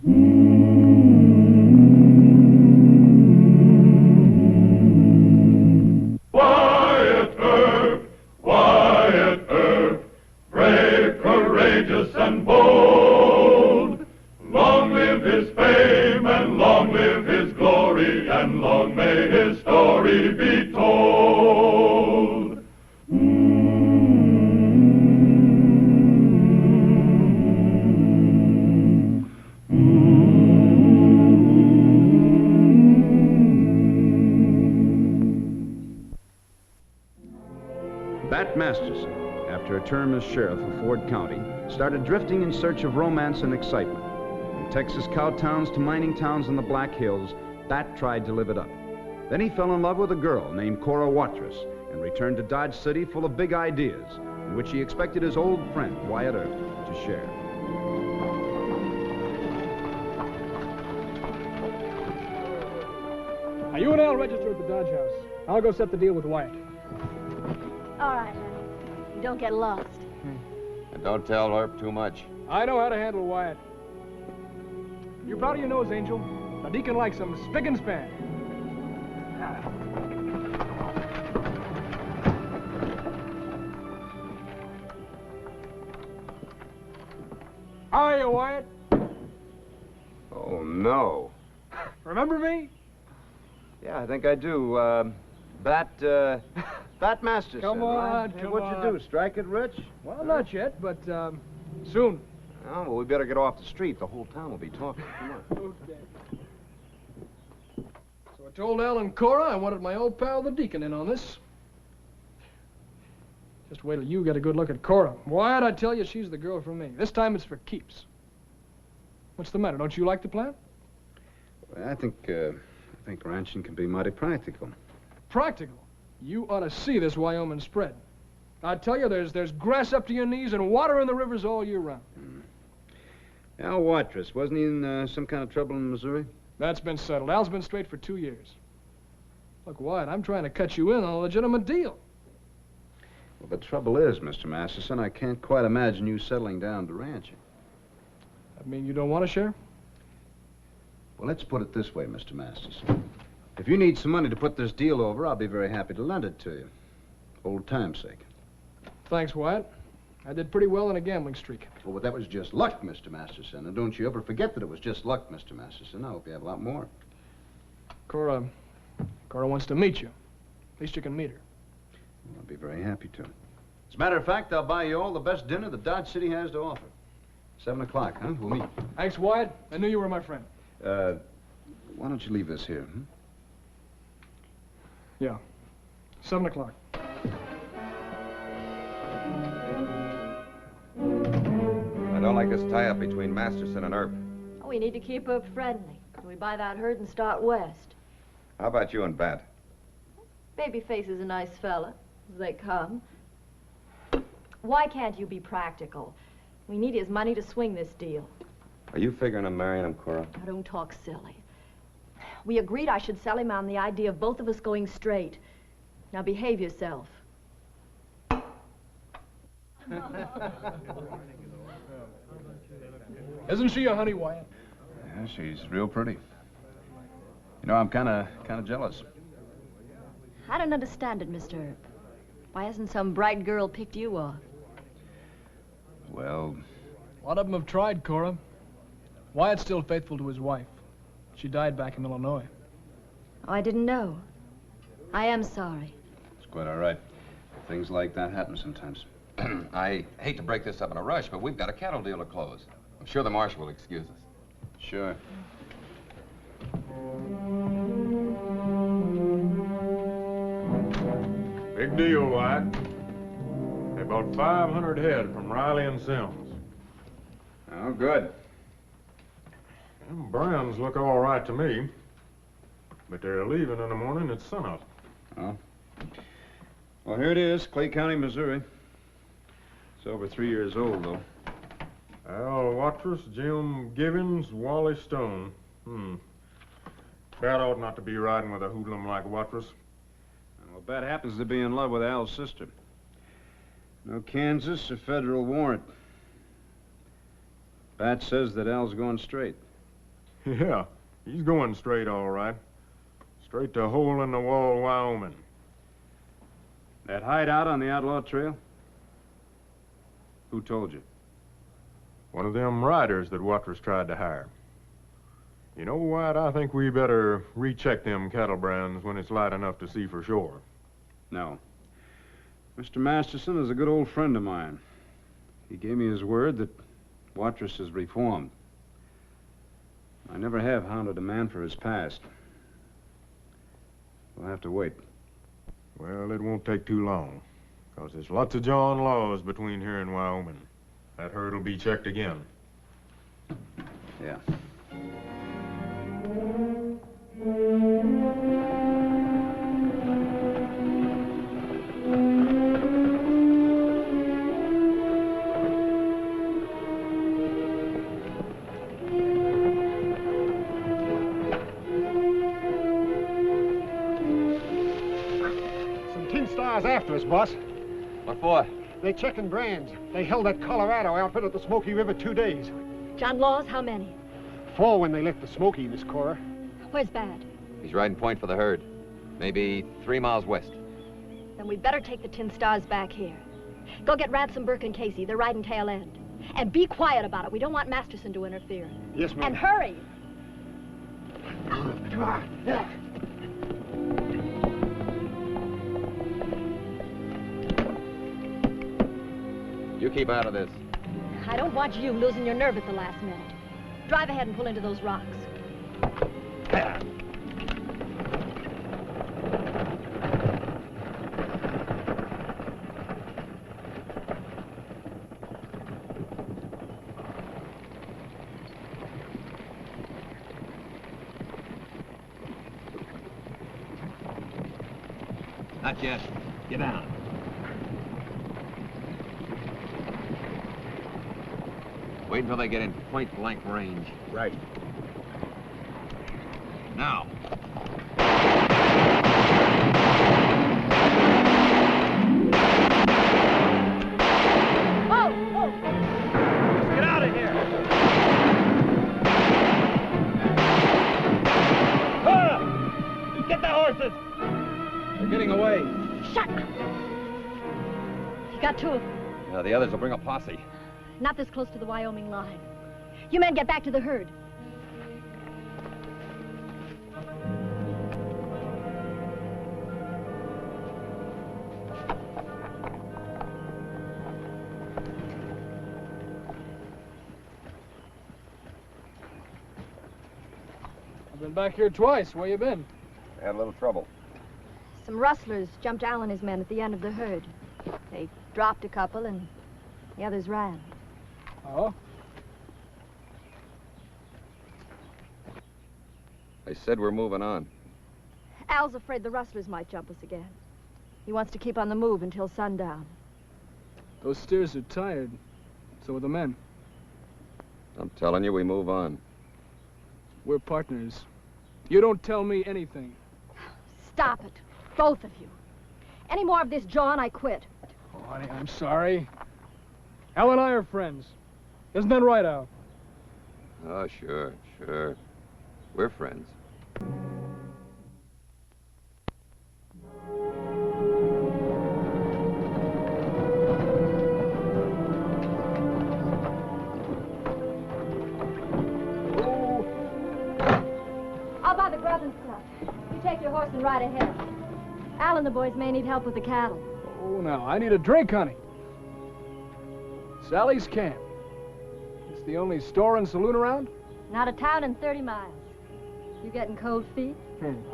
Wyatt Earp, brave, courageous, and bold. Long live his fame, and long live his glory, and long may his story be told. Bat Masterson, after a term as sheriff of Ford County, started drifting in search of romance and excitement. From Texas cow towns to mining towns in the Black Hills, Bat tried to live it up. Then he fell in love with a girl named Cora Watrous and returned to Dodge City full of big ideas, in which he expected his old friend, Wyatt Earp, to share. Now, you and Al register at the Dodge House. I'll go set the deal with Wyatt. All right, honey. You don't get lost. And don't tell Earp too much. I know how to handle Wyatt. You proud of your nose, Angel? Now, Deacon likes them spick and span. How are you, Wyatt? Oh, no. Remember me? Yeah, I think I do. Bat Masterson. Come on, right? Hey, what'd you do, strike it rich? Well, not yet, but soon. Oh, well, we better get off the street. The whole town will be talking. Come on. Okay. So I told Al and Cora I wanted my old pal, the Deacon, in on this. Just wait till you get a good look at Cora. Wyatt, I tell you, she's the girl for me. This time it's for keeps. What's the matter? Don't you like the plan? Well, I think ranching can be mighty practical. Practical? You ought to see this Wyoming spread. I tell you, there's grass up to your knees and water in the rivers all year round. Al Watrous, wasn't he in some kind of trouble in Missouri? That's been settled. Al's been straight for 2 years. Look, Wyatt, I'm trying to cut you in on a legitimate deal. Well, the trouble is, Mr. Masterson, I can't quite imagine you settling down to ranching. I mean, you don't want to share? Well, let's put it this way, Mr. Masterson. If you need some money to put this deal over, I'll be very happy to lend it to you. Old time's sake. Thanks, Wyatt. I did pretty well in a gambling streak. Well, but that was just luck, Mr. Masterson. And don't you ever forget that it was just luck, Mr. Masterson. I hope you have a lot more. Cora wants to meet you. At least you can meet her. Well, I'll be very happy to. As a matter of fact, I'll buy you all the best dinner that Dodge City has to offer. 7 o'clock, huh? We'll meet. Thanks, Wyatt. I knew you were my friend. Why don't you leave this here, hmm? Yeah. 7 o'clock. I don't like this tie-up between Masterson and Earp. Oh, we need to keep her friendly. We buy that herd and start west. How about you and Bat? Babyface is a nice fella, as they come. Why can't you be practical? We need his money to swing this deal. Are you figuring on marrying him, Cora? Now, don't talk silly. We agreed I should sell him on the idea of both of us going straight. Now, behave yourself. Isn't she a honey, Wyatt? Yeah, she's real pretty. You know, I'm kind of jealous. I don't understand it, Mr. Earp. Why hasn't some bright girl picked you off? Well, A lot of them have tried, Cora. Wyatt's still faithful to his wife. She died back in Illinois. Oh, I didn't know. I am sorry. it's quite all right. Things like that happen sometimes. I hate to break this up in a rush, but we've got a cattle deal to close. I'm sure the marshal will excuse us. Sure. Big deal, Wyatt. They bought 500 head from Riley and Sims. Oh, good. Them brands look all right to me. But they're leaving in the morning at sunup. Oh. Well, here it is, Clay County, Missouri. It's over 3 years old, though. Al Watrous, Jim Gibbons, Wally Stone. That ought not to be riding with a hoodlum like Watrous. Well, Bat happens to be in love with Al's sister. No Kansas or federal warrant. Bat says that Al's going straight. Yeah, he's going straight, all right. Straight to Hole-in-the-Wall, Wyoming. That hideout on the outlaw trail? Who told you? One of them riders that Watrous tried to hire. You know, White, I think we better recheck them cattle brands when it's light enough to see for sure. No. Mr. Masterson is a good old friend of mine. He gave me his word that Watrous is reformed. I never have hounded a man for his past. We'll have to wait. Well, it won't take too long, because there's lots of John laws between here and Wyoming. That herd will be checked again. Yeah. After us, boss. What for? They checking brands. They held that Colorado outfit at the Smoky River 2 days. John Laws, how many? 4 when they left the Smoky, Miss Cora. Where's Bad? He's riding point for the herd. Maybe 3 miles west. Then we'd better take the Tin Stars back here. Go get Ransom, Burke, and Casey. They're riding tail end. And be quiet about it. We don't want Masterson to interfere. Yes, ma'am. And hurry! You keep out of this. I don't want you losing your nerve at the last minute. Drive ahead and pull into those rocks. Not yet. Get down. Wait until they get in point-blank range. Right. Now. Whoa! Whoa! Let's get out of here! Get the horses! They're getting away. Shut up! You got 2 of them. The others will bring a posse. Not this close to the Wyoming line. You men get back to the herd. I've been back here twice. Where you been? They had a little trouble. Some rustlers jumped Al and his men at the end of the herd. They dropped a couple and the others ran. Oh? They said we're moving on. Al's afraid the rustlers might jump us again. He wants to keep on the move until sundown. Those steers are tired. So are the men. I'm telling you, we move on. We're partners. You don't tell me anything. Stop it, both of you. Any more of this jaw and I quit. Oh, honey, I'm sorry. Al and I are friends. Isn't that right, Al? Oh, sure. We're friends. I'll buy the grub and stuff. You take your horse and ride ahead. Al and the boys may need help with the cattle. Oh, now, I need a drink, honey. Sally's Camp. It's the only store and saloon around? Not a town in 30 miles. You getting cold feet?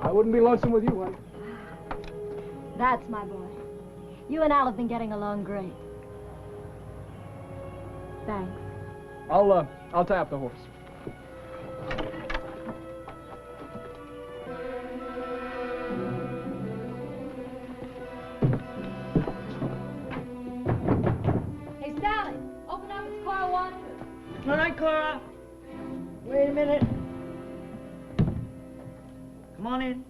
I wouldn't be lonesome with you, honey. That's my boy. You and Al have been getting along great. Thanks. I'll tie up the horse. Hey, Sally, open up. It's Cora Watson. All right, Cora. Wait a minute. Come on in.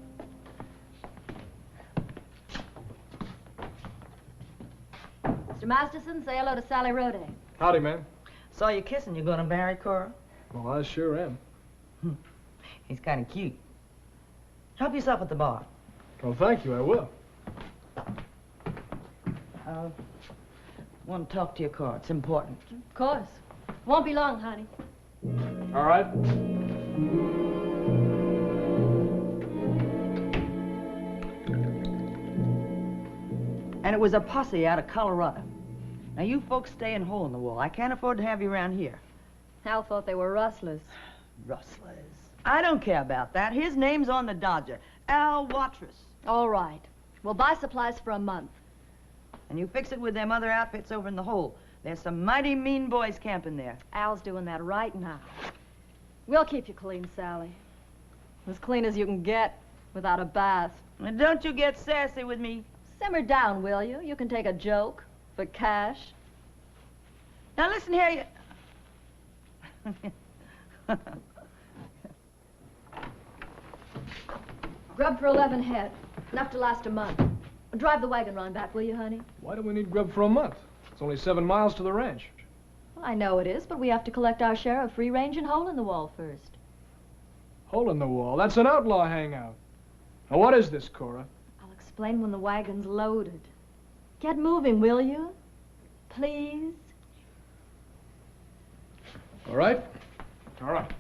Mr. Masterson, say hello to Sally Roday. Howdy, man. Saw you kissing. You gonna marry Cora? Well, I sure am. He's kind of cute. Help yourself at the bar. Well, thank you, I will. I want to talk to you, Cora. It's important. Of course. Won't be long, honey. All right. And it was a posse out of Colorado. Now, you folks stay in Hole in the Wall. I can't afford to have you around here. Hal thought they were rustlers. Rustlers. I don't care about that. His name's on the Dodger. Al Watrous. All right. We'll buy supplies for a month. And you fix it with them other outfits over in the hole. There's some mighty mean boys camping there. Al's doing that right now. We'll keep you clean, Sally. As clean as you can get without a bath. And don't you get sassy with me. Simmer down, will you? You can take a joke for cash. Now listen here, you... Grub for 11 head. Enough to last a month. Drive the wagon round back, will you, honey? Why do we need grub for a month? It's only 7 miles to the ranch. Well, I know it is, but we have to collect our share of free range and hole in the wall first. Hole in the wall? That's an outlaw hangout. Now, what is this, Cora? I'll explain when the wagon's loaded. Get moving, will you? Please? All right. All right.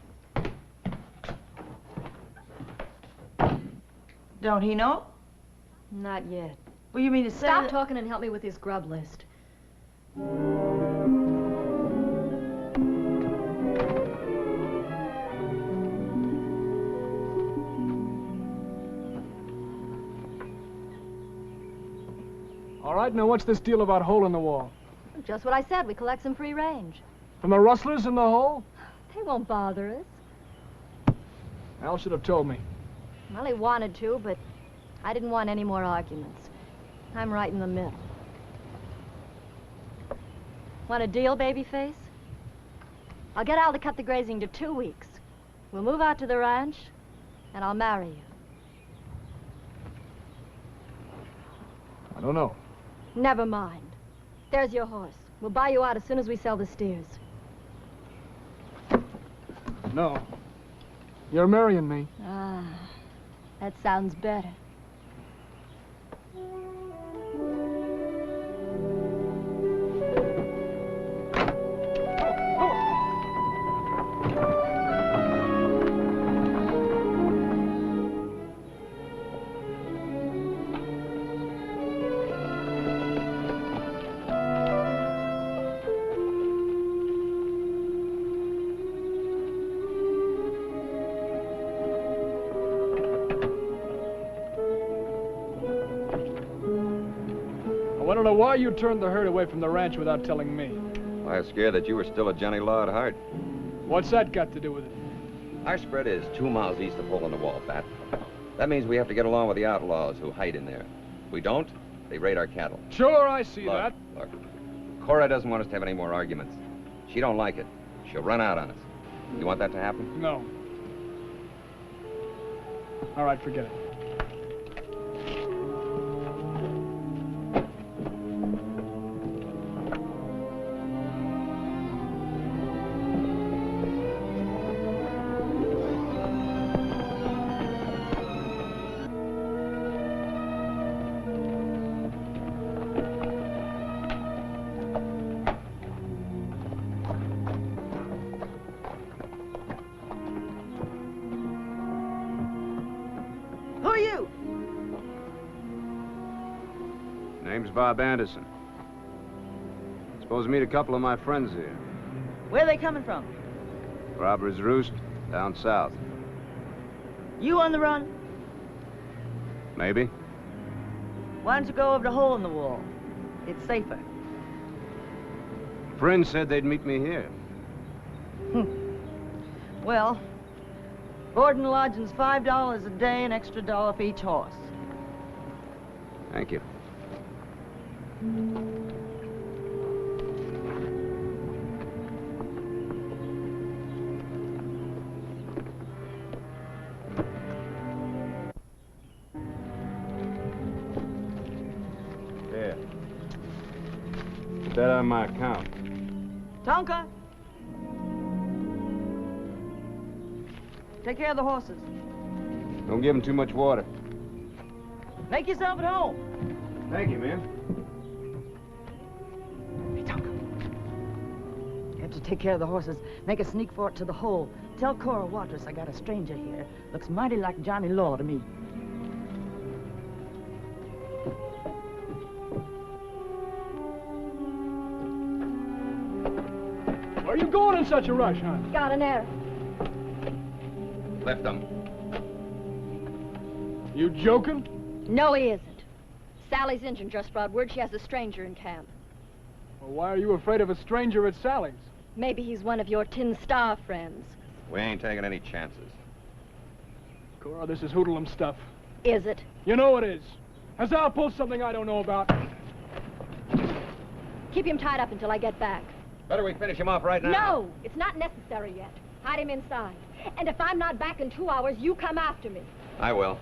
Don't he know? Not yet. Well, you mean to say... Stop that... talking and help me with his grub list. All right, now what's this deal about hole in the wall? Just what I said. We collect some free range. From the rustlers in the hole? They won't bother us. Al should have told me. Well, he wanted to, but I didn't want any more arguments. I'm right in the middle. Want a deal, babyface? I'll get Al to cut the grazing to 2 weeks. We'll move out to the ranch, and I'll marry you. I don't know. Never mind. There's your horse. We'll buy you out as soon as we sell the steers. No. You're marrying me. Ah, that sounds better. I don't know why you turned the herd away from the ranch without telling me. I was scared that you were still a Johnny Law at heart. What's that got to do with it? Our spread is 2 miles east of Hole in the Wall, Pat. That means we have to get along with the outlaws who hide in there. If we don't, they raid our cattle. Sure, I see that. Look, Cora doesn't want us to have any more arguments. She don't like it. She'll run out on us. You want that to happen? No. All right, forget it. Who are you? Name's Bob Anderson. Supposed to meet a couple of my friends here. Where are they coming from? Robbers Roost, down south. You on the run? Maybe. Why don't you go over to Hole in the Wall? It's safer. Friends said they'd meet me here. Well, board and lodging's $5 a day, an extra $1 for each horse. Thank you. Here. Put that on my account. Tonka? Take care of the horses. Don't give them too much water. Make yourself at home. Thank you, ma'am. Hey, Tonka. You have to take care of the horses. Make a sneak for it to the hole. Tell Cora Waters I got a stranger here. Looks mighty like Johnny Law to me. Where are you going in such a rush, huh? Got an errand. Left them. You joking? No, he isn't. Sally's engine just brought word she has a stranger in camp. Well, why are you afraid of a stranger at Sally's? Maybe he's one of your Tin Star friends. We ain't taking any chances. Cora, this is hoodlum stuff. Is it? You know it is. Has Al pulled something I don't know about? Keep him tied up until I get back. Better we finish him off right now. No, it's not necessary yet. Hide him inside. And if I'm not back in 2 hours, you come after me. I will.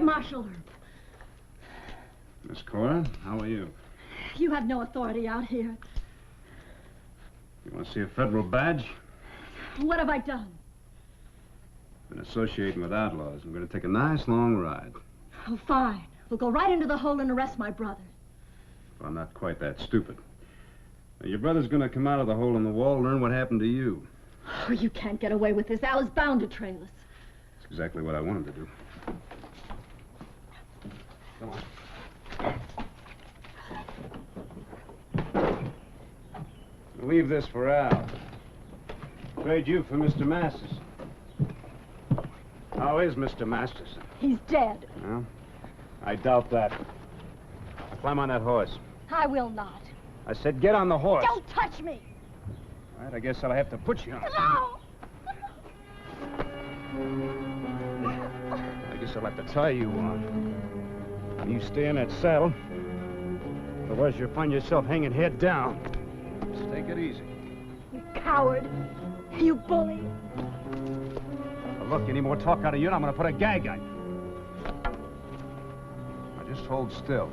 Marshal Herb. Miss Cora, how are you? You have no authority out here. You want to see a federal badge? What have I done? Been associating with outlaws. I'm going to take a nice long ride. Oh, fine. We'll go right into the hole and arrest my brother. Well, I'm not quite that stupid. Now, your brother's going to come out of the hole in the wall and learn what happened to you. Oh, you can't get away with this. Al is bound to trail us. That's exactly what I wanted to do. Come on. Leave this for Al. Trade you for Mr. Masterson. How is Mr. Masterson? He's dead. Well, I doubt that. Climb on that horse. I will not. I said get on the horse. Don't touch me. All right, I guess I'll have to put you on it. No! I guess I'll have to tie you on. And you stay in that saddle. Otherwise, you'll find yourself hanging head down. Just take it easy. You coward. You bully. Now, look, any more talk out of you, and I'm going to put a gag on you. Now, just hold still.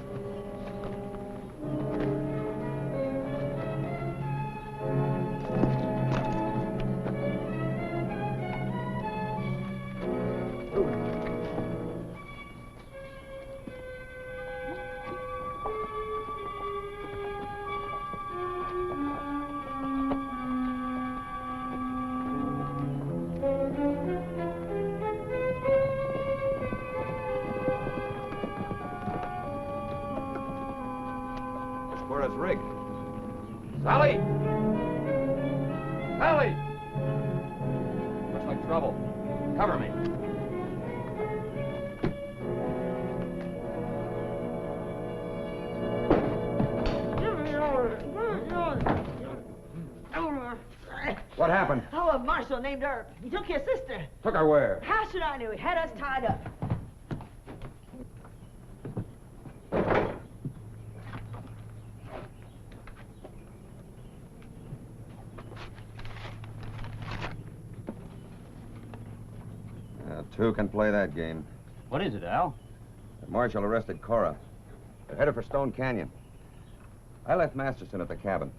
Rig. Sally! Sally! Looks like trouble. Cover me. What happened? Oh, a marshal named Herb. He took your sister. Took her where? How should I know? He had us tied up. Two can play that game. What is it, Al? The marshal arrested Cora. They're headed for Stone Canyon. I left Masterson at the cabin.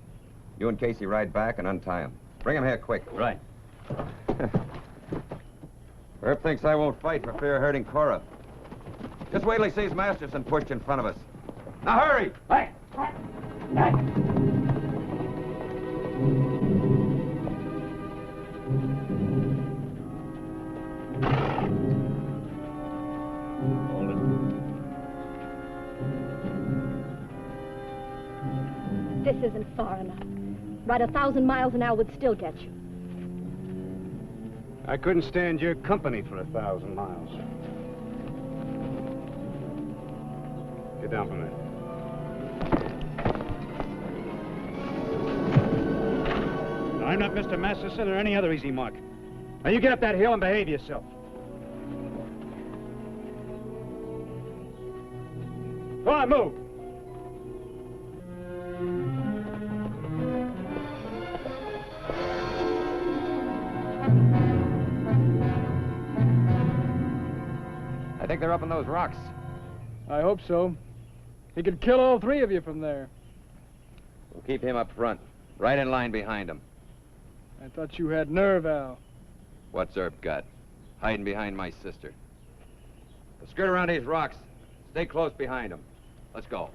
You and Casey ride back and untie him. Bring him here quick. Right. Herb thinks I won't fight for fear of hurting Cora. Just wait till he sees Masterson pushed in front of us. Now hurry! Hey! This isn't far enough. Ride 1,000 miles an hour would still get you. I couldn't stand your company for 1,000 miles. Get down from there. No, I'm not Mr. Masterson or any other easy mark. Now you get up that hill and behave yourself. Go on, move. I think they're up in those rocks. I hope so. He could kill all three of you from there. We'll keep him up front, right in line behind him. I thought you had nerve, Al. What's Earp got? Hiding behind my sister. We'll skirt around these rocks. Stay close behind him. Let's go.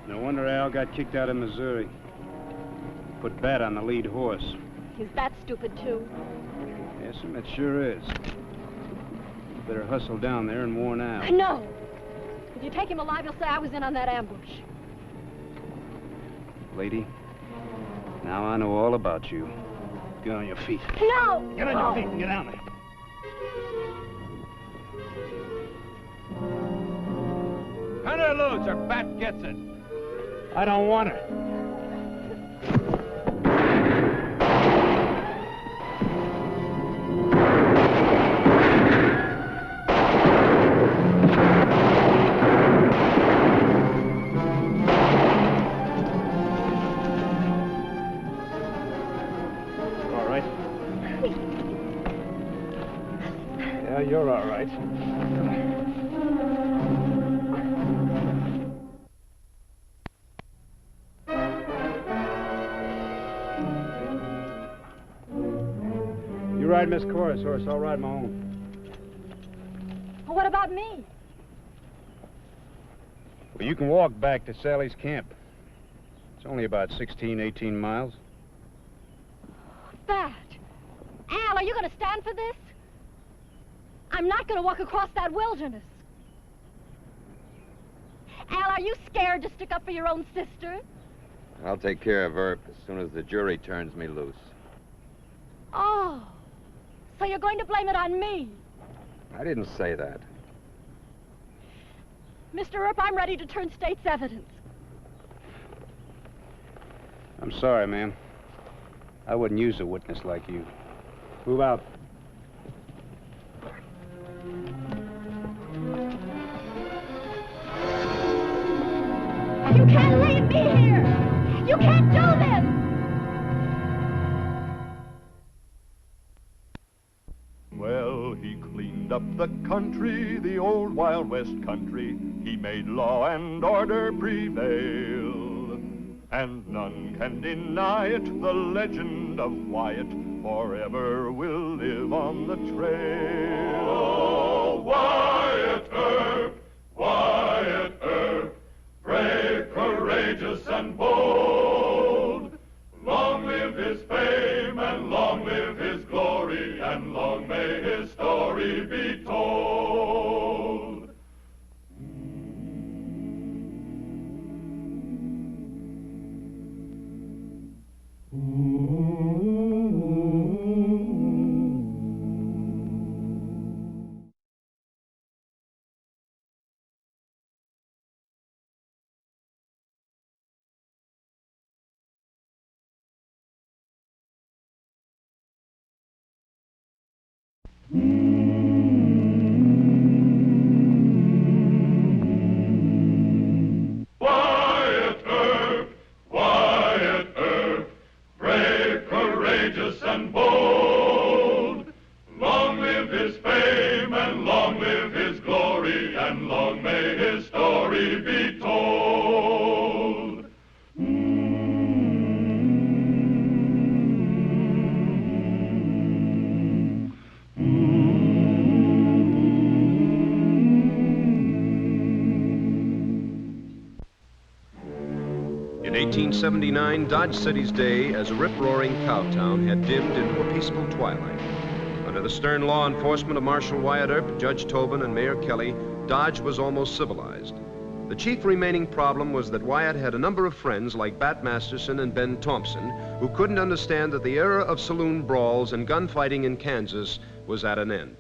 No wonder Al got kicked out of Missouri. Put Bat on the lead horse. Is that stupid, too? Yes, it sure is. Better hustle down there and warn Al. No. If you take him alive, you'll say I was in on that ambush. Lady, now I know all about you. Get on your feet. No! Get on your feet and get down there. Cut her loose or Bat gets it. I don't want her. You're all right. You ride Miss Cora's horse, I'll ride my own. Well, what about me? Well, you can walk back to Sally's camp. It's only about 16, 18 miles. That. Al, are you going to stand for this? I'm not going to walk across that wilderness. Al, are you scared to stick up for your own sister? I'll take care of Earp as soon as the jury turns me loose. Oh, so you're going to blame it on me? I didn't say that. Mr. Earp, I'm ready to turn state's evidence. I'm sorry, ma'am. I wouldn't use a witness like you. Move out. You can't leave me here! You can't do this! Well, he cleaned up the country, the old Wild West country. He made law and order prevail. And none can deny it, the legend of Wyatt forever will live on the trail. Oh, Wyatt Earp, Wyatt Earp, brave, courageous, and bold. Long live his fame, and long live his glory, and long may his story be told. Wyatt Earp, Wyatt Earp, brave, courageous, and bold. Long live his fame, and long live his glory, and long may his story be told. In 1879, Dodge City's day as a rip-roaring cow town had dimmed into a peaceful twilight. Under the stern law enforcement of Marshal Wyatt Earp, Judge Tobin, and Mayor Kelly, Dodge was almost civilized. The chief remaining problem was that Wyatt had a number of friends like Bat Masterson and Ben Thompson who couldn't understand that the era of saloon brawls and gunfighting in Kansas was at an end.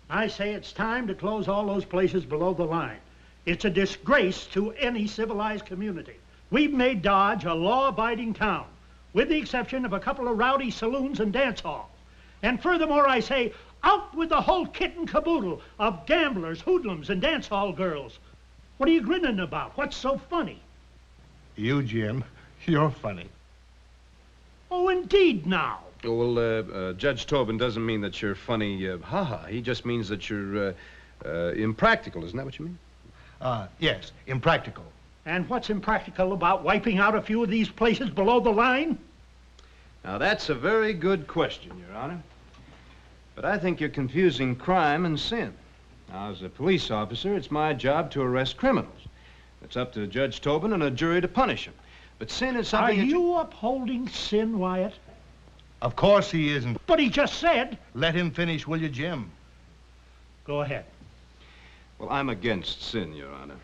I say it's time to close all those places below the line. It's a disgrace to any civilized community. We've made Dodge a law-abiding town, with the exception of a couple of rowdy saloons and dance halls. And furthermore, I say, out with the whole kit and caboodle of gamblers, hoodlums, and dance hall girls. What are you grinning about? What's so funny? You, Jim, you're funny. Oh, indeed now. Well, Judge Tobin doesn't mean that you're funny, ha-ha. He just means that you're impractical. Isn't that what you mean? Yes, impractical. And what's impractical about wiping out a few of these places below the line? Now, that's a very good question, Your Honor. But I think you're confusing crime and sin. Now, as a police officer, it's my job to arrest criminals. It's up to Judge Tobin and a jury to punish them. But sin is something... Are you upholding sin, Wyatt? Of course he isn't. But he just said... Let him finish, will you, Jim? Go ahead. Well, I'm against sin, Your Honor.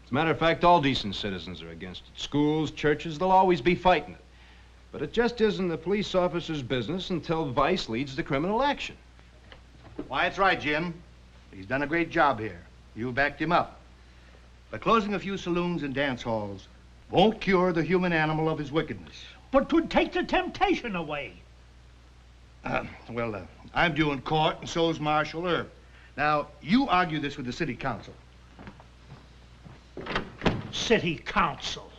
As a matter of fact, all decent citizens are against it. Schools, churches, they'll always be fighting it. But it just isn't the police officer's business until vice leads to criminal action. Wyatt's right, Jim. He's done a great job here. You backed him up. But closing a few saloons and dance halls won't cure the human animal of his wickedness. But 'twould take the temptation away. I'm due in court, and so's Marshal Earp. Now, you argue this with the city council. City council?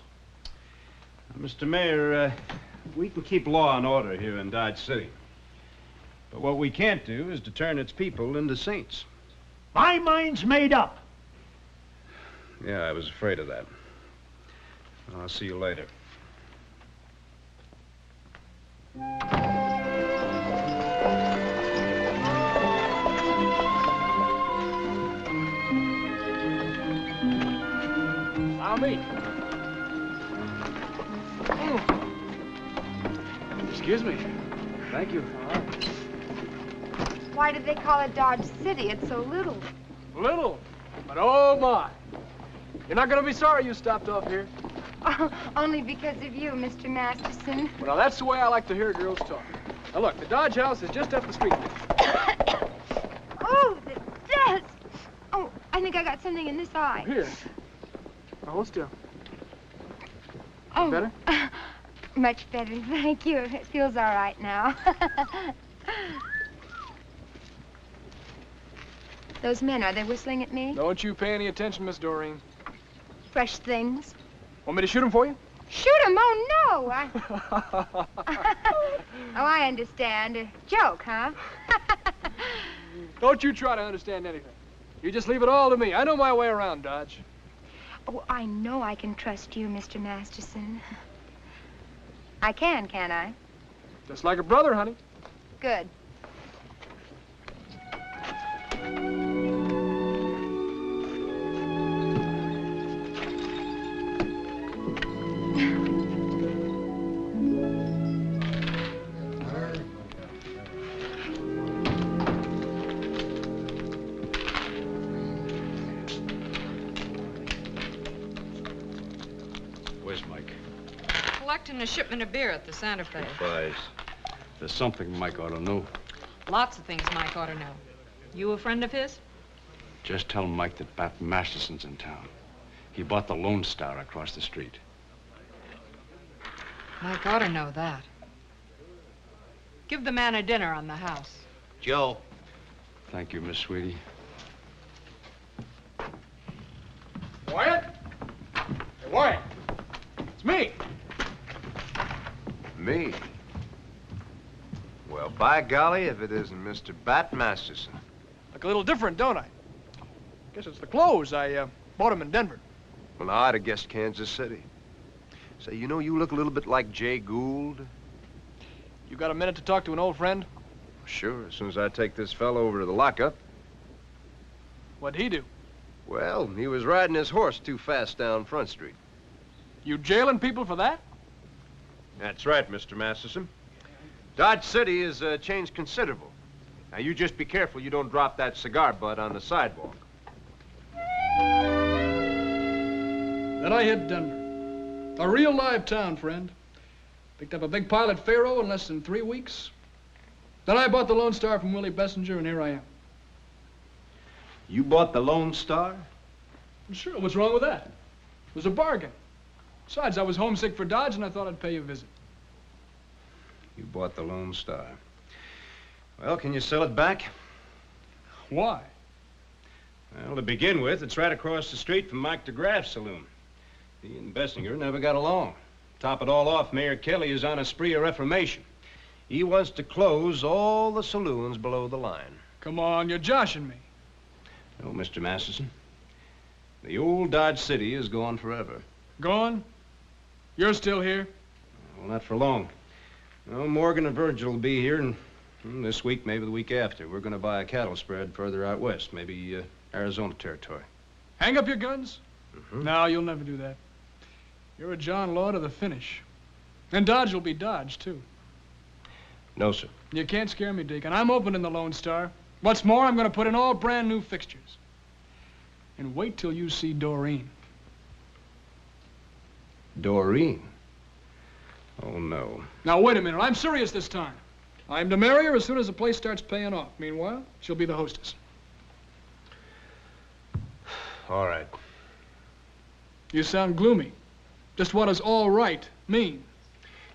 Mr. Mayor, we can keep law and order here in Dodge City. But what we can't do is to turn its people into saints. My mind's made up. Yeah, I was afraid of that. I'll see you later. Allow me. Excuse me. Thank you. Why did they call it Dodge City? It's so little. Little, but oh my. You're not gonna be sorry you stopped off here. Only because of you, Mr. Masterson. Well, now that's the way I like to hear girls talk. Now look, the Dodge house is just up the street. Oh, the dust! Oh, I think I got something in this eye. Here. Now hold still. Oh. Better? Much better, thank you. It feels all right now. Those men, are they whistling at me? Don't you pay any attention, Miss Doreen. Fresh things. Want me to shoot them for you? Shoot them? Oh, no. Oh, I understand. A joke, huh? Don't you try to understand anything. You just leave it all to me. I know my way around, Dodge. Oh, I know I can trust you, Mr. Masterson. I can't I? Just like a brother, honey. Good. Where's Mike? Collecting a shipment of beer at the Santa Fe. Surprise. There's something Mike ought to know. Lots of things Mike ought to know. You a friend of his? Just tell Mike that Bat Masterson's in town. He bought the Lone Star across the street. Mike ought to know that. Give the man a dinner on the house. Joe. Thank you, Miss Sweetie. Wyatt? Hey, Wyatt. It's me. Me? Well, by golly, if it isn't Mr. Bat Masterson. Look a little different, don't I? Guess it's the clothes. I bought them in Denver. Well, I'd have guessed Kansas City. Say, you know, you look a little bit like Jay Gould. You got a minute to talk to an old friend? Sure, as soon as I take this fellow over to the lockup. What'd he do? Well, he was riding his horse too fast down Front Street. You jailing people for that? That's right, Mr. Masterson. Dodge City has changed considerable. Now, you just be careful you don't drop that cigar butt on the sidewalk. Then I hit Denver. A real live town, friend. Picked up a big pile at Faro in less than 3 weeks. Then I bought the Lone Star from Willie Bessinger, and here I am. You bought the Lone Star? Sure, what's wrong with that? It was a bargain. Besides, I was homesick for Dodge, and I thought I'd pay you a visit. You bought the Lone Star. Well, can you sell it back? Why? Well, to begin with, it's right across the street from Mike DeGraff's saloon. He and Bessinger never got along. Top it all off, Mayor Kelly is on a spree of reformation. He wants to close all the saloons below the line. Come on, you're joshing me. No, Mr. Masterson. The old Dodge City is gone forever. Gone? You're still here? Well, not for long. No, Morgan and Virgil will be here this week, maybe the week after. We're going to buy a cattle spread further out west, maybe Arizona territory. Hang up your guns? No, you'll never do that. You're a John Law to the finish. And Dodge will be Dodge, too. No, sir. You can't scare me, Deacon. I'm opening the Lone Star. What's more, I'm going to put in all brand new fixtures. And wait till you see Doreen. Doreen? Oh, no. Now, wait a minute. I'm serious this time. I'm to marry her as soon as the place starts paying off. Meanwhile, she'll be the hostess. All right. You sound gloomy. Just what does all right mean?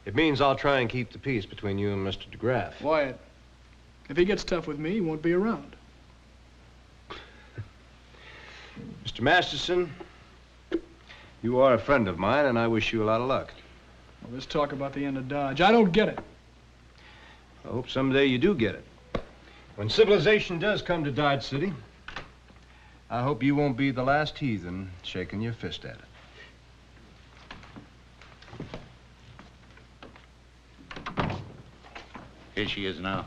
It means I'll try and keep the peace between you and Mr. DeGraff. Wyatt, if he gets tough with me, he won't be around. Mr. Masterson, you are a friend of mine, and I wish you a lot of luck. Well, this talk about the end of Dodge, I don't get it. I hope someday you do get it. When civilization does come to Dodge City, I hope you won't be the last heathen shaking your fist at it. Here she is now.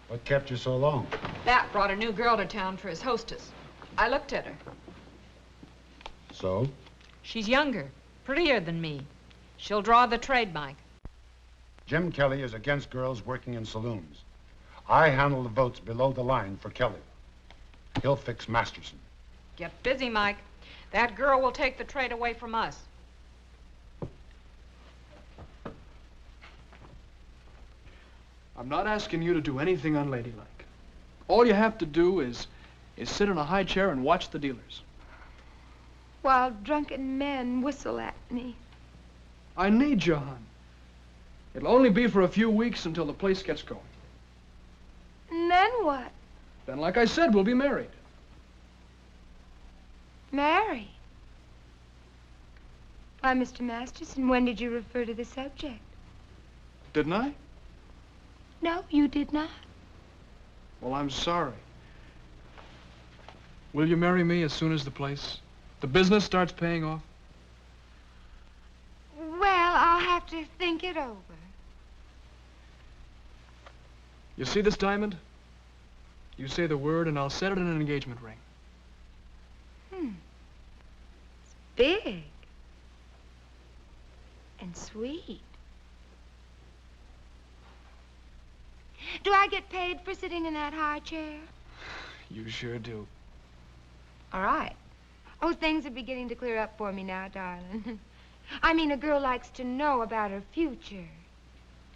What kept you so long? That brought a new girl to town for his hostess. I looked at her. So? She's younger, prettier than me. She'll draw the trade, Mike. Jim Kelly is against girls working in saloons. I handle the votes below the line for Kelly. He'll fix Masterson. Get busy, Mike. That girl will take the trade away from us. I'm not asking you to do anything unladylike. All you have to do is sit in a high chair and watch the dealers. While drunken men whistle at me. I need you, hon. It'll only be for a few weeks until the place gets going. And then what? Then, like I said, we'll be married. Married? Why, Mr. Masterson, when did you refer to the subject? Didn't I? No, you did not. Well, I'm sorry. Will you marry me as soon as the business starts paying off? Well, I'll have to think it over. You see this diamond? You say the word and I'll set it in an engagement ring. It's big. And sweet. Do I get paid for sitting in that high chair? You sure do. All right. Oh, things are beginning to clear up for me now, darling. I mean, a girl likes to know about her future.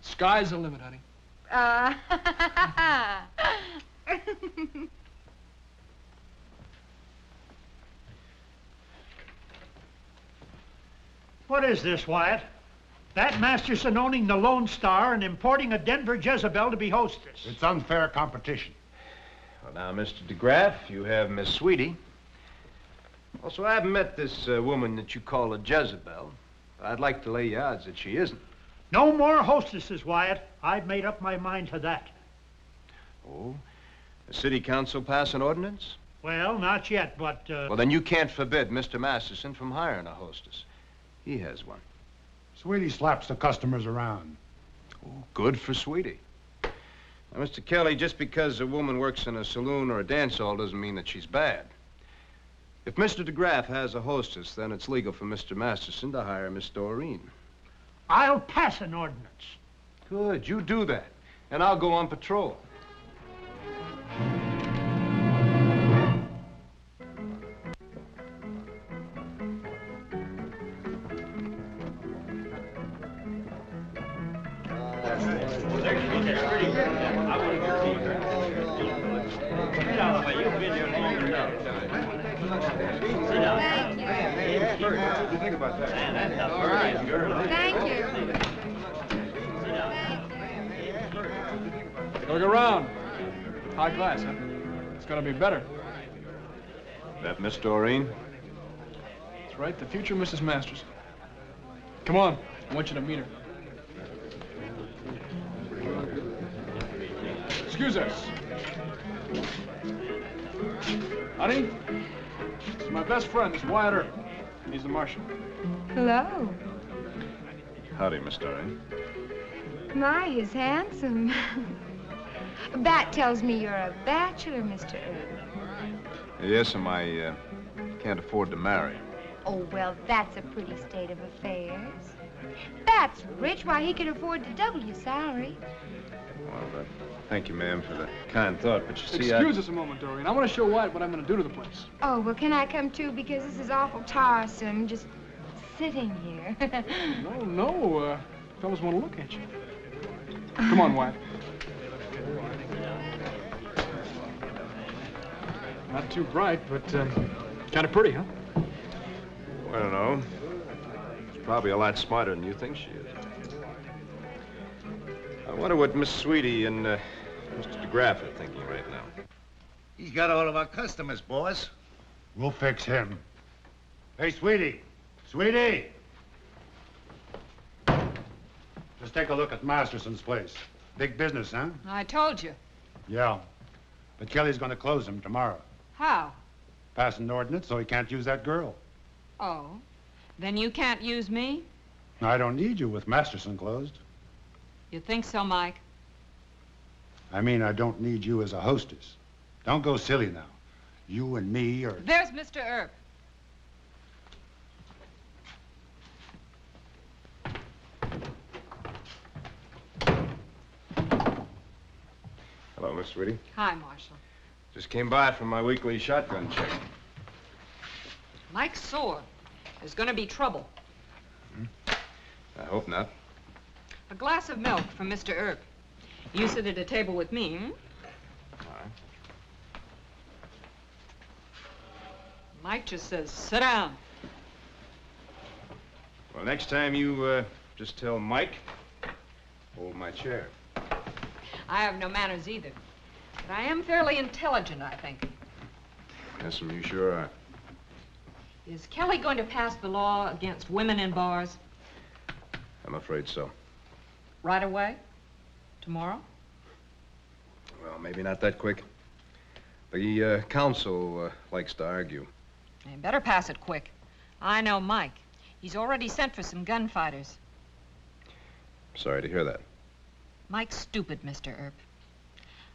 Sky's the limit, honey. What is this, Wyatt? That Masterson owning the Lone Star and importing a Denver Jezebel to be hostess. It's unfair competition. Well, now, Mr. DeGraff, you have Miss Sweetie. Also, I haven't met this woman that you call a Jezebel. I'd like to lay you odds that she isn't. No more hostesses, Wyatt. I've made up my mind to that. Oh? The city council pass an ordinance? Well, not yet, but, Well, then you can't forbid Mr. Masterson from hiring a hostess. He has one. Sweetie slaps the customers around. Oh, good for Sweetie. Now, Mr. Kelly, just because a woman works in a saloon or a dance hall doesn't mean that she's bad. If Mr. DeGraff has a hostess, then it's legal for Mr. Masterson to hire Miss Doreen. I'll pass an ordinance. Good, you do that. and I'll go on patrol. What do you think about that? All right. Thank you. Look around. High class, huh? It's gonna be better. That Miss Doreen? That's right, the future Mrs. Masterson. Come on, I want you to meet her. Excuse us. Honey, this is my best friend, this is Wyatt Earp. He's the marshal. Hello. Howdy, Miss Doreen. My, he's handsome. Bat tells me you're a bachelor, Mr. Earp. Yes, and I can't afford to marry. Oh, well, that's a pretty state of affairs. Bat's rich. Why, he could afford to double your salary. Well, thank you, ma'am, for the kind thought, but you see, Excuse us a moment, Doreen. I want to show Wyatt what I'm going to do to the place. Oh, well, can I come too? Because this is awful tiresome, just sitting here. No, fellas want to look at you. Come on, Wyatt. Not too bright, but kind of pretty, huh? I don't know. She's probably a lot smarter than you think she is. I wonder what Miss Sweetie and Mr. DeGraff are thinking right now. He's got all of our customers, boss. We'll fix him. Hey, Sweetie. Sweetie! Just take a look at Masterson's place. Big business, huh? I told you. Yeah. But Kelly's going to close him tomorrow. How? Pass an ordinance so he can't use that girl. Oh. Then you can't use me? I don't need you with Masterson closed. You think so, Mike? I mean, I don't need you as a hostess. Don't go silly now. You and me are... There's Mr. Earp. Hello, Miss Sweetie. Hi, Marshal. Just came by from my weekly shotgun check. Mike's sore. There's going to be trouble. I hope not. A glass of milk from Mr. Earp. You sit at a table with me, hmm? All right. Mike just says, sit down. Well, next time you just tell Mike, hold my chair. I have no manners either. But I am fairly intelligent, I think. Yes, you sure are. Is Kelly going to pass the law against women in bars? I'm afraid so. Right away? Tomorrow? Well, maybe not that quick. The council likes to argue. You better pass it quick. I know Mike. He's already sent for some gunfighters. Sorry to hear that. Mike's stupid, Mr. Earp.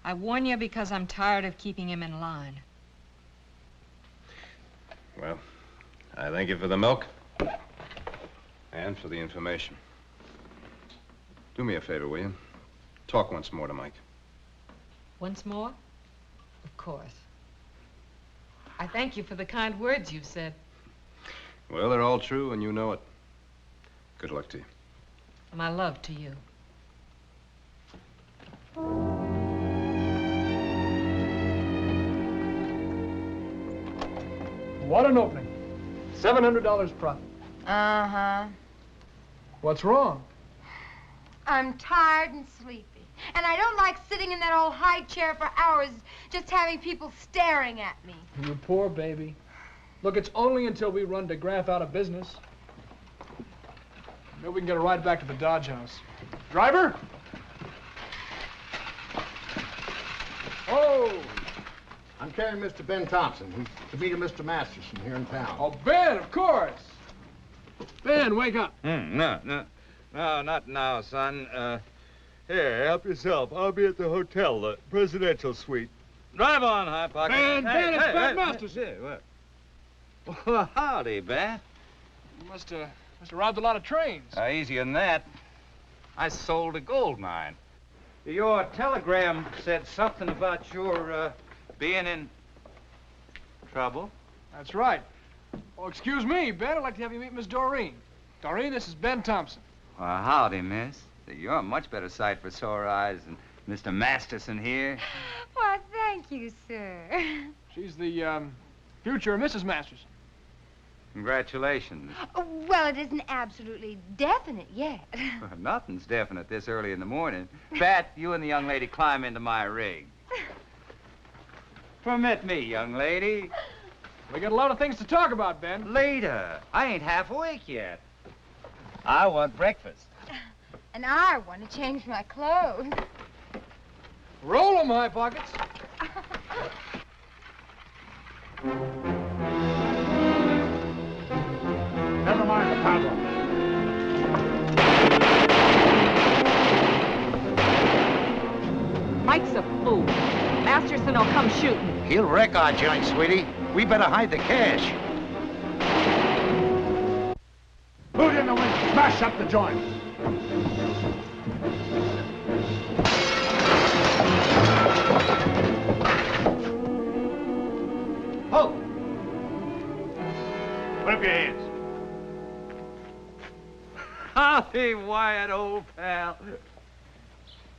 I warn you because I'm tired of keeping him in line. Well, I thank you for the milk and for the information. Do me a favor, will you? Talk once more to Mike. Once more? Of course. I thank you for the kind words you've said. Well, they're all true, and you know it. Good luck to you. My love to you. What an opening. $700 profit. Uh-huh. What's wrong? I'm tired and sleepy. And I don't like sitting in that old high chair for hours just having people staring at me. You poor baby. Look, it's only until we run DeGraff out of business. Maybe we can get a ride back to the Dodge House. Driver? Oh! I'm carrying Mr. Ben Thompson. He's to meet a Mr. Masterson here in town. Oh, Ben, of course. Ben, wake up. No, not now, son. Here, help yourself. I'll be at the hotel, the presidential suite. Drive on, High Pocket. Ben, it's Ben Masterson. Well, howdy, Ben. You must have robbed a lot of trains. Easier than that. I sold a gold mine. Your telegram said something about your being in trouble. That's right. Oh, excuse me, Ben. I'd like to have you meet Miss Doreen. Doreen, this is Ben Thompson. Well, howdy, miss. You're a much better sight for sore eyes than Mr. Masterson here. Why, thank you, sir. She's the future Mrs. Masterson. Congratulations. Well, it isn't absolutely definite yet. Nothing's definite this early in the morning. Pat, you and the young lady climb into my rig. Permit me, young lady. We got a lot of things to talk about, Ben. Later. I ain't half awake yet. I want breakfast. And I want to change my clothes. Roll 'em, High Pockets. Never mind the paddle. Mike's a fool. Masterson will come shooting. He'll wreck our joint, sweetie. We better hide the cash. Boot in the window. Smash up the joint. Halt! Put up your hands. Howdy, Wyatt, old pal.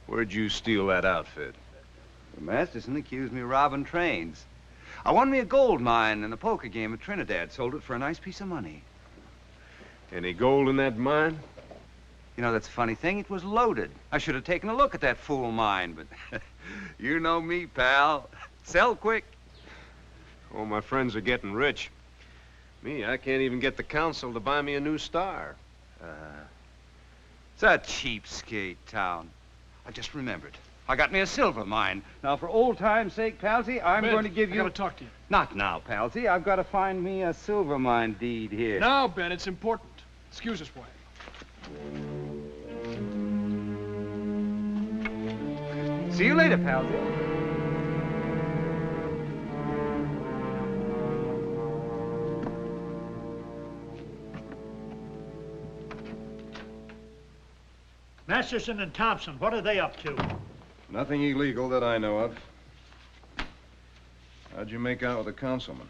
Where'd you steal that outfit? Masterson accused me of robbing trains. I won me a gold mine in a poker game at Trinidad. Sold it for a nice piece of money. Any gold in that mine? You know, that's a funny thing. It was loaded. I should have taken a look at that fool mine, but you know me, pal. Sell quick. All my friends are getting rich. Me, I can't even get the council to buy me a new star. It's a cheapskate town. I just remembered. I got me a silver mine. Now, for old time's sake, Palsy, I'm going to give you... I gotta talk to you. Not now, Palsy. I've got to find me a silver mine deed here. Now, Ben, it's important. Excuse us, Wyatt. See you later, Palsy. Masterson and Thompson, what are they up to? Nothing illegal that I know of. How'd you make out with the councilman?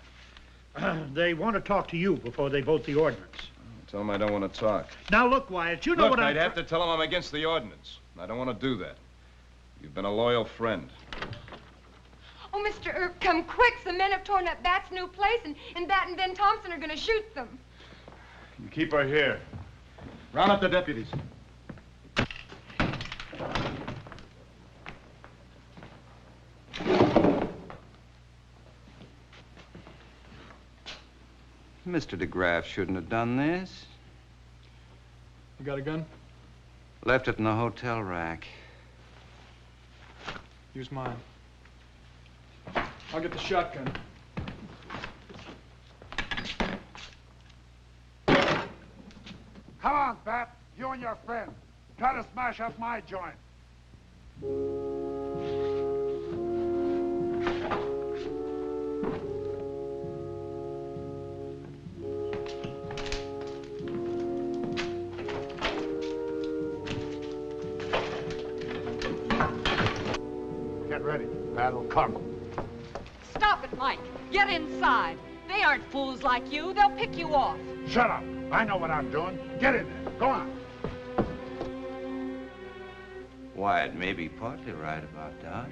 They want to talk to you before they vote the ordinance. Tell him I don't want to talk. Now, look, Wyatt, you know what I'd have to tell him I'm against the ordinance. I don't want to do that. You've been a loyal friend. Oh, Mr. Earp, come quick. Some men have torn up Bat's new place, and Bat and Ben Thompson are going to shoot them. You keep her here. Round up the deputies. Mr. DeGraff shouldn't have done this. You got a gun? Left it in the hotel rack. Use mine. I'll get the shotgun. Come on, Bat. You and your friend. Try to smash up my joint. Get ready. Bat'll come. Stop it, Mike. Get inside. They aren't fools like you. They'll pick you off. Shut up. I know what I'm doing. Get in there. Go on. Wyatt may be partly right about Dodge.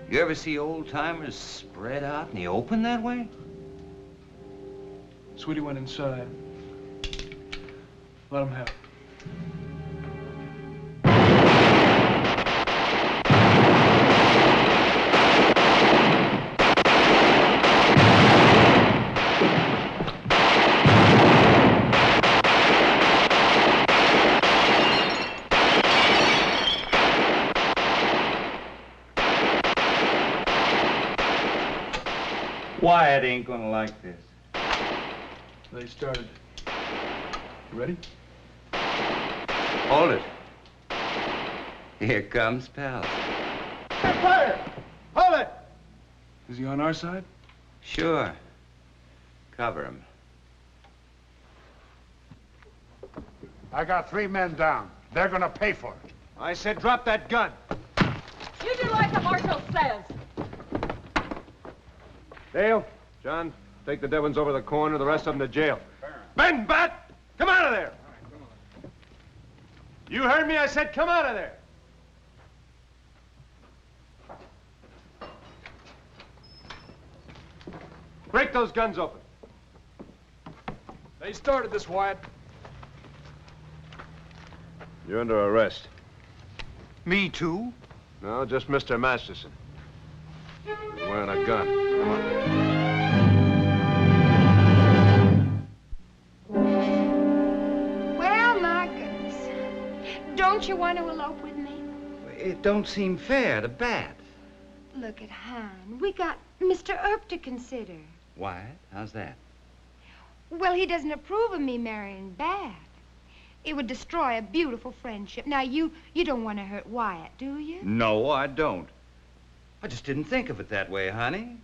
You ever see old-timers spread out in the open that way? Sweetie went inside. Let him have it. Wyatt ain't gonna like this. They started. You ready? Hold it. Here comes Pal. Fire! Hold it! Is he on our side? Sure. Cover him. I got 3 men down. They're gonna pay for it. I said drop that gun. You do like the marshal says. Dale, John, take the dead ones over the corner, the rest of them to jail. Ben, Bat, come out of there. You heard me, I said come out of there. Break those guns open. They started this, Wyatt. You're under arrest. Me too? No, just Mr. Masterson. You're wearing a gun. Come on. Well, my goodness. Don't you want to elope with me? It don't seem fair to Bat. Look at Han. We got Mr. Earp to consider. Wyatt, how's that? Well, he doesn't approve of me marrying Bat. It would destroy a beautiful friendship. Now, you don't want to hurt Wyatt, do you? No, I don't. I just didn't think of it that way, honey.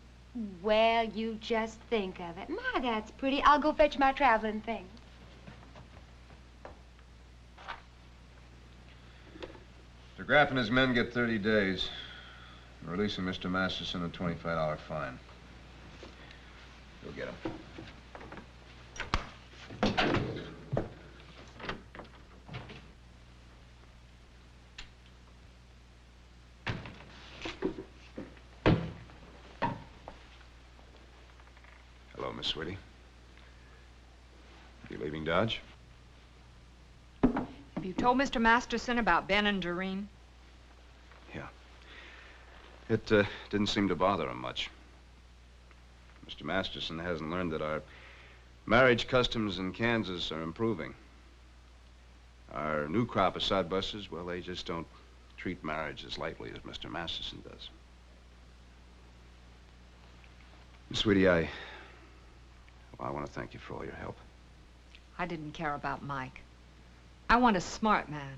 Well, you just think of it. My, that's pretty. I'll go fetch my traveling things. Mr. Graff and his men get 30 days. Releasing Mr. Masterson a $25 fine. Go get him. Hello, Miss Sweetie. You leaving Dodge? Have you told Mr. Masterson about Ben and Doreen? Yeah. It didn't seem to bother him much. Mr. Masterson hasn't learned that our marriage customs in Kansas are improving. Our new crop of sodbusters, well, they just don't treat marriage as lightly as Mr. Masterson does. Sweetie, I want to thank you for all your help. I didn't care about Mike. I want a smart man.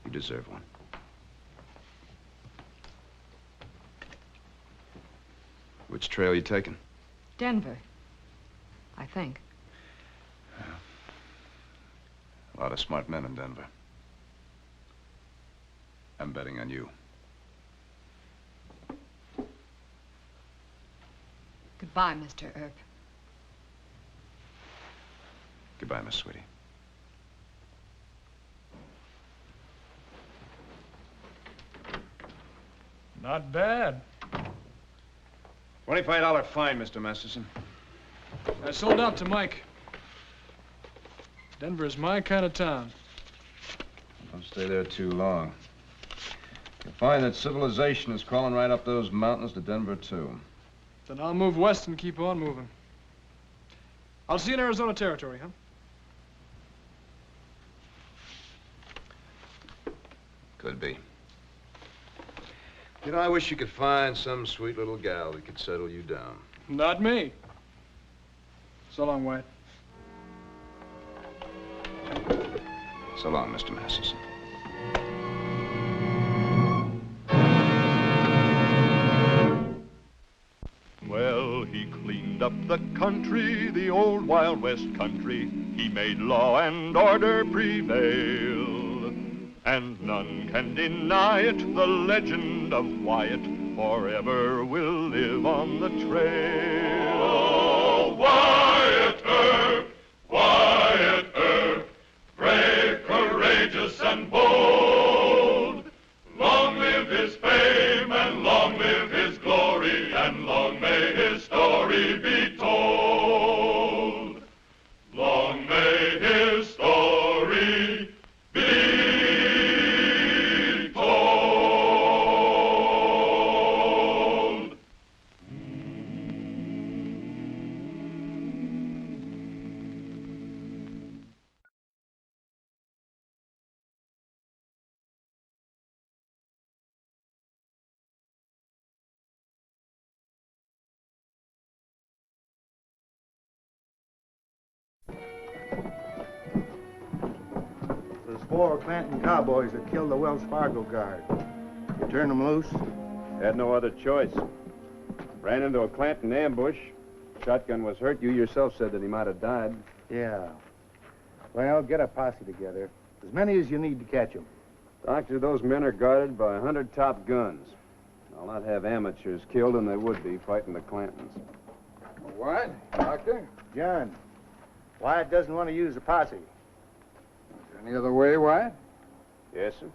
You deserve one. Which trail are you taking? Denver, I think. A lot of smart men in Denver. I'm betting on you. Goodbye, Mr. Earp. Goodbye, Miss Sweetie. Not bad. $25 fine, Mr. Masterson. I sold out to Mike. Denver's my kind of town. Don't stay there too long. You'll find that civilization is crawling right up those mountains to Denver, too. Then I'll move west and keep on moving. I'll see you in Arizona Territory, huh? Could be. You know, I wish you could find some sweet little gal that could settle you down. Not me. So long, Wyatt. So long, Mr. Masterson. Well, he cleaned up the country, the old Wild West country. He made law and order prevail. And none can deny it, the legend of Wyatt forever will live on the trail. Oh, Wyatt Earp, brave, courageous, and bold. Long live his fame, and long live his glory, and long may his story be told. Long may his story be There's 4 Clanton cowboys that killed the Wells Fargo guard. You turned them loose? Had no other choice. Ran into a Clanton ambush. Shotgun was hurt. You yourself said that he might have died. Yeah. Well, get a posse together. As many as you need to catch them. Doctor, those men are guarded by 100 top guns. I'll not have amateurs killed, and they would be fighting the Clantons. What? Doctor? John, Wyatt doesn't want to use the posse. Any other way, Wyatt? Yes, sir.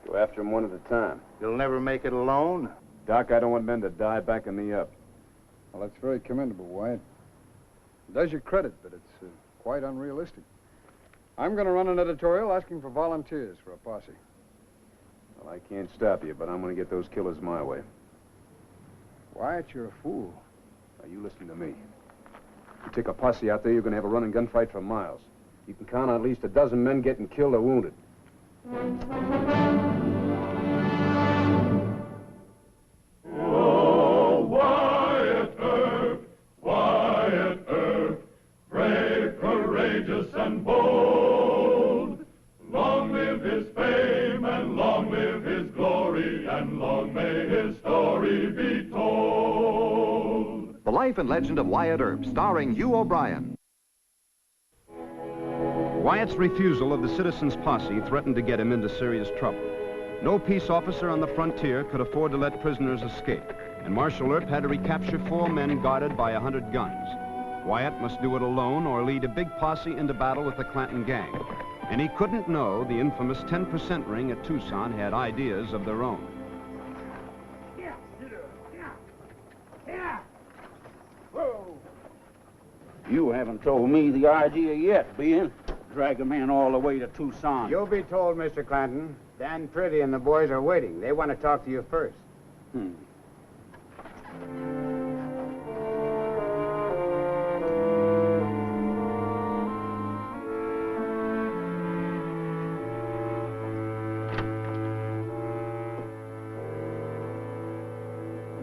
Go after them one at a time. You'll never make it alone. Doc, I don't want men to die backing me up. Well, that's very commendable, Wyatt. It does you credit, but it's quite unrealistic. I'm going to run an editorial asking for volunteers for a posse. Well, I can't stop you, but I'm going to get those killers my way. Wyatt, you're a fool. Now, you listen to me. You take a posse out there, you're going to have a running gunfight for miles. You can count on at least a dozen men getting killed or wounded. Oh, Wyatt Earp, brave, courageous, and bold. Long live his fame, and long live his glory, and long may his story be told. The Life and Legend of Wyatt Earp, starring Hugh O'Brien. Wyatt's refusal of the citizens' posse threatened to get him into serious trouble. No peace officer on the frontier could afford to let prisoners escape, and Marshal Earp had to recapture 4 men guarded by 100 guns. Wyatt must do it alone or lead a big posse into battle with the Clanton gang. And he couldn't know the infamous 10% ring at Tucson had ideas of their own. You haven't told me the idea yet, Ben. Drag a man all the way to Tucson. You'll be told, Mr. Clanton. Dan Pretty and the boys are waiting. They want to talk to you first.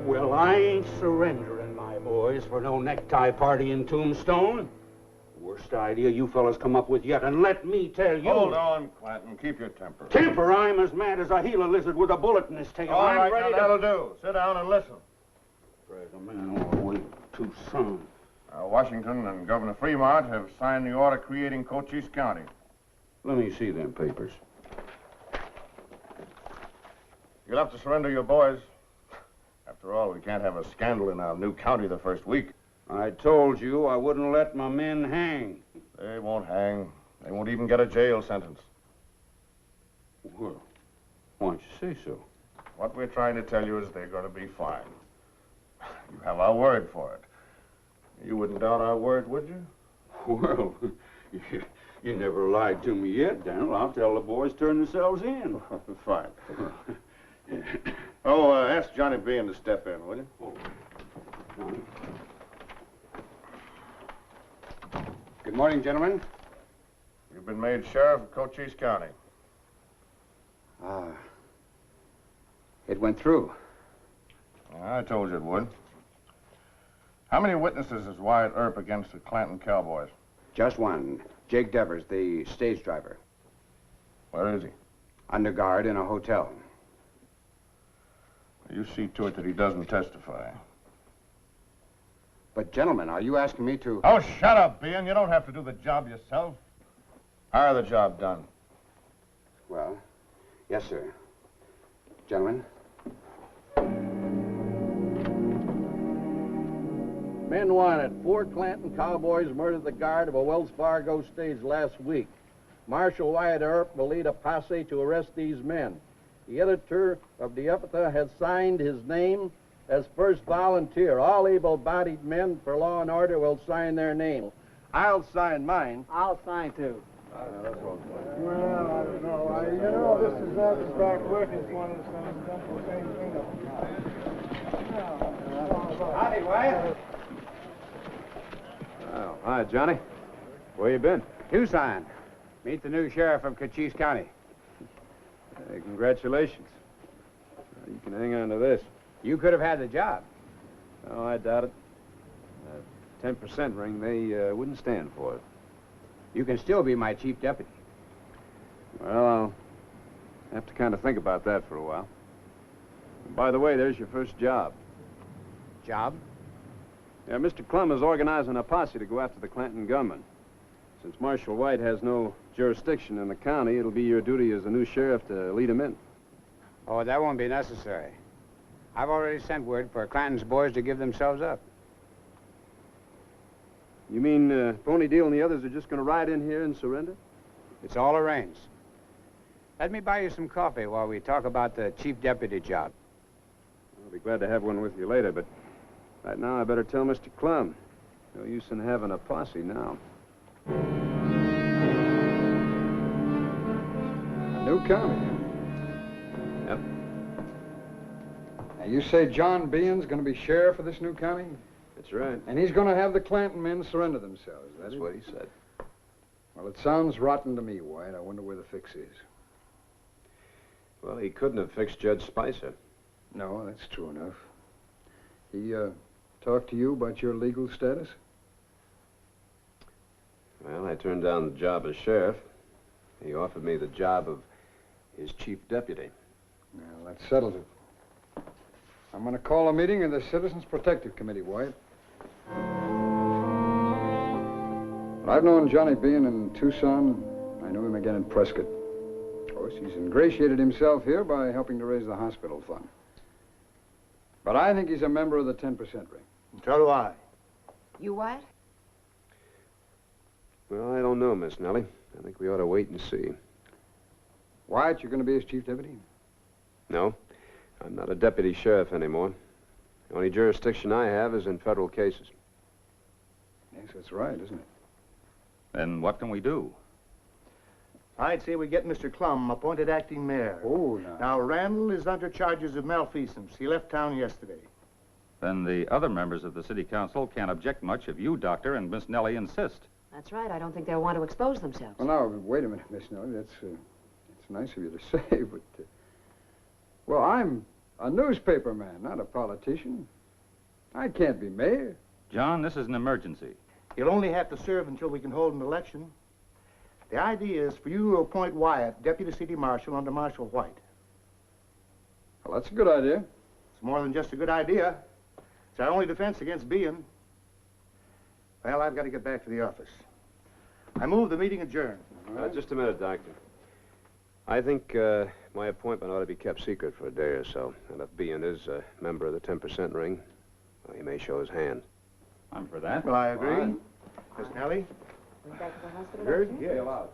Well, I ain't surrendering, my boys, for no necktie party in Tombstone. Worst idea you fellas come up with yet, and let me tell you... Hold on, Clanton. Keep your temper. Temper? I'm as mad as a Gila lizard with a bullet in his tail. All I'm right, ready now that'll do. Sit down and listen. Drag a man all the way to Tucson. Washington and Governor Fremont have signed the order creating Cochise County. Let me see them papers. You'll have to surrender your boys. After all, we can't have a scandal in our new county the first week. I told you I wouldn't let my men hang. They won't hang. They won't even get a jail sentence. Well, why don't you say so? What we're trying to tell you is they're going to be fine. You have our word for it. You wouldn't doubt our word, would you? Well, you never lied to me yet, Daniel. I'll tell the boys to turn themselves in. Fine. Oh, ask Johnny Bean to step in, will you? Good morning, gentlemen. You've been made sheriff of Cochise County. It went through. I told you it would. How many witnesses is Wyatt Earp against the Clanton Cowboys? Just one. Jake Devers, the stage driver. Where is he? Under guard in a hotel. You see to it that he doesn't testify. But, gentlemen, are you asking me to... Oh, shut up, Bean. You don't have to do the job yourself. Hire the job done. Well, yes, sir. Gentlemen. Men wanted. 4 Clanton cowboys murdered the guard of a Wells Fargo stage last week. Marshal Wyatt Earp will lead a posse to arrest these men. The editor of the Epitaph has signed his name as first volunteer. All able-bodied men for law and order will sign their name. I'll sign mine. I'll sign too. Well, I don't know. You know, this is not to start working for one of the same thing. Howdy, Wyatt. Oh, hi, Johnny. Where you been? Tucson. Meet the new sheriff of Cochise County. Hey, congratulations. You can hang on to this. You could have had the job. Oh, I doubt it. 10% ring, they wouldn't stand for it. You can still be my chief deputy. Well, I'll have to kind of think about that for a while. And by the way, there's your first job. Job? Yeah, Mr. Clum is organizing a posse to go after the Clanton gunmen. Since Marshal White has no jurisdiction in the county, it'll be your duty as the new sheriff to lead him in. Oh, that won't be necessary. I've already sent word for Clanton's boys to give themselves up. You mean Pony Deal and the others are just going to ride in here and surrender? It's all arranged. Let me buy you some coffee while we talk about the chief deputy job. I'll be glad to have one with you later, but right now I better tell Mr. Clum. No use in having a posse now. A new county. Yep. Now, you say John Behan's going to be sheriff of this new county? That's right. And he's going to have the Clanton men surrender themselves, That's what he said. Well, it sounds rotten to me, White. I wonder where the fix is. Well, he couldn't have fixed Judge Spicer. No, that's true enough. He, talked to you about your legal status? Well, I turned down the job as sheriff. He offered me the job of his chief deputy. Well, that settles it. I'm going to call a meeting of the Citizens Protective Committee, White. I've known Johnny Behan in Tucson. I knew him again in Prescott. Of course, he's ingratiated himself here by helping to raise the hospital fund. But I think he's a member of the 10% ring. So do I. You what? Well, I don't know, Miss Nellie. I think we ought to wait and see. White, you're going to be his chief deputy? No, I'm not a deputy sheriff anymore. The only jurisdiction I have is in federal cases. Yes, that's right, isn't it? Then what can we do? I'd say we get Mr. Clum appointed acting mayor. Oh, no. Now, Randall is under charges of malfeasance. He left town yesterday. Then the other members of the city council can't object much if you, Doctor, and Miss Nellie insist. That's right. I don't think they'll want to expose themselves. Well, now, wait a minute, Miss Nellie. That's nice of you to say, but... well, I'm a newspaper man, not a politician. I can't be mayor. John, this is an emergency. He'll only have to serve until we can hold an election. The idea is for you to appoint Wyatt deputy city marshal under Marshal White. Well, that's a good idea. It's more than just a good idea. It's our only defense against Behan. Well, I've got to get back to the office. I move the meeting adjourned. Just a minute, Doctor. I think my appointment ought to be kept secret for a day or so. And if Behan is a member of the 10% ring, well, he may show his hand. I'm for that. Well, I agree. Miss Nellie? Going back to the hospital? Heard? Doctor? Yes. Be allowed.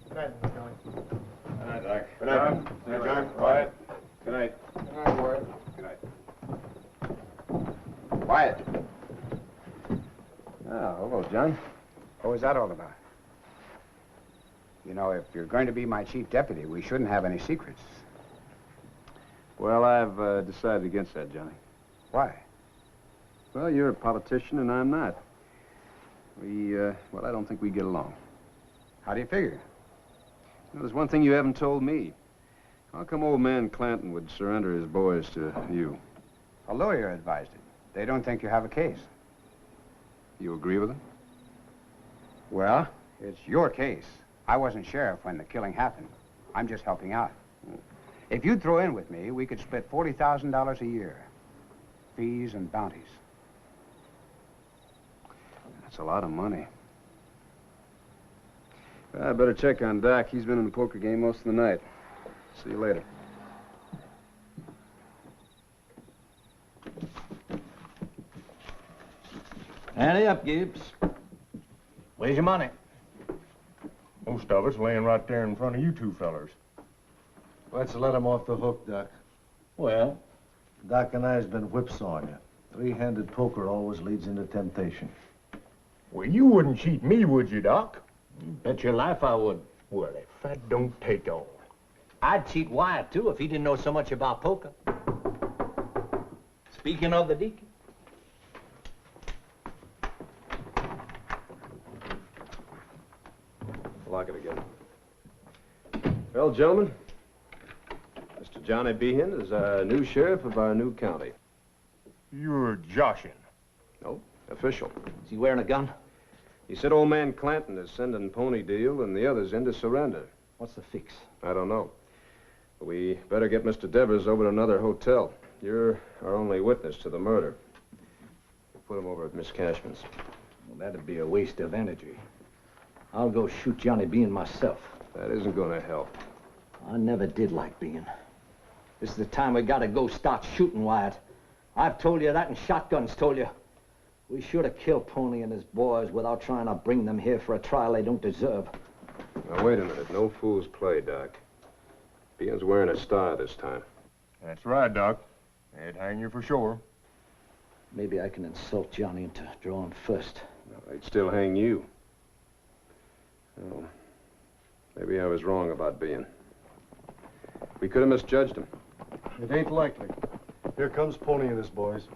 Good night, Miss Nellie. Good night, Doc. Good night. Good night, John. Quiet. Good night. Good night, White. Good night. Wyatt. Oh, hello, John. What was that all about? You know, if you're going to be my chief deputy, we shouldn't have any secrets. Well, I've decided against that, Johnny. Why? Well, you're a politician and I'm not. Well, I don't think we get along. How do you figure? Well, there's one thing you haven't told me. How come old man Clanton would surrender his boys to you? A lawyer advised it. They don't think you have a case. You agree with him? Well, it's your case. I wasn't sheriff when the killing happened. I'm just helping out. If you'd throw in with me, we could split $40,000 a year. Fees and bounties. That's a lot of money. I better check on Doc. He's been in the poker game most of the night. See you later. Ante up, Gibbs. Where's your money? Most of it's laying right there in front of you two fellers. Let's let him off the hook, Doc. Well, Doc and I's been whipsawing you. Three-handed poker always leads into temptation. Well, you wouldn't cheat me, would you, Doc? Bet your life I would. Well, if that don't take on. I'd cheat Wyatt, too, if he didn't know so much about poker. Speaking of the deacon. Lock it again. Well, gentlemen, Mr. Johnny Behan is our new sheriff of our new county. You're joshing. No, official. Is he wearing a gun? He said old man Clanton is sending Pony Deal and the others in to surrender. What's the fix? I don't know. But we better get Mr. Devers over to another hotel. You're our only witness to the murder. Put him over at Miss Cashman's. Well, that'd be a waste of energy. I'll go shoot Johnny Bean myself. That isn't going to help. I never did like Bean. This is the time we gotta go start shooting, Wyatt. I've told you that, and Shotgun's told you. We should have killed Pony and his boys without trying to bring them here for a trial they don't deserve. Now, wait a minute. No fool's play, Doc. Bean's wearing a star this time. That's right, Doc. They'd hang you for sure. Maybe I can insult Johnny into drawing first. No, they'd still hang you. Well, maybe I was wrong about Bean. We could have misjudged him. It ain't likely. Here comes Pony and his boys.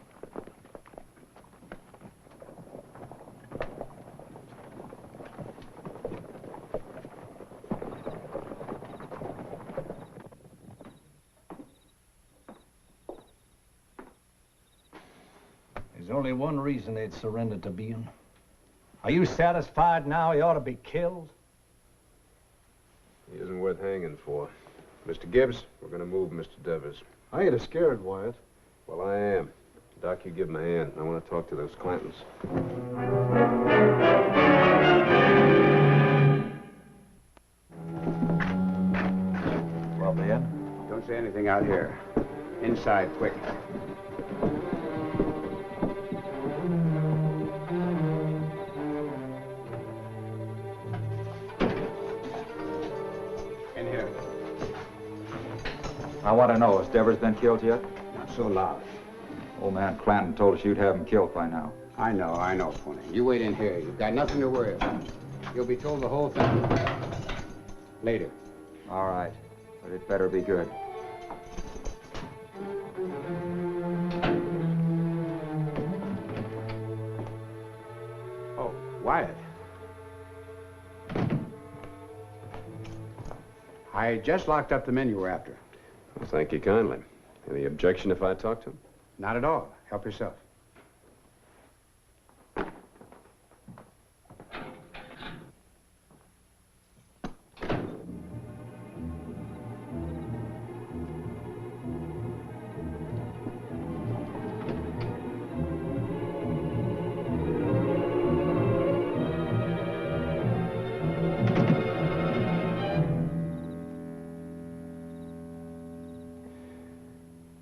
There's only one reason they'd surrender to Bean. Are you satisfied now he ought to be killed? He isn't worth hanging for. Mr. Gibbs, we're going to move Mr. Devers. I ain't scared, Wyatt. Well, I am. Doc, you give him a hand. I want to talk to those Clantons. Well, Ben? Don't say anything out here. Inside, quick. In here. I want to know, has Devers been killed yet? Not so loud. Old man Clanton told us you'd have him killed by now. I know, Pony. You wait in here. You've got nothing to worry about. You'll be told the whole thing later. All right, but it better be good. Oh, Wyatt. I just locked up the men you were after. Well, thank you kindly. Any objection if I talk to him? Not at all. Help yourself.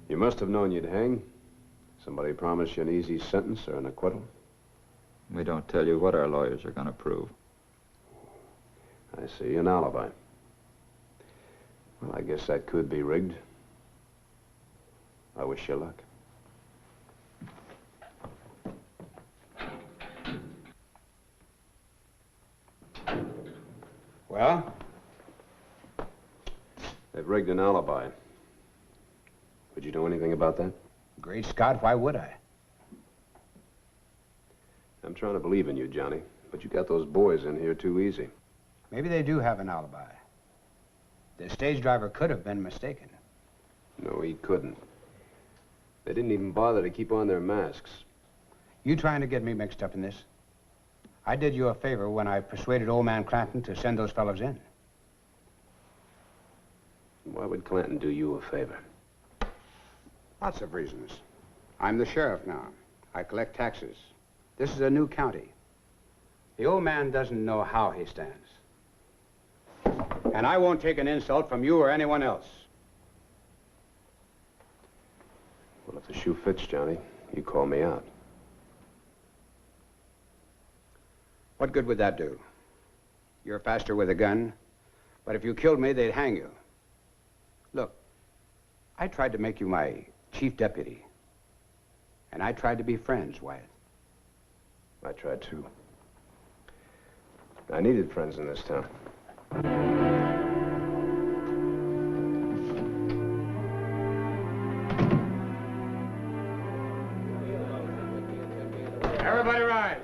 You must have known you'd hang. Somebody promised you an easy sentence or an acquittal? We don't tell you what our lawyers are going to prove. I see, an alibi. Well, I guess that could be rigged. I wish you luck. Well? They've rigged an alibi. Would you know anything about that? Great Scott, why would I? I'm trying to believe in you, Johnny, but you got those boys in here too easy. Maybe they do have an alibi. The stage driver could have been mistaken. No, he couldn't. They didn't even bother to keep on their masks. You trying to get me mixed up in this? I did you a favor when I persuaded old man Clanton to send those fellows in. Why would Clanton do you a favor? Lots of reasons. I'm the sheriff now. I collect taxes. This is a new county. The old man doesn't know how he stands. And I won't take an insult from you or anyone else. Well, if the shoe fits, Johnny, you call me out. What good would that do? You're faster with a gun, but if you killed me, they'd hang you. Look, I tried to make you my chief deputy. And I tried to be friends, Wyatt. I tried too. I needed friends in this town. Everybody rise.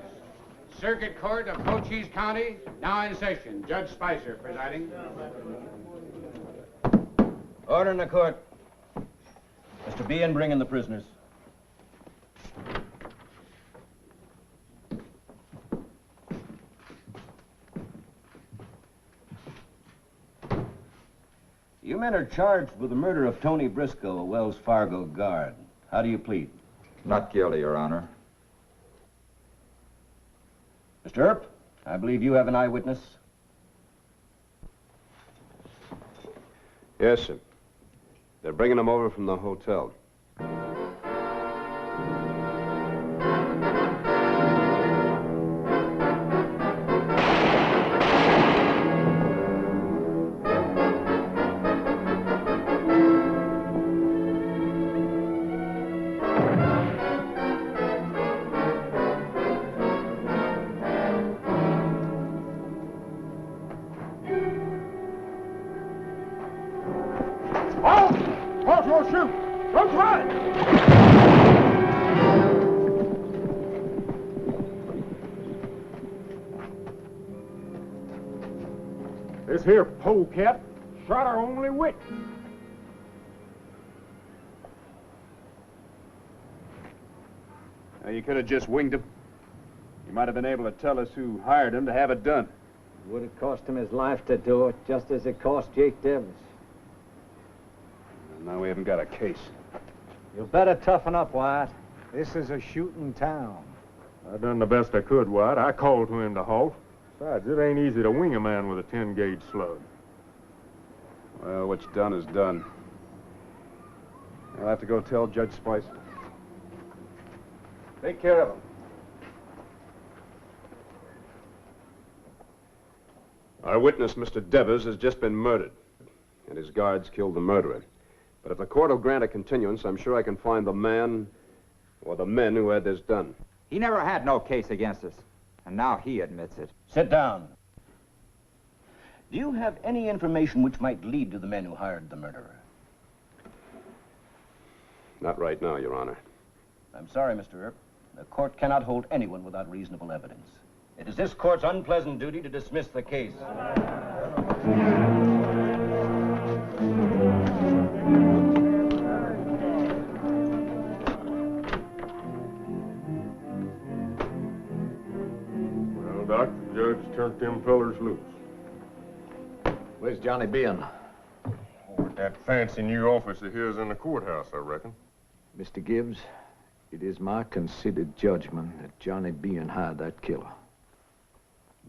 Circuit Court of Cochise County, now in session. Judge Spicer presiding. Order in the court. Mr. Bean, bring in the prisoners. You men are charged with the murder of Tony Briscoe, a Wells Fargo guard. How do you plead? Not guilty, Your Honor. Mr. Earp, I believe you have an eyewitness. Yes, sir. They're bringing him over from the hotel. This here polecat shot our only wit. Now, you could have just winged him. You might have been able to tell us who hired him to have it done. It would have cost him his life to do it, just as it cost Jake Davis. And now we haven't got a case. You better toughen up, Wyatt. This is a shooting town. I done the best I could, White. I called to him to halt. Besides, it ain't easy to wing a man with a 10-gauge slug. Well, what's done is done. I'll have to go tell Judge Spicer. Take care of him. Our witness, Mr. Devers, has just been murdered, and his guards killed the murderer. But if the court will grant a continuance, I'm sure I can find the man or the men who had this done. He never had no case against us, and now he admits it. Sit down. Do you have any information which might lead to the men who hired the murderer? Not right now, Your Honor. I'm sorry, Mr. Earp. The court cannot hold anyone without reasonable evidence. It is this court's unpleasant duty to dismiss the case. Well, Doc, the judge turned them fellers loose. Where's Johnny Bean? Over at that fancy new office of his in the courthouse, I reckon. Mr. Gibbs, it is my considered judgment that Johnny Bean hired that killer.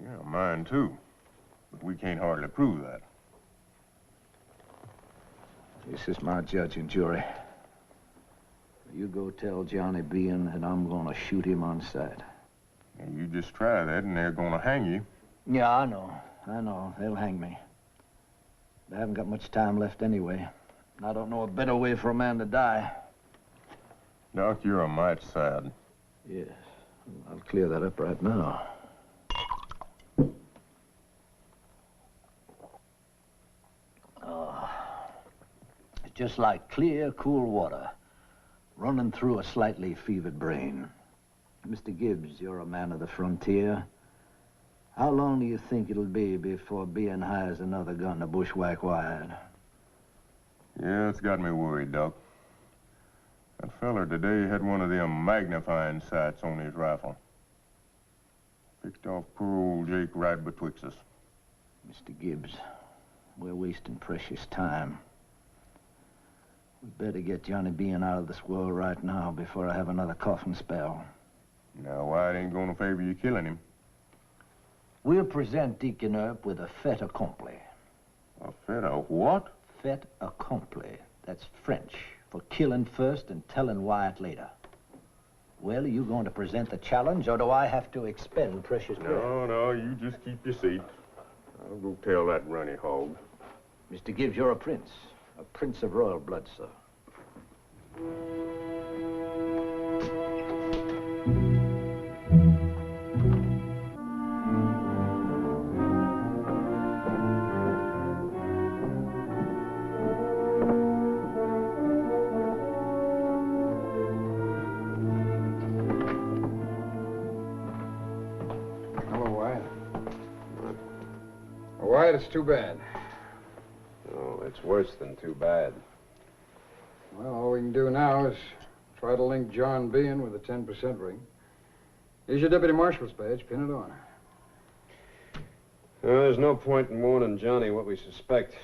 Yeah, mine too. But we can't hardly prove that. This is my judge and jury. You go tell Johnny Bean that I'm gonna shoot him on sight. And you just try that and they're gonna hang you. Yeah, I know. They'll hang me. They haven't got much time left anyway. And I don't know a better way for a man to die. Doc, you're a mite sad. Yes. I'll clear that up right now. It's just like clear, cool water running through a slightly fevered brain. Mr. Gibbs, you're a man of the frontier. How long do you think it'll be before Bean hires another gun to bushwhack Wyatt? Yeah, it's got me worried, Doc. That feller today had one of them magnifying sights on his rifle. Picked off poor old Jake right betwixt us. Mr. Gibbs, we're wasting precious time. We better get Johnny Bean out of this world right now before I have another coughing spell. Now, Wyatt ain't gonna favor you killing him. We'll present Deacon Earp with a fait accompli. A fait of what? Fait accompli. That's French for killing first and telling Wyatt later. Well, are you going to present the challenge, or do I have to expend precious breath? No, you just keep your seat. I'll go tell that runny hog. Mr. Gibbs, you're a prince of royal blood, sir. Wyatt, it's too bad. Oh, it's worse than too bad. Well, all we can do now is try to link John Bean with a 10% ring. Here's your deputy marshal's badge. Pin it on. There's no point in warning Johnny what we suspect.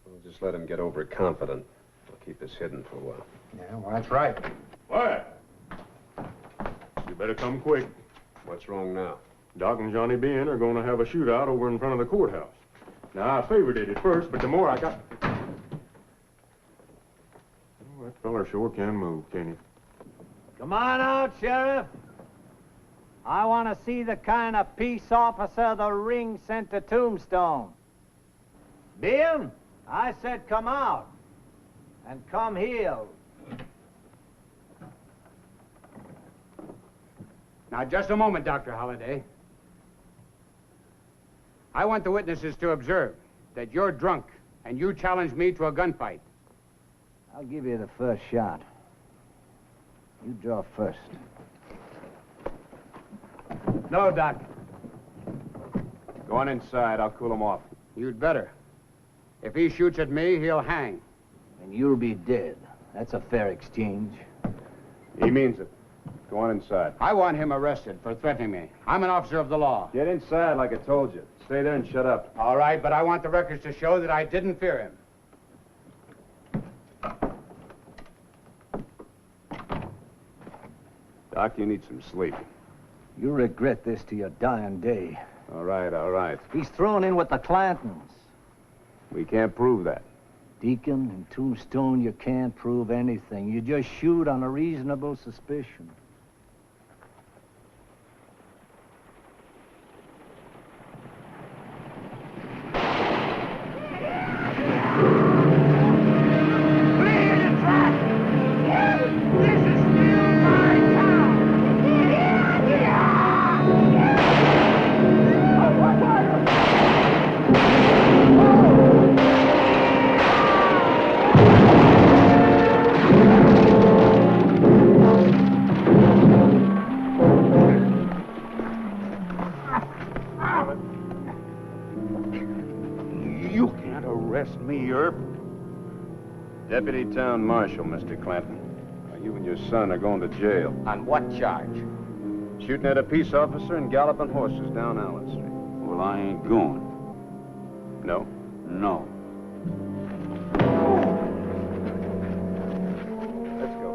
We'll just let him get overconfident. We'll keep this hidden for a while. Yeah, well, that's right. Wyatt! You better come quick. What's wrong now? Doc and Johnny Bean are going to have a shootout over in front of the courthouse. Now, I favored it at first, but the more I got... Oh, that feller sure can move, can he? Come on out, Sheriff. I want to see the kind of peace officer the ring sent to Tombstone. Bean, I said come out. And come healed. Now, just a moment, Dr. Holliday. I want the witnesses to observe that you're drunk and you challenge me to a gunfight. I'll give you the first shot. You draw first. No, Doc. Go on inside. I'll cool him off. You'd better. If he shoots at me, he'll hang. And you'll be dead. That's a fair exchange. He means it. Go on inside. I want him arrested for threatening me. I'm an officer of the law. Get inside like I told you. Stay there and shut up. All right, but I want the records to show that I didn't fear him. Doc, you need some sleep. You'll regret this to your dying day. All right, all right. He's thrown in with the Clantons. We can't prove that. Deacon and Tombstone, you can't prove anything. You just shoot on a reasonable suspicion. Deputy Town Marshal, Mr. Clanton. Now, you and your son are going to jail. On what charge? Shooting at a peace officer and galloping horses down Allen Street. Well, I ain't going. No? No. Let's go.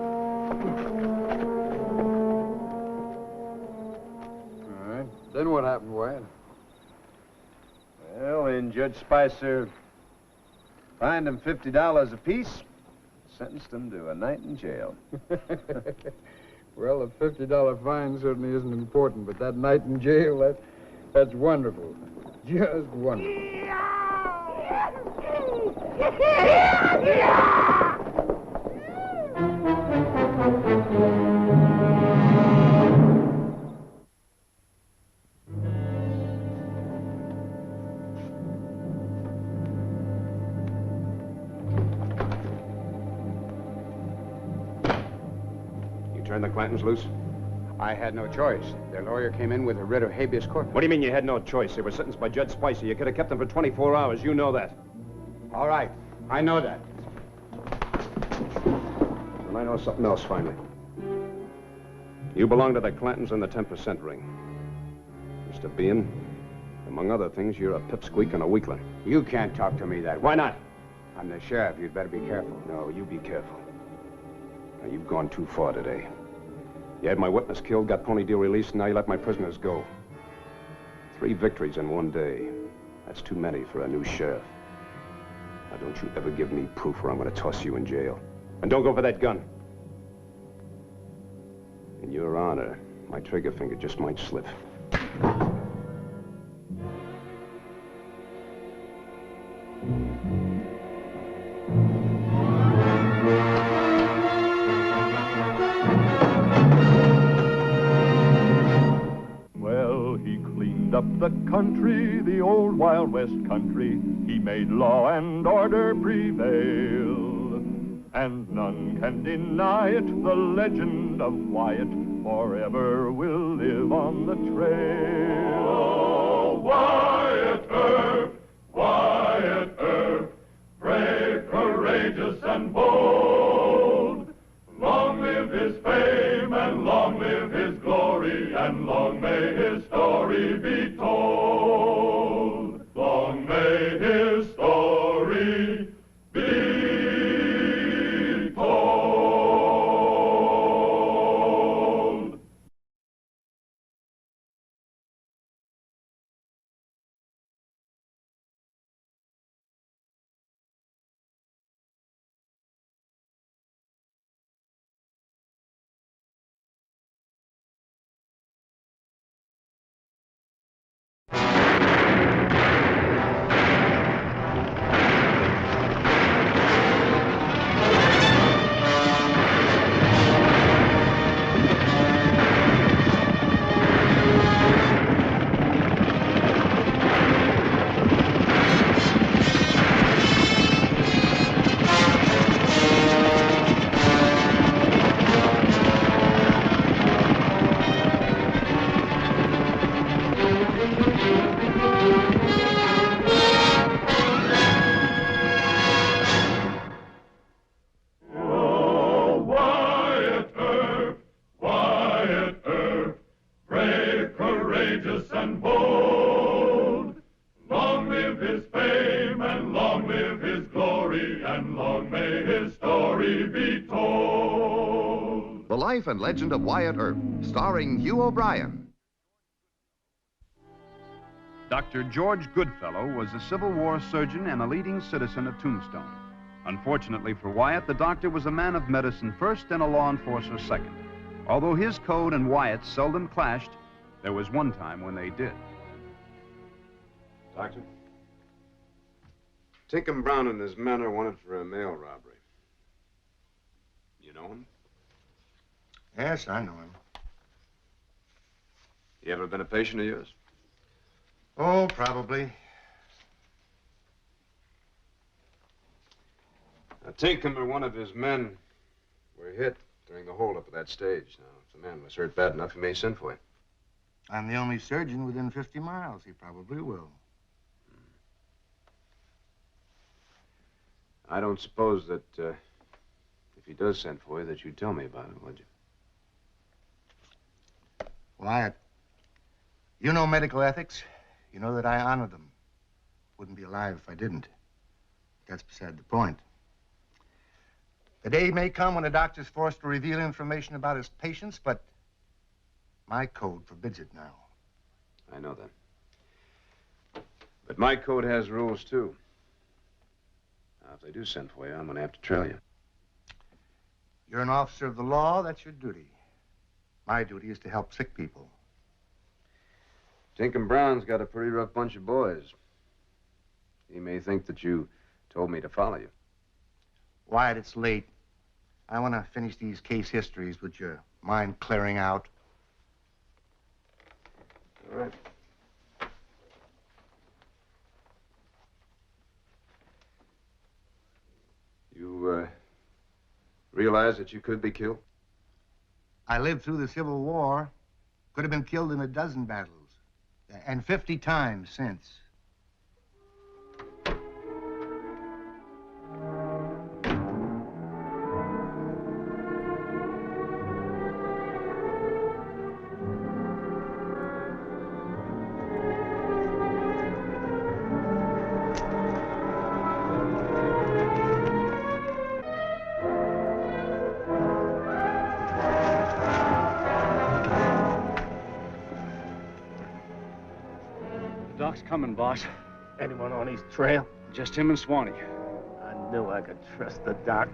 All right. Then what happened, Wyatt? Well, then Judge Spicer fined them $50 apiece, sentenced them to a night in jail. Well, a $50 fine certainly isn't important, but that night in jail, that's wonderful. Just wonderful. Turn the Clantons loose? I had no choice. Their lawyer came in with a writ of habeas corpus. What do you mean you had no choice? They were sentenced by Judge Spicer. You could have kept them for 24 hours. You know that. All right. I know that. And I know something else, finally. You belong to the Clantons and the 10% ring. Mr. Bean, among other things, you're a pipsqueak and a weakling. You can't talk to me that way. Why not? I'm the sheriff. You'd better be careful. No, you be careful. Now, you've gone too far today. You had my witness killed, got Pony Deal released, and now you let my prisoners go. 3 victories in one day. That's too many for a new sheriff. Now, don't you ever give me proof or I'm going to toss you in jail. And don't go for that gun. In your honor, my trigger finger just might slip. Up the country, the old Wild West country, he made law and order prevail. And none can deny it, the legend of Wyatt forever will live on the trail. Oh, Wyatt Earp, brave, courageous, and bold. Long live his fame, and long live his glory, and long may his story be told. Long may his story be told. and bold. Long live his fame, and long live his glory, and long may his story be told. The Life and Legend of Wyatt Earp, starring Hugh O'Brien. Dr. George Goodfellow was a Civil War surgeon and a leading citizen of Tombstone. Unfortunately for Wyatt, the doctor was a man of medicine first and a law enforcer second. Although his code and Wyatt's seldom clashed, there was one time when they did. Doctor? Tinkham Brown and his men are wanted for a mail robbery. You know him? Yes, I know him. You ever been a patient of yours? Oh, probably. Now, Tinkham or one of his men were hit during the holdup of that stage. Now, if the man was hurt bad enough, he may send for you. I'm the only surgeon within 50 miles. He probably will. I don't suppose that if he does send for you, that you'd tell me about it, would you? Wyatt, you know medical ethics. You know that I honor them. Wouldn't be alive if I didn't. That's beside the point. The day may come when a doctor's forced to reveal information about his patients, but my code forbids it now. I know that. But my code has rules, too. Now, if they do send for you, I'm going to have to trail you. You're an officer of the law. That's your duty. My duty is to help sick people. Tinkham Brown's got a pretty rough bunch of boys. He may think that you told me to follow you. Wyatt, it's late. I want to finish these case histories with your mind clearing out. All right. You, realize that you could be killed? I lived through the Civil War. Could have been killed in a dozen battles. And 50 times since. Doc's coming, boss. Anyone on his trail? Just him and Swanee. I knew I could trust the doc.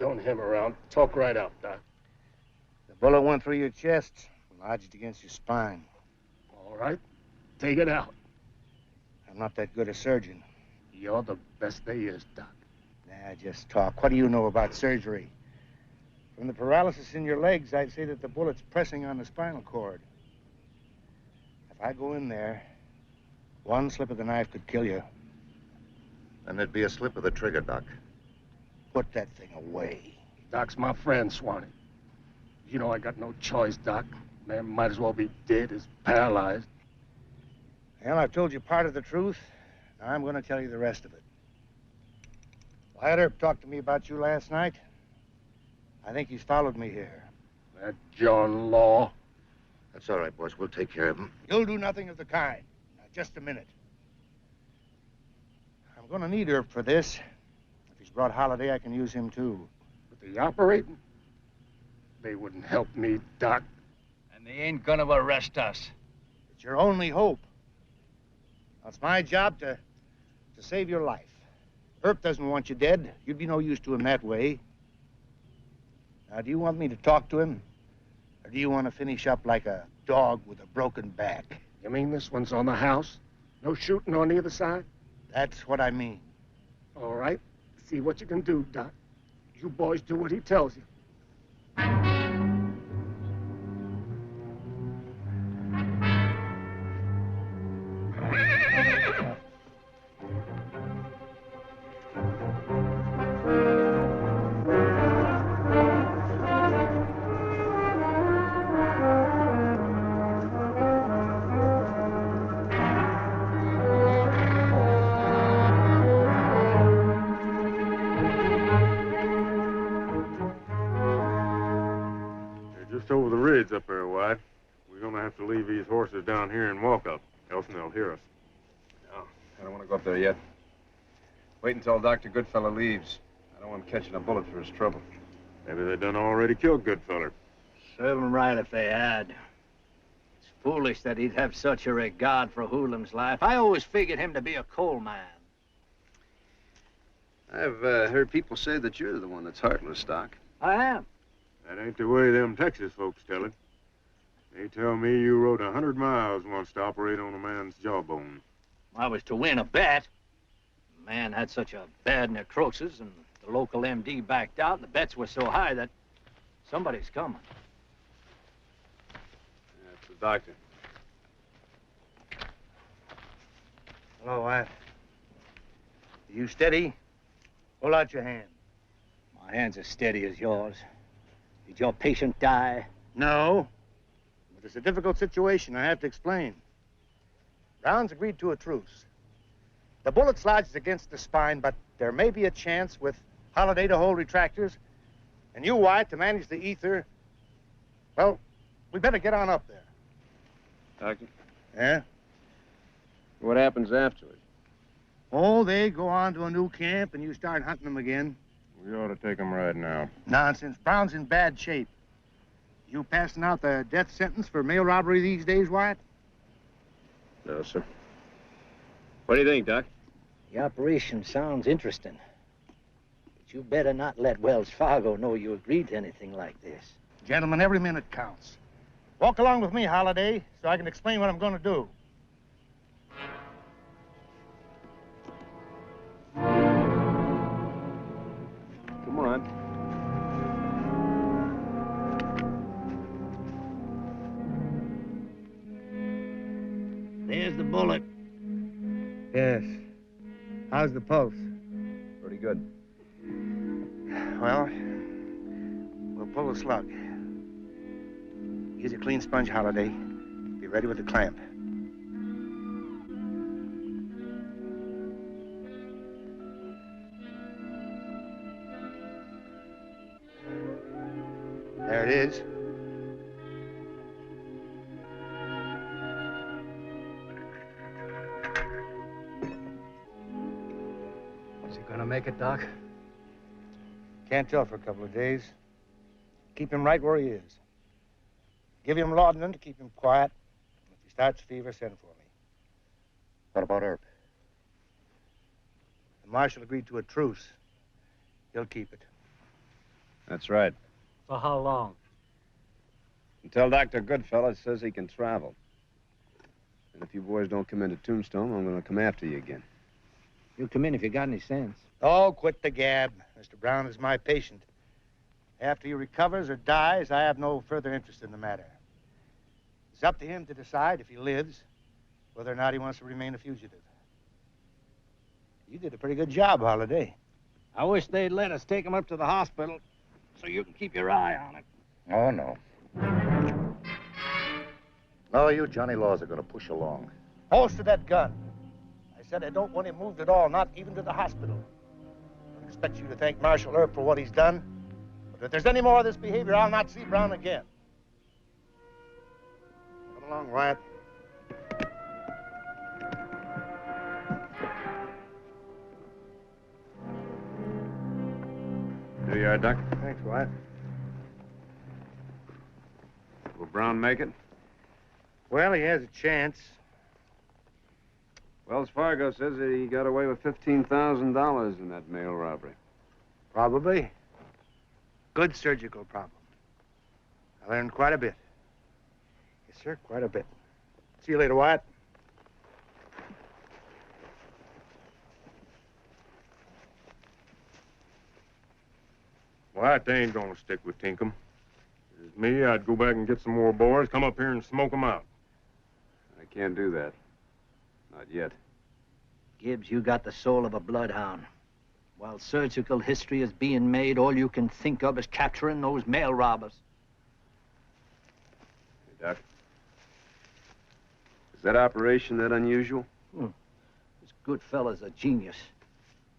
Don't hem around. Talk right out, Doc. The bullet went through your chest, lodged against your spine. All right. Take it out. I'm not that good a surgeon. You're the best there is, Doc. Nah, just talk. What do you know about surgery? From the paralysis in your legs, I'd say that the bullet's pressing on the spinal cord. If I go in there, one slip of the knife could kill you. Then there'd be a slip of the trigger, Doc. Put that thing away. Doc's my friend, Swanee. You know I got no choice, Doc. Man might as well be dead as paralyzed. Well, I've told you part of the truth. Now I'm going to tell you the rest of it. Wyatt Earp talked to me about you last night. I think he's followed me here. That John Law. That's all right, boss. We'll take care of him. You'll do nothing of the kind. Now, just a minute. I'm going to need Earp for this. If he's brought Holiday, I can use him, too. But the operating? They wouldn't help me, Doc. And they ain't gonna arrest us. It's your only hope. Now, it's my job to save your life. Earp doesn't want you dead. You'd be no use to him that way. Now, do you want me to talk to him? Or do you want to finish up like a dog with a broken back? You mean this one's on the house? No shooting on either side? That's what I mean. All right. See what you can do, Doc. You boys do what he tells you. Just over the ridge up there, White. We're gonna have to leave these horses down here and walk up, else they'll hear us. No, I don't want to go up there yet. Wait until Dr. Goodfellow leaves. I don't want him catching a bullet for his trouble. Maybe they done already killed Goodfeller. Serve him right if they had. It's foolish that he'd have such a regard for Hoolham's life. I always figured him to be a coal man. I've heard people say that you're the one that's heartless, Doc. I am. That ain't the way them Texas folks tell it. They tell me you rode 100 miles once to operate on a man's jawbone. I was to win a bet. The man had such a bad necrosis, and the local MD backed out, and the bets were so high that somebody's coming. That's the doctor. Hello, White. Are you steady? Hold out your hand. My hand's as steady as yours. Did your patient die? No. But it's a difficult situation. I have to explain. Brown's agreed to a truce. The bullet lodges against the spine, but there may be a chance with Holiday to hold retractors, and you, White, to manage the ether. Well, we better get on up there. Doctor? Yeah? What happens afterward? Oh, they go on to a new camp, and you start hunting them again. We ought to take them right now. Nonsense. Brown's in bad shape. You passing out the death sentence for mail robbery these days, White? No, sir. What do you think, Doc? The operation sounds interesting. But you better not let Wells Fargo know you agreed to anything like this. Gentlemen, every minute counts. Walk along with me, Holiday, so I can explain what I'm going to do. Come on. There's the bullet. Yes. How's the pulse? Pretty good. Well, we'll pull the slug. Use a clean sponge, Holiday. Be ready with the clamp. There it is. Is he gonna make it, Doc? Can't tell for a couple of days. Keep him right where he is. Give him laudanum to keep him quiet. If he starts fever, send for me. What about Earp? The marshal agreed to a truce. He'll keep it. That's right. For how long? Until Dr. Goodfellow says he can travel. And if you boys don't come into Tombstone, I'm going to come after you again. You'll come in if you got any sense. Oh, quit the gab. Mr. Brown is my patient. After he recovers or dies, I have no further interest in the matter. It's up to him to decide, if he lives, whether or not he wants to remain a fugitive. You did a pretty good job, Holiday. I wish they'd let us take him up to the hospital so you can keep your eye on it. Oh, no. No, you Johnny Laws are going to push along. Holster that gun. I said I don't want him moved at all, not even to the hospital. I don't expect you to thank Marshal Earp for what he's done. But if there's any more of this behavior, I'll not see Brown again. Come along, Wyatt. There you are, Doc. Thanks, Wyatt. Will Brown make it? Well, he has a chance. Wells Fargo says that he got away with $15,000 in that mail robbery. Probably. good surgical problem. I learned quite a bit. Yes, sir, quite a bit. See you later, Wyatt. Wyatt, they ain't gonna stick with Tinkham. If it was me, I'd go back and get some more boys, come up here and smoke them out. I can't do that. Not yet. Gibbs, you got the soul of a bloodhound. While surgical history is being made, all you can think of is capturing those mail robbers. Hey, Doc. Is that operation that unusual? This good fella's a genius.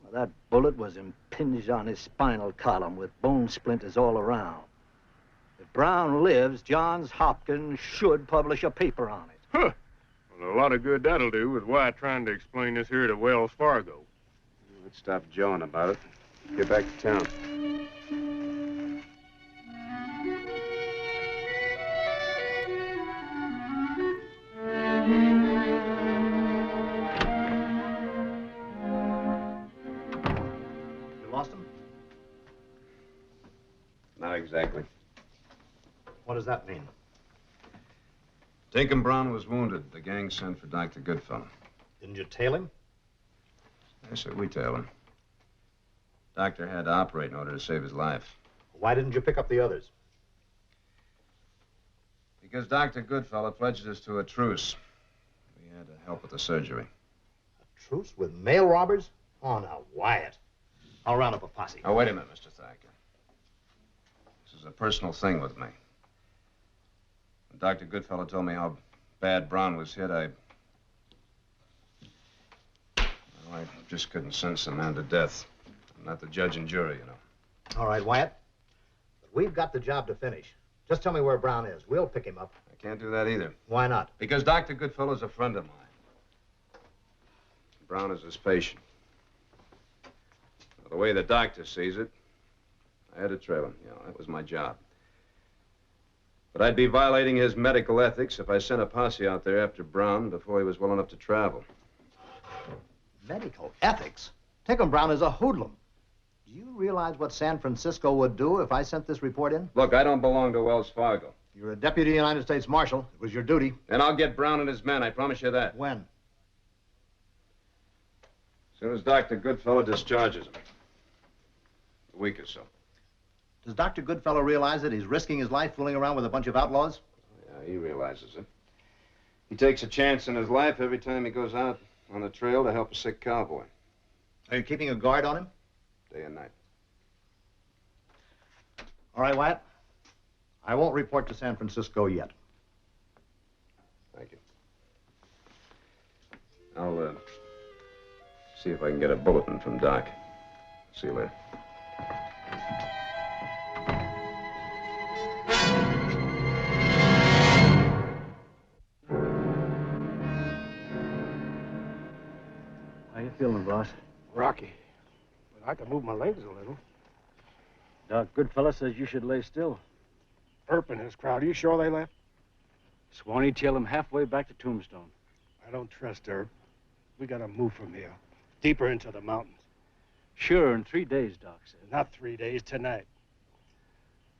Well, that bullet was impinged on his spinal column with bone splinters all around. If Brown lives, Johns Hopkins should publish a paper on it. Huh. Well, a lot of good that'll do with Wyatt trying to explain this here to Wells Fargo. Let's stop jawing about it. Get back to town. You lost him? Not exactly. What does that mean? Tinkham Brown was wounded. The gang sent for Dr. Goodfellow. Didn't you tail him? Yes, sir, we tailed him. Doctor had to operate in order to save his life. Why didn't you pick up the others? Because Dr. Goodfellow pledged us to a truce. We had to help with the surgery. A truce with mail robbers? Oh, now, Wyatt. I'll round up a posse. Oh, wait a minute, Mr. Thacker. This is a personal thing with me. When Dr. Goodfellow told me how bad Brown was hit, I just couldn't sentence a man to death. I'm not the judge and jury, you know. All right, Wyatt. But we've got the job to finish. Just tell me where Brown is. We'll pick him up. I can't do that either. Why not? Because Dr. Goodfellow's a friend of mine. Brown is his patient. Well, the way the doctor sees it, I had to trail him. You know, that was my job. But I'd be violating his medical ethics if I sent a posse out there after Brown before he was well enough to travel. Medical ethics? Tinkham Brown is a hoodlum. Do you realize what San Francisco would do if I sent this report in? Look, I don't belong to Wells Fargo. You're a deputy United States Marshal. It was your duty. And I'll get Brown and his men, I promise you that. When? As soon as Dr. Goodfellow discharges him. A week or so. Does Dr. Goodfellow realize that he's risking his life fooling around with a bunch of outlaws? Yeah, he realizes it. He takes a chance in his life every time he goes out on the trail to help a sick cowboy. Are you keeping a guard on him? Day and night. All right, Wyatt. I won't report to San Francisco yet. Thank you. I'll, see if I can get a bulletin from Doc. See you later. How you feeling, boss? Rocky. But I can move my legs a little. Doc Goodfellow says you should lay still. Earp and his crowd, are you sure they left? Swanee tailed him halfway back to Tombstone. I don't trust Earp. We gotta move from here. Deeper into the mountains. Sure, in 3 days, Doc said. Not 3 days, tonight.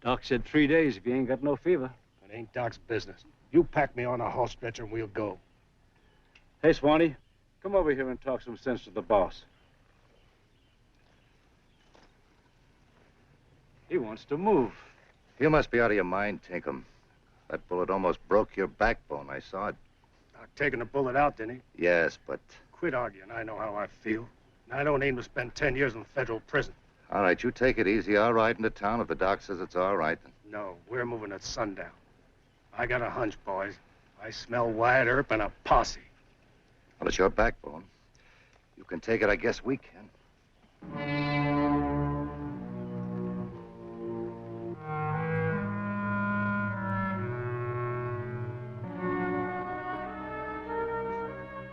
Doc said 3 days if you ain't got no fever. It ain't Doc's business. You pack me on a horse stretcher and we'll go. Hey, Swanee, come over here and talk some sense to the boss. He wants to move. You must be out of your mind, Tinkham. That bullet almost broke your backbone. I saw it. Doc taking the bullet out, didn't he? Yes, but... Quit arguing. I know how I feel. And I don't aim to spend 10 years in federal prison. All right, you take it easy. I'll ride into town if the doc says it's all right. No, we're moving at sundown. I got a hunch, boys. I smell Wyatt Earp and a posse. Well, it's your backbone. You can take it, I guess we can.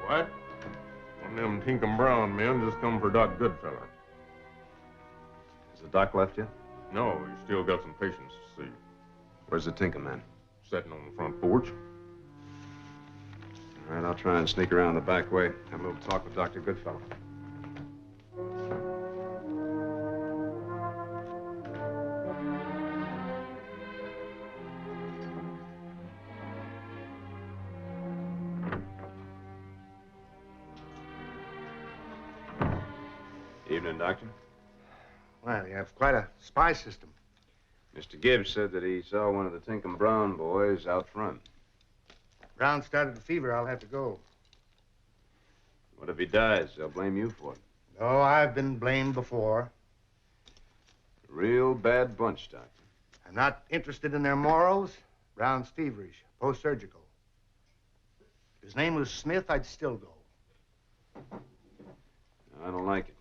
What? One of them Tinkham Brown men just come for Doc Goodfellow. Has the doc left yet? No, he's still got some patients to see. Where's the Tinkham man? Sitting on the front porch. All right, I'll try and sneak around the back way. Have a little talk with Dr. Goodfellow. Doctor? Well, you have quite a spy system. Mr. Gibbs said that he saw one of the Tinkham Brown boys out front. Brown started a fever. I'll have to go. What if he dies? They'll blame you for it. Oh, I've been blamed before. Real bad bunch, Doctor. I'm not interested in their morals. Brown's feverish, post-surgical. If his name was Smith, I'd still go. No, I don't like it.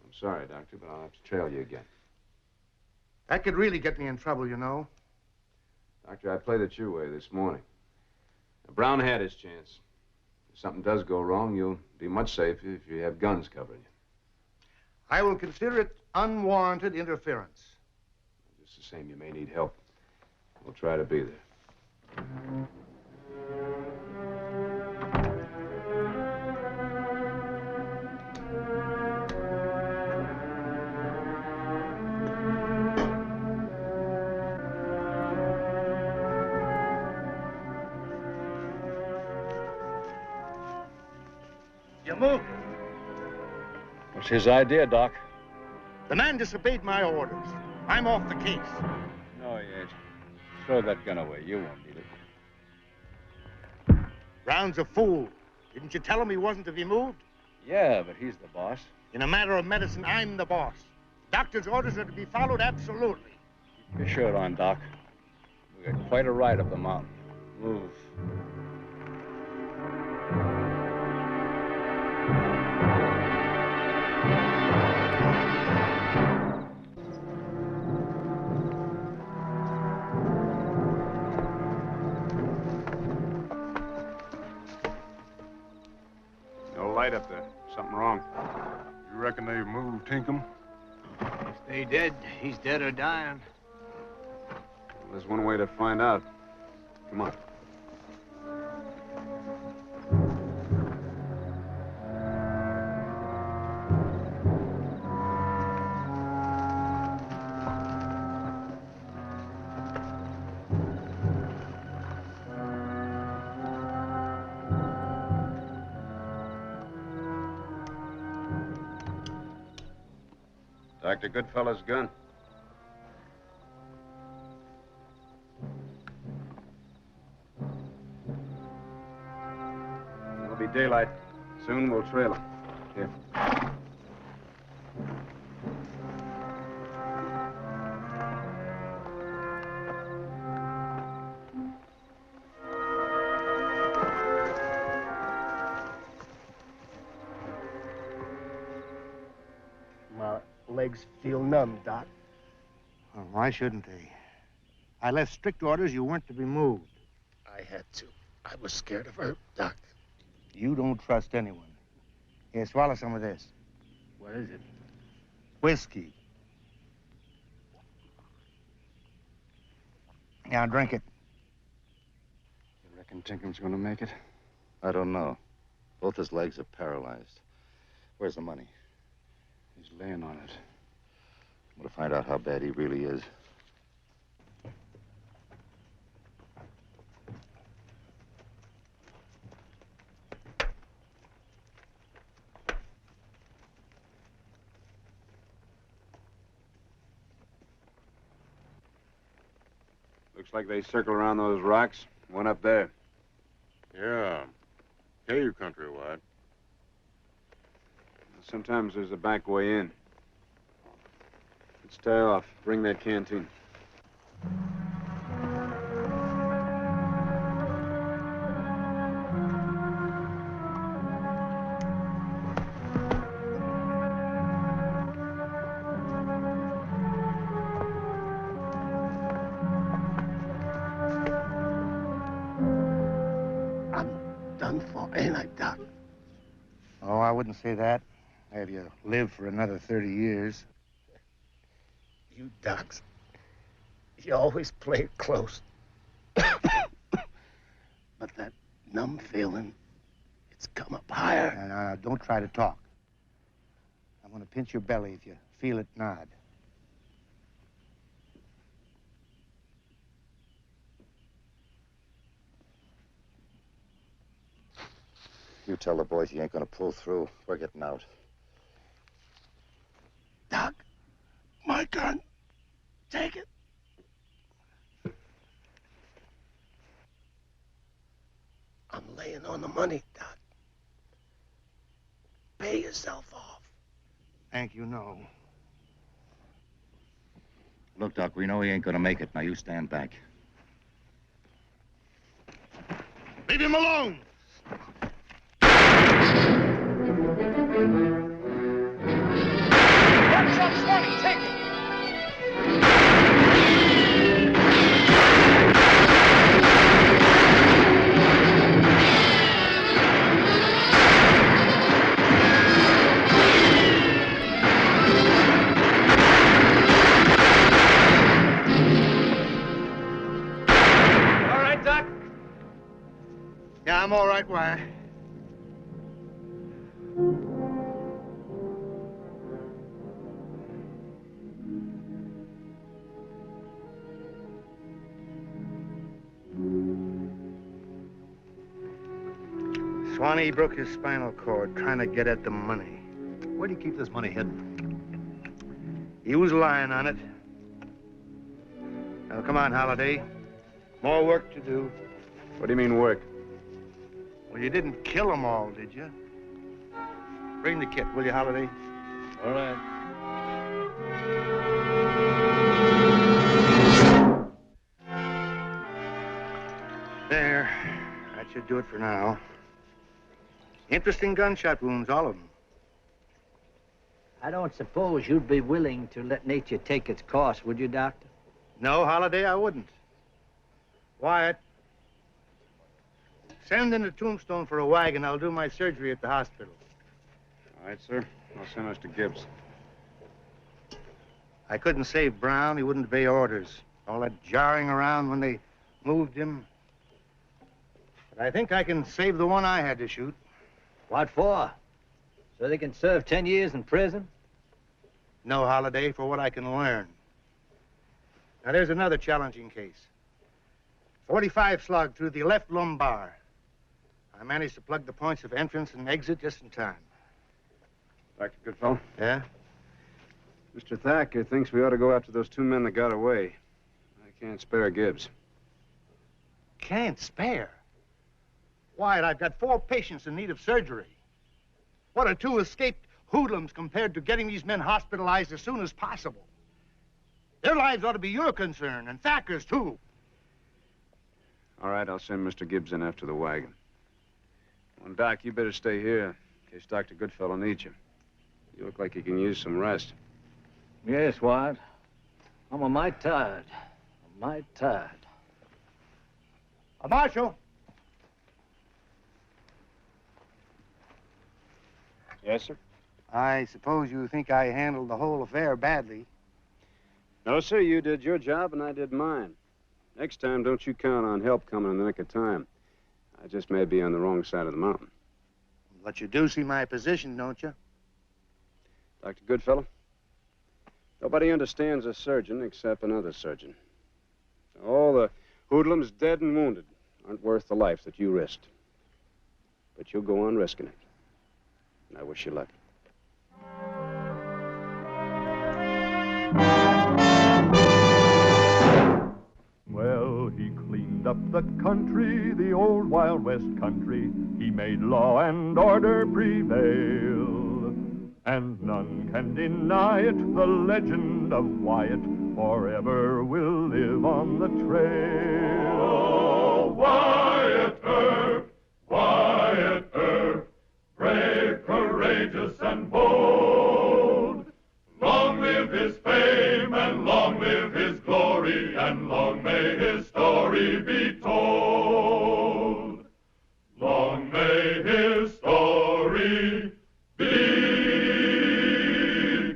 I'm sorry, Doctor, but I'll have to trail you again. That could really get me in trouble, you know. Doctor, I played it your way this morning. Now, Brown had his chance. If something does go wrong, you'll be much safer if you have guns covering you. I will consider it unwarranted interference. Just the same, you may need help. We'll try to be there. You move. What's his idea, Doc? The man disobeyed my orders. I'm off the case. No, he ain't. Throw that gun away. You won't need it. Brown's a fool. Didn't you tell him he wasn't to be moved? Yeah, but he's the boss. In a matter of medicine, I'm the boss. Doctor's orders are to be followed absolutely. Keep your shirt on, Doc. We got quite a ride up the mountain. Move. No light up there. Something wrong. You reckon they've moved Tinkham? If they did, he's dead or dying. Well, there's one way to find out. Come on. Dr. Goodfellow's gun. It'll be daylight. Soon we'll trail him. Here. My legs feel numb, Doc. Well, why shouldn't they? I left strict orders you weren't to be moved. I had to. I was scared of her, Doc. You don't trust anyone. Here, swallow some of this. What is it? Whiskey. Now drink it. You reckon Tinkham's gonna make it? I don't know. Both his legs are paralyzed. Where's the money? He's laying on it. I'm gonna find out how bad he really is. Looks like they circle around those rocks. One up there. Yeah. Cave country, White. Sometimes there's a back way in. Let's tie off. Bring that canteen. I'm done for, ain't I, Doc? Oh, I wouldn't say that. Have you lived for another 30 years? You docs, you always play it close. But that numb feeling, it's come up higher. Now, don't try to talk. I'm going to pinch your belly. If you feel it, nod. You tell the boys he ain't gonna pull through. We're getting out. Doc, my gun. Take it. I'm laying on the money, Doc. Pay yourself off. Thank you, no. Look, Doc, we know he ain't gonna make it. Now you stand back. Leave him alone. Got Trump's money. Take it. All right, Doc? Yeah, I'm all right, Wyatt. Swanee broke his spinal cord trying to get at the money. Where do you keep this money hidden? He was lying on it. Now, come on, Holiday. More work to do. What do you mean, work? Well, you didn't kill them all, did you? Bring the kit, will you, Holiday? All right. There. That should do it for now. Interesting gunshot wounds, all of them. I don't suppose you'd be willing to let nature take its course, would you, Doctor? No, Holiday, I wouldn't. Wyatt, send in the Tombstone for a wagon. I'll do my surgery at the hospital. All right, sir. I'll send Mr. Gibbs. I couldn't save Brown. He wouldn't obey orders. All that jarring around when they moved him. But I think I can save the one I had to shoot. What for? So they can serve 10 years in prison? No, Holiday, for what I can learn. Now, there's another challenging case. 45 slug through the left lumbar. I managed to plug the points of entrance and exit just in time. Dr. Goodfellow? Yeah? Mr. Thacker thinks we ought to go after those two men that got away. I can't spare Gibbs. Can't spare? Wyatt, I've got 4 patients in need of surgery. What are 2 escaped hoodlums compared to getting these men hospitalized as soon as possible? Their lives ought to be your concern, and Thacker's, too. All right, I'll send Mr. Gibbs in after the wagon. Well, Doc, you better stay here in case Dr. Goodfellow needs you. You look like you can use some rest. Yes, Wyatt. I'm a mite tired. A mite tired. Marshal. Yes, sir? I suppose you think I handled the whole affair badly. No, sir, you did your job and I did mine. Next time, don't you count on help coming in the nick of time. I just may be on the wrong side of the mountain. But you do see my position, don't you? Dr. Goodfellow, nobody understands a surgeon except another surgeon. All the hoodlums dead and wounded aren't worth the life that you risked. But you'll go on risking it. And I wish you luck. Well, he cleaned up the country, the old Wild West country. He made law and order prevail. And none can deny it, the legend of Wyatt forever will live on the trail. Oh, Wyatt Earp, brave, courageous, and bold. Long live his fame, and long live his glory, and long may his story be told. Long may his story be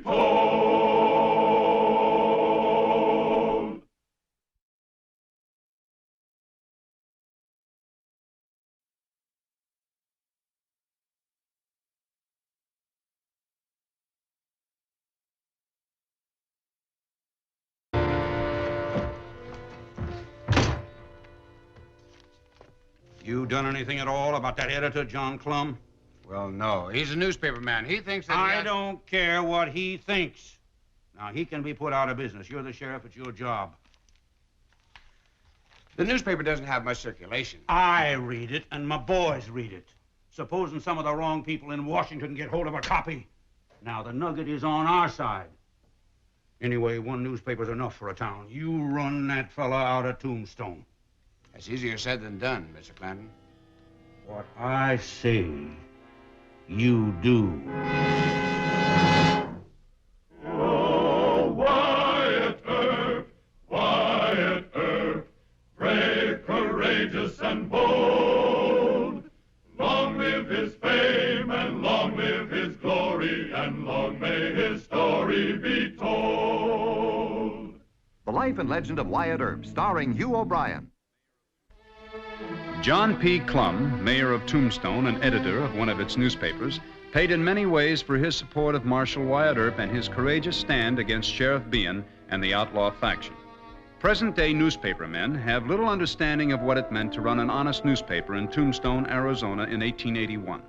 told. You done anything at all about that editor, John Clum? Well, no. He's a newspaper man. He thinks that I don't care what he thinks. Now, he can be put out of business. You're the sheriff. It's your job. The newspaper doesn't have much circulation. I read it, and my boys read it. Supposing some of the wrong people in Washington get hold of a copy. Now, the nugget is on our side. Anyway, one newspaper's enough for a town. You run that fella out of Tombstone. That's easier said than done, Mr. Clanton. What I say, you do. Oh, Wyatt Earp, brave, courageous, and bold. Long live his fame, and long live his glory, and long may his story be told. The Life and Legend of Wyatt Earp, starring Hugh O'Brien. John P. Clum, mayor of Tombstone and editor of one of its newspapers, paid in many ways for his support of Marshal Wyatt Earp and his courageous stand against Sheriff Behan and the outlaw faction. Present-day newspapermen have little understanding of what it meant to run an honest newspaper in Tombstone, Arizona in 1881.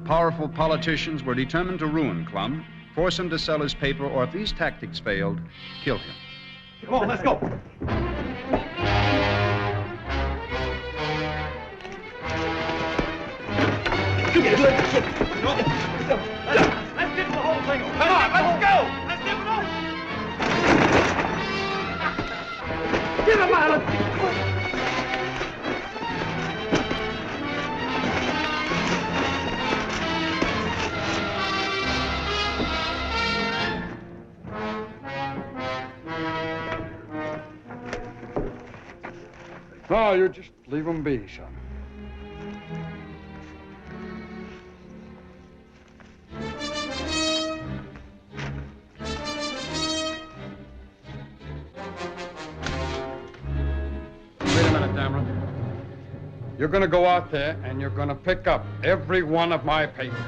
Powerful politicians were determined to ruin Clum, force him to sell his paper, or if these tactics failed, kill him. Come on, let's go. You get good. Let's get the whole thing. Come on, let's go. Let's get it on. Get him out of here. No, you just leave them be, son. You're going to go out there and you're going to pick up every one of my papers.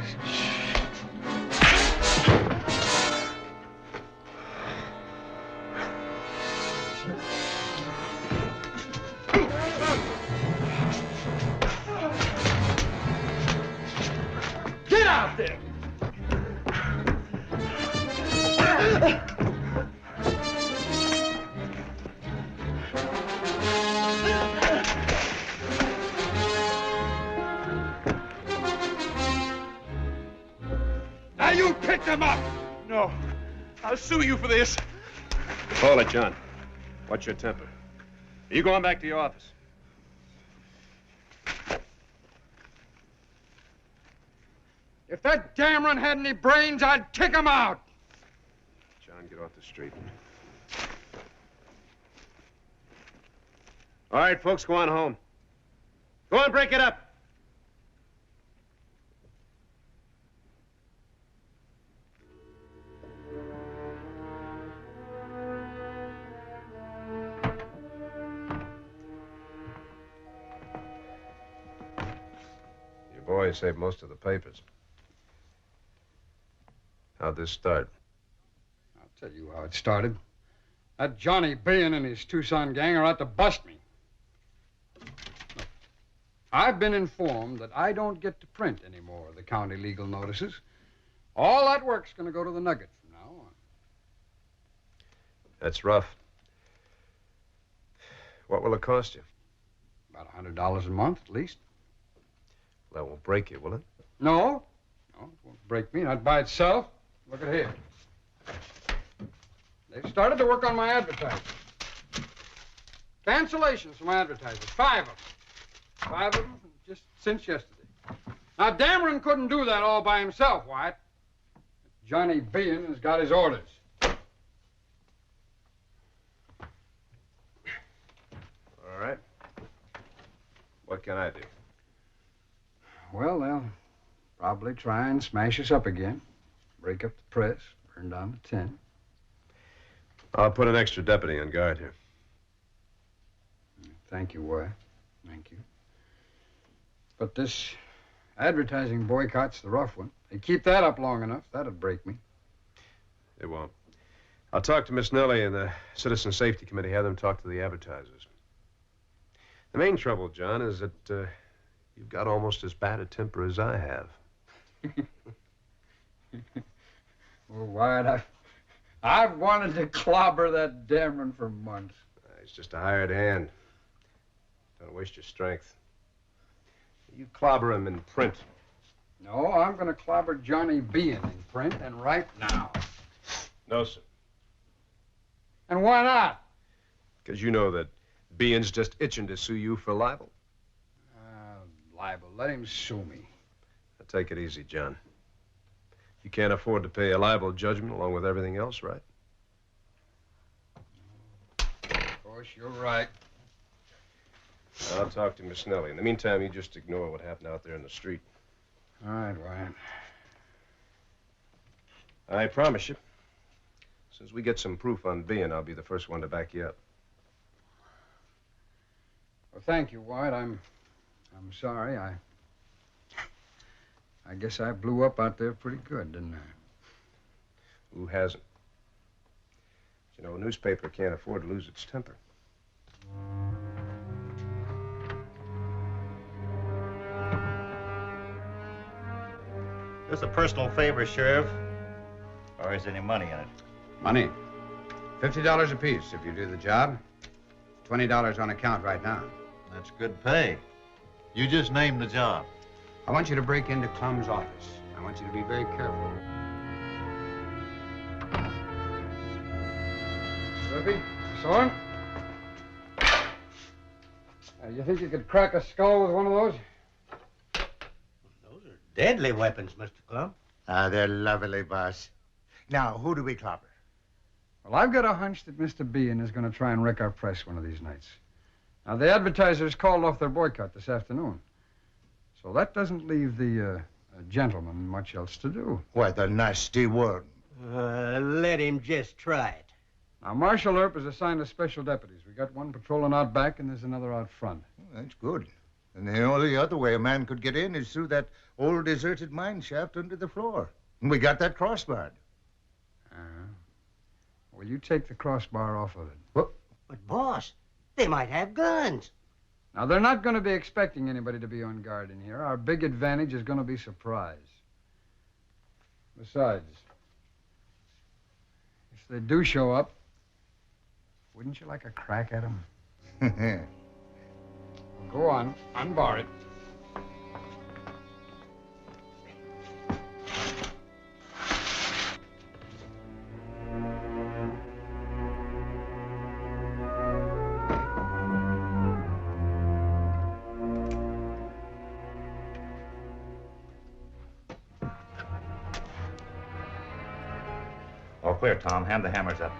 Get out there! Now you picked them up! No. I'll sue you for this. Hold it, John. What's your temper? Are you going back to your office? If that Dameron had any brains, I'd kick him out. John, get off the street. All right, folks, go on home. Go on, break it up. Your boy saved most of the papers. How'd this start? I'll tell you how it started. That Johnny Behan and his Tucson gang are out to bust me. Look, I've been informed that I don't get to print any more of the county legal notices. All that work's going to go to the Nugget from now on. That's rough. What will it cost you? About $100 a month, at least. That won't break you, will it? No. No, it won't break me, not by itself. Look at here. They've started to work on my advertising. Cancellations from advertisers. 5 of them. 5 of them just since yesterday. Now, Dameron couldn't do that all by himself, Wyatt. Johnny Behan has got his orders. All right. What can I do? Well, they'll probably try and smash us up again. Break up the press, burn down the tent. I'll put an extra deputy on guard here. Thank you, Wyatt. Thank you. But this advertising boycott's the rough one. They keep that up long enough, that'd break me. It won't. I'll talk to Miss Nellie and the Citizen Safety Committee, have them talk to the advertisers. The main trouble, John, is that you've got almost as bad a temper as I have. Well, Wyatt, I've wanted to clobber that Dameron for months. He's just a hired hand. Don't waste your strength. You clobber him in print. No, I'm going to clobber Johnny Bean in print, and right now. No, sir. And why not? Because you know that Bean's just itching to sue you for libel. Libel. Let him sue me. Now, take it easy, John. You can't afford to pay a libel judgment along with everything else, right? Of course, you're right. I'll talk to Miss Nellie. In the meantime, you just ignore what happened out there in the street. All right, Wyatt. I promise you. As soon as we get some proof on Bean, I'll be the first one to back you up. Well, thank you, Wyatt. I'm sorry. I guess I blew up out there pretty good, didn't I? Who hasn't? You know, a newspaper can't afford to lose its temper. This a personal favor, Sheriff? Or is any money in it? Money? $50 apiece if you do the job. $20 on account right now. That's good pay. You just named the job. I want you to break into Clum's office. I want you to be very careful. Ruby, son? You think you could crack a skull with one of those? Deadly weapons, Mr. Clum. They're lovely, boss. Now, who do we clobber? Well, I've got a hunch that Mr. Bean is going to try and wreck our press one of these nights. Now, the advertisers called off their boycott this afternoon. So that doesn't leave the gentleman much else to do. Why, the nasty worm. Let him just try it. Now, Marshal Earp has assigned us special deputies. We got one patrolling out back, and there's another out front. That's good. And the only other way a man could get in is through that old deserted mine shaft under the floor. And we got that crossbarred. Well, you take the crossbar off of it. What? But, boss, they might have guns. Now, they're not going to be expecting anybody to be on guard in here. Our big advantage is going to be surprise. Besides, if they do show up, wouldn't you like a crack at them? Well, go on, unbar it. All clear, Tom. Hand the hammers up.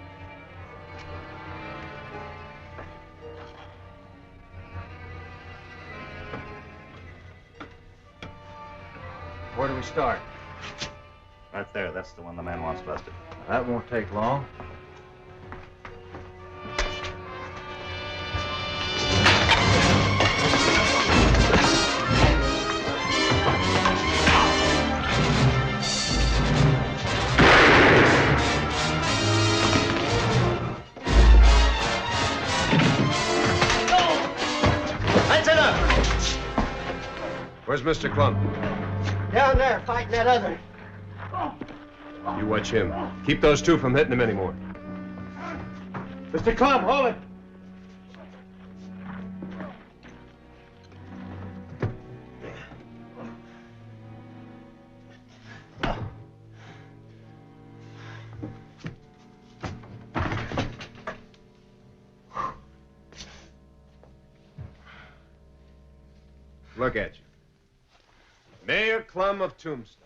Where do we start? Right there. That's the one the man wants busted. That won't take long. Where's Mr. Clum? Down there, fighting that other. You watch him. Keep those two from hitting him anymore. Mr. Clum, hold it. Look at you. Mayor Clum of Tombstone.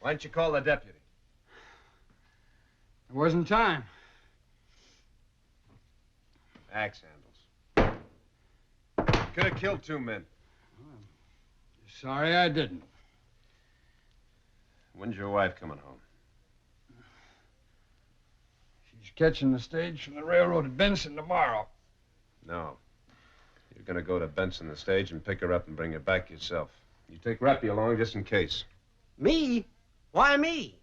Why didn't you call the deputy? It wasn't time. Axe handles. You could have killed two men. Sorry I didn't. When's your wife coming home? She's catching the stage from the railroad at Benson tomorrow. No. You're going to go to Benson the stage and pick her up and bring her back yourself. You take Rappy along just in case. Me? Why me?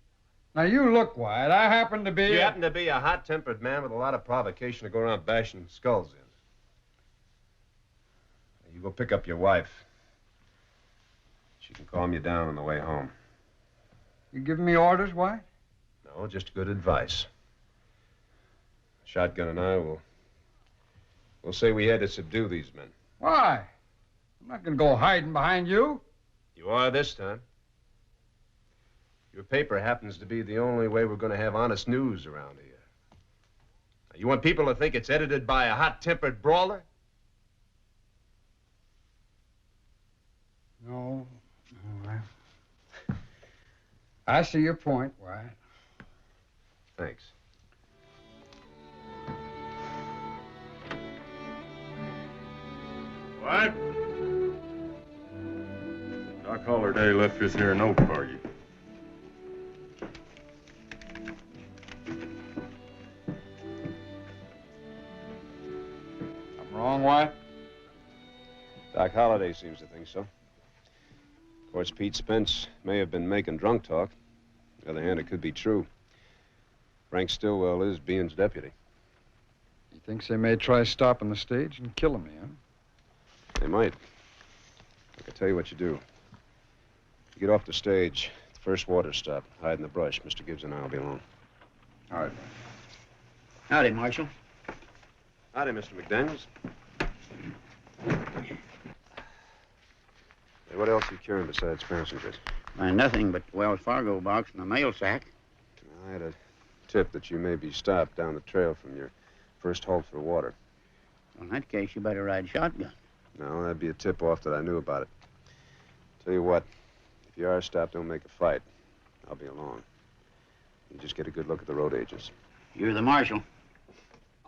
Now, you look, Wyatt. I happen to be... You happen to be a hot-tempered man with a lot of provocation to go around bashing skulls in. Now, you go pick up your wife. She can calm you down on the way home. You giving me orders, Wyatt? No, just good advice. Shotgun and I we'll say we had to subdue these men. Why? I'm not going to go hiding behind you. You are this time. Your paper happens to be the only way we're going to have honest news around here. Now, you want people to think it's edited by a hot-tempered brawler? No. I see your point, Wyatt. Thanks. What? Doc Holliday left this here note for you. I'm wrong, Wyatt? Doc Holliday seems to think so. Of course, Pete Spence may have been making drunk talk. On the other hand, it could be true. Frank Stillwell is Bean's deputy. He thinks they may try stopping the stage and killing me, huh? They might. I can tell you what you do. You get off the stage, the first water stop, hide in the brush. Mr. Gibbs and I will be along. All right. Howdy, Marshal. Howdy, Mr. McDaniels. Hey, what else are you carrying besides passengers? Why, nothing but Wells Fargo box and a mail sack. I had a tip that you may be stopped down the trail from your first halt for water. Well, in that case, you better ride shotgun. No, that'd be a tip-off that I knew about it. Tell you what, if you are stopped, don't make a fight. I'll be along. You just get a good look at the road agents. You're the marshal.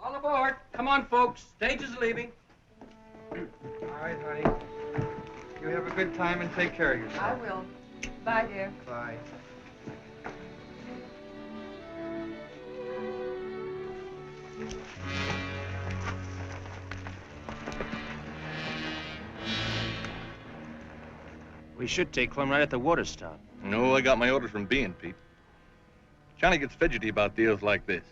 All aboard. Come on, folks. Stage is leaving. All right, honey. You have a good time and take care of yourself. I will. Bye, dear. Bye. We should take Clem right at the water stop. No, I got my orders from Bean, Pete. Johnny gets fidgety about deals like this.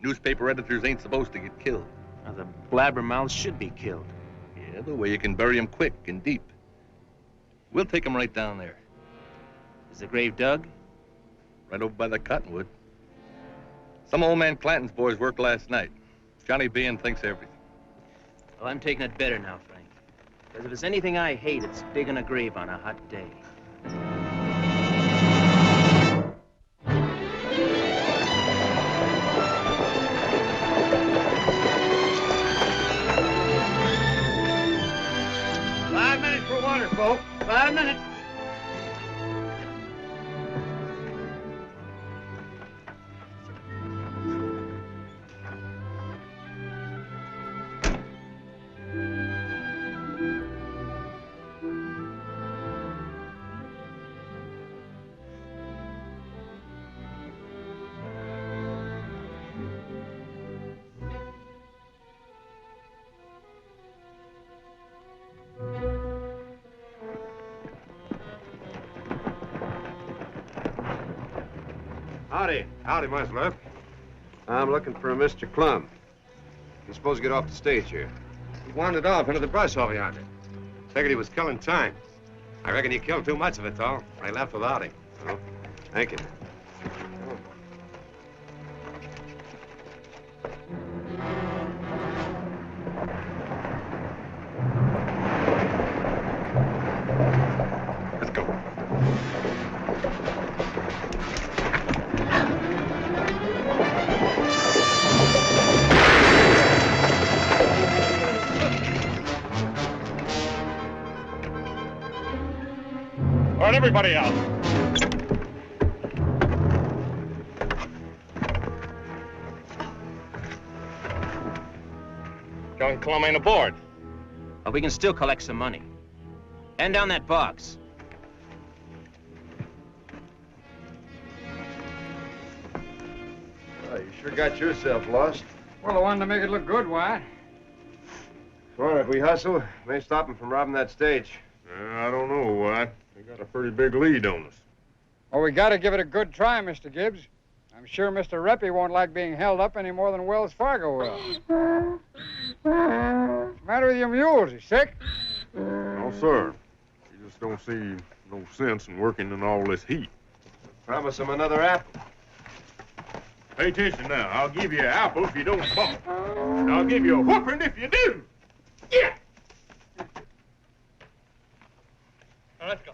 Newspaper editors ain't supposed to get killed. Now, the blabbermouths should be killed. Yeah, the way you can bury them quick and deep. We'll take them right down there. Is the grave dug? Right over by the cottonwood. Some old man Clanton's boys worked last night. Johnny Bean thinks everything. Well, I'm taking it better now, Frank. Because if there's anything I hate, it's digging a grave on a hot day. For water, folks. 5 minutes. Howdy. Howdy, Musler. I'm looking for a Mr. Clum. He's supposed to get off the stage here. He wandered off into the brush over yonder. Figured he was killing time. I reckon he killed too much of it, though. I left without him. Oh, thank you. Let's go. All right, everybody out. John Clum ain't aboard. But we can still collect some money. Hand down that box. Well, you sure got yourself lost. Well, I wanted to make it look good, Wyatt. Come on, if we hustle, may stop him from robbing that stage. I don't know, White. They got a pretty big lead on us. Well, we got to give it a good try, Mr. Gibbs. I'm sure Mr. Reppy won't like being held up any more than Wells Fargo will. What's the matter with your mules? You sick? No, sir. You just don't see no sense in working in all this heat. Promise him another apple. Pay attention now. I'll give you an apple if you don't bump. And I'll give you a whooping if you do. Yeah. Now, let's go.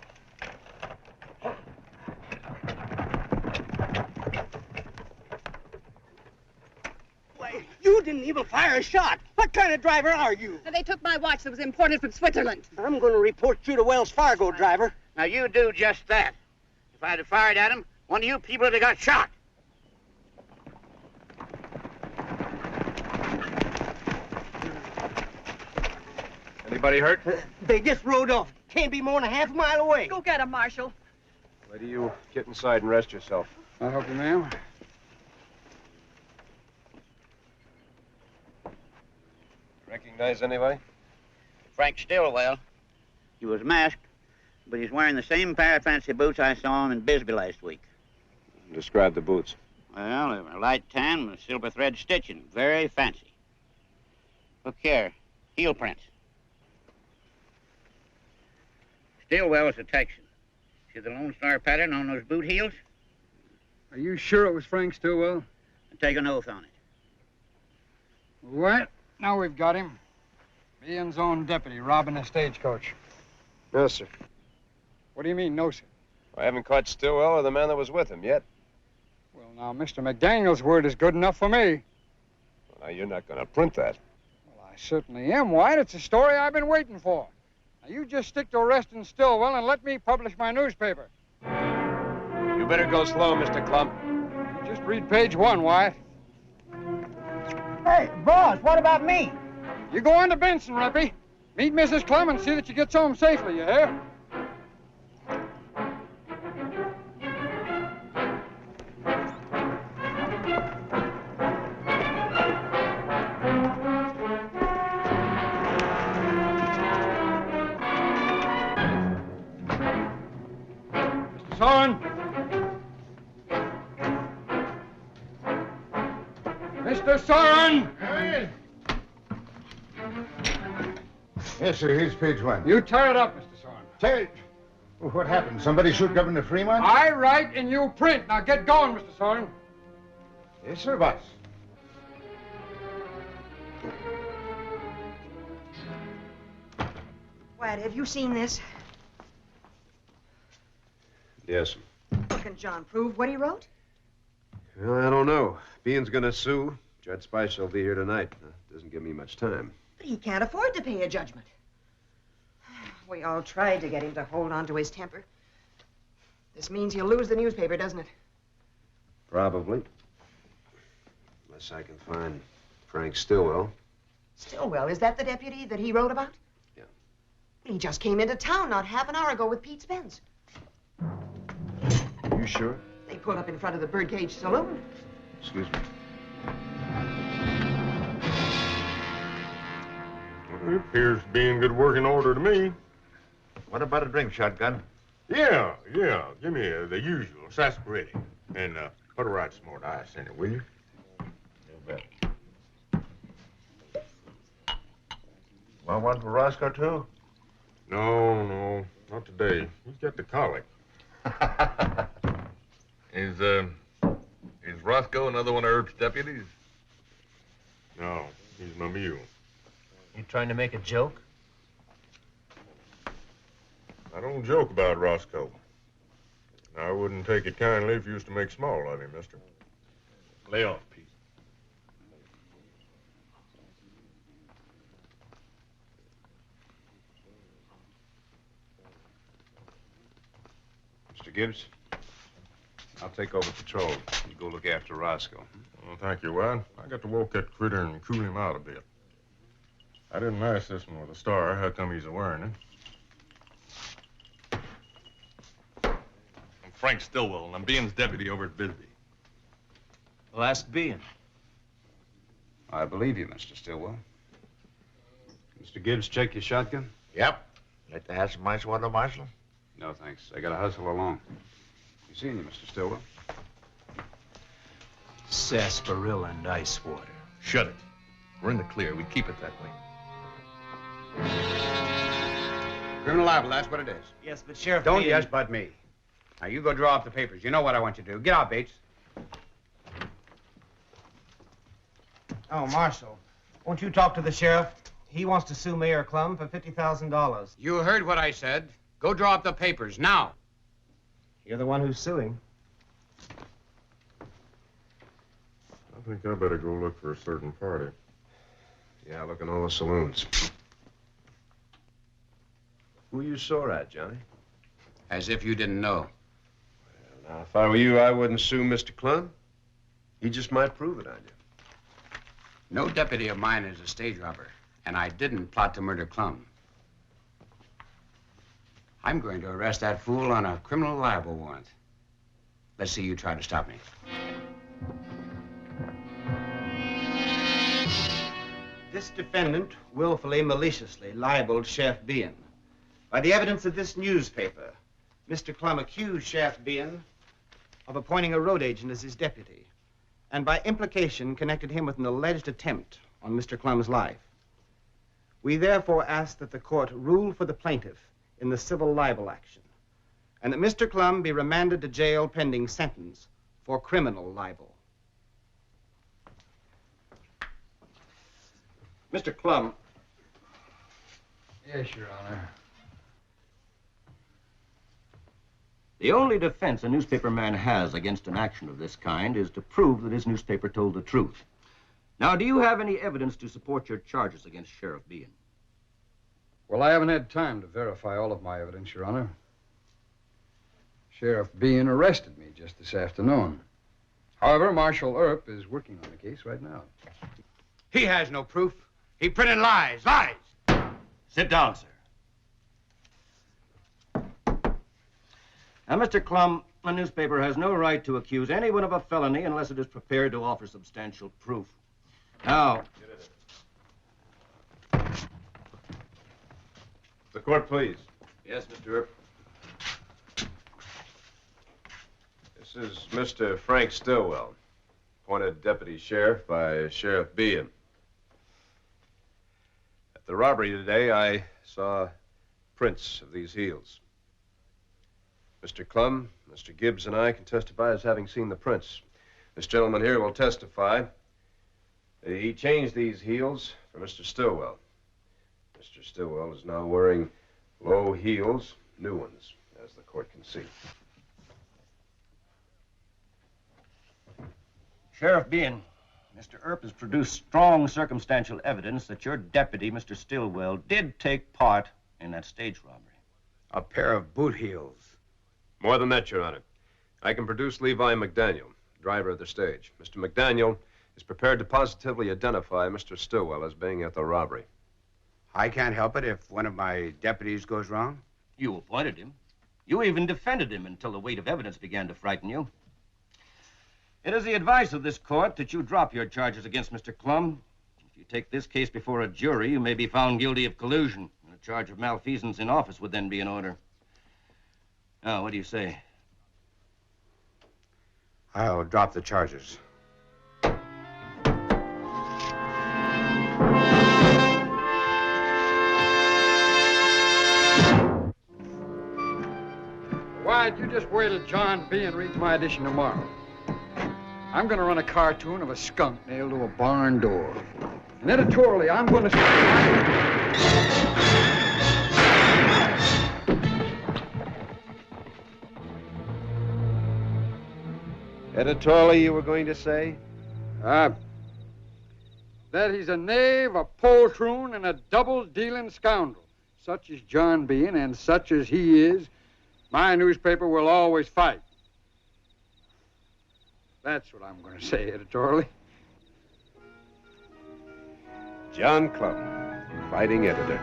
Why, you didn't even fire a shot. What kind of driver are you? They took my watch that was imported from Switzerland. I'm going to report you to Wells Fargo, driver. Now, you do just that. If I'd have fired at him, one of you people would have got shot. Anybody hurt? They just rode off. Can't be more than a half a mile away. Go get him, Marshal. Lady, you get inside and rest yourself. I'll help you, ma'am. Recognize anybody? Frank Stillwell. He was masked, but he's wearing the same pair of fancy boots I saw him in Bisbee last week. Describe the boots. Well, they were light tan with silver thread stitching. Very fancy. Look here. Heel prints. Stillwell is a Texan. See the Lone Star pattern on those boot heels? Are you sure it was Frank Stillwell? I take an oath on it. What? Now we've got him. Bean's own deputy robbing a stagecoach. No, sir. What do you mean, no, sir? I haven't caught Stillwell or the man that was with him yet. Well, now, Mr. McDaniel's word is good enough for me. Well, now, you're not going to print that. Well, I certainly am, White. It's a story I've been waiting for. Now, you just stick to arresting Stillwell and let me publish my newspaper. You better go slow, Mr. Clump. You just read page 1, Wyatt. Hey, boss, what about me? You go on to Benson, Reppy. Meet Mrs. Clem and see that she gets home safely, you hear? Mr. Soren. Mr. Soren! Yes, sir. Here's page 1. You tear it up, Mr. Soren. Tear it? Well, what happened? Somebody shoot Governor Fremont? I write and you print. Now get going, Mr. Soren. Yes, sir, boss. Wyatt, have you seen this? Yes. What can John prove what he wrote? Well, I don't know. Bean's going to sue. Judge Spice will be here tonight. Doesn't give me much time. But he can't afford to pay a judgment. We all tried to get him to hold on to his temper. This means he'll lose the newspaper, doesn't it? Probably. Unless I can find Frank Stillwell. Stillwell, is that the deputy that he wrote about? Yeah. He just came into town not half an hour ago with Pete Spence. You sure? They pulled up in front of the Birdcage Saloon. Excuse me. Well, it appears to be in good working order to me. What about a drink, Shotgun? Yeah. Give me the usual sarsaparilla. And put a right smart ice in it, will you? You bet. Want one for Roscoe, too? No, not today. He's got the colic. Is Roscoe another one of Earp's deputies? No, he's my mule. You trying to make a joke? I don't joke about Roscoe. I wouldn't take it kindly if you used to make small of him, mister. Lay off, Pete. Mr. Gibbs, I'll take over patrol. You go look after Roscoe. Well, thank you, Wad. I got to walk that critter and cool him out a bit. I didn't ask this one with a star. How come he's a-wearing it? I'm Frank Stillwell, and I'm Bean's deputy over at Bisbee. Well, ask Bean. I believe you, Mr. Stillwell. Mr. Gibbs, check your shotgun? Yep. Like to have some ice water, Marshal? No, thanks. I gotta hustle along. You seen you, Mr. Stillwell? Sarsaparilla and ice water. Shut it. We're in the clear. We keep it that way. Criminal libel, that's what it is. Yes, but Sheriff Don't Bean... yes, but me. Now, you go draw up the papers. You know what I want you to do. Get out, Bates. Oh, Marshal, won't you talk to the sheriff? He wants to sue Mayor Clum for $50,000. You heard what I said. Go draw up the papers, now. You're the one who's suing. I think I better go look for a certain party. Yeah, look in all the saloons. Who you sore at, Johnny? As if you didn't know. Well, now, if I were you, I wouldn't sue Mr. Clum. He just might prove it on you. No deputy of mine is a stage robber, and I didn't plot to murder Clum. I'm going to arrest that fool on a criminal libel warrant. Let's see you try to stop me. This defendant willfully, maliciously libeled Sheriff Bean. By the evidence of this newspaper, Mr. Clum accused Sheriff Bean of appointing a road agent as his deputy, and by implication connected him with an alleged attempt on Mr. Clum's life. We therefore ask that the court rule for the plaintiff in the civil libel action, and that Mr. Clum be remanded to jail pending sentence for criminal libel. Mr. Clum. Yes, Your Honor. The only defense a newspaperman has against an action of this kind is to prove that his newspaper told the truth. Now, do you have any evidence to support your charges against Sheriff Bean? Well, I haven't had time to verify all of my evidence, Your Honor. Sheriff Bean arrested me just this afternoon. However, Marshal Earp is working on the case right now. He has no proof. He printed lies. Lies! Sit down, sir. Now, Mr. Clum, a newspaper has no right to accuse anyone of a felony unless it is prepared to offer substantial proof. Now... The court, please. Yes, Mr. Earp. This is Mr. Frank Stillwell, appointed deputy sheriff by Sheriff Bean. At the robbery today, I saw prints of these heels. Mr. Clum, Mr. Gibbs, and I can testify as having seen the prints. This gentleman here will testify that he changed these heels for Mr. Stillwell. Mr. Stillwell is now wearing low heels, new ones, as the court can see. Sheriff Bean, Mr. Earp has produced strong circumstantial evidence that your deputy, Mr. Stillwell, did take part in that stage robbery. A pair of boot heels. More than that, Your Honor. I can produce Levi McDaniel, driver of the stage. Mr. McDaniel is prepared to positively identify Mr. Stillwell as being at the robbery. I can't help it if one of my deputies goes wrong. You appointed him. You even defended him until the weight of evidence began to frighten you. It is the advice of this court that you drop your charges against Mr. Clum. If you take this case before a jury, you may be found guilty of collusion, and a charge of malfeasance in office would then be in order. Now, what do you say? I'll drop the charges. Why'd you just wait till John Bean reads my edition tomorrow? I'm going to run a cartoon of a skunk nailed to a barn door. And editorially, I'm going to... Editorially, you were going to say? That he's a knave, a poltroon, and a double-dealing scoundrel. Such as John Bean, and such as he is, my newspaper will always fight. That's what I'm going to say editorially. John Clum, fighting editor.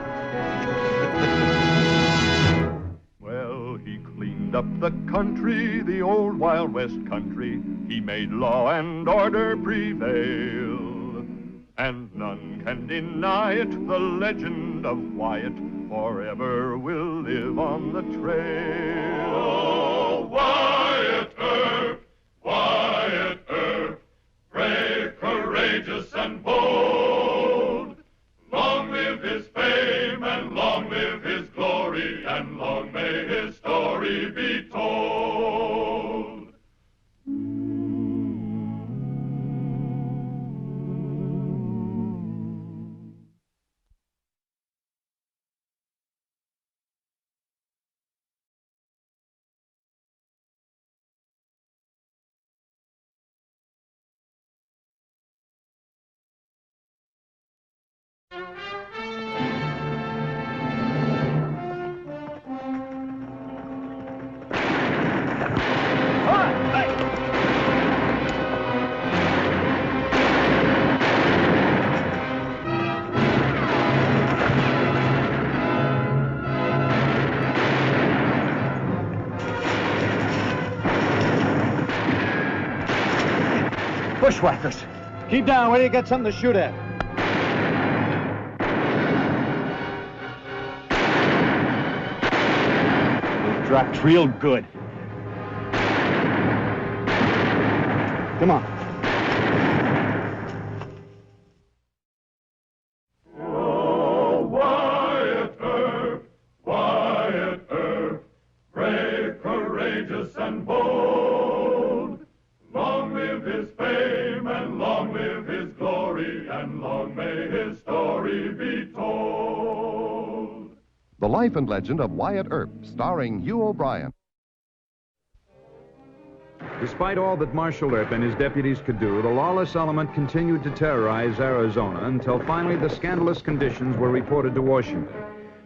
Well, he cleaned up the country, the old Wild West country. He made law and order prevail. And none can deny it, the legend of Wyatt forever will live on the trail. Oh, Wyatt Earp, Wyatt Earp, brave, courageous, and bold. Long live his fame, and long live his glory, and long may his story be told. bushwhackers. Keep down where you get something to shoot at. They dropped real good. Come on. Oh, Wyatt Earp, brave, courageous, and bold. Long live his fame, and long live his glory, and long may his story be told. The Life and Legend of Wyatt Earp, starring Hugh O'Brien. Despite all that Marshal Earp and his deputies could do, the lawless element continued to terrorize Arizona until finally the scandalous conditions were reported to Washington.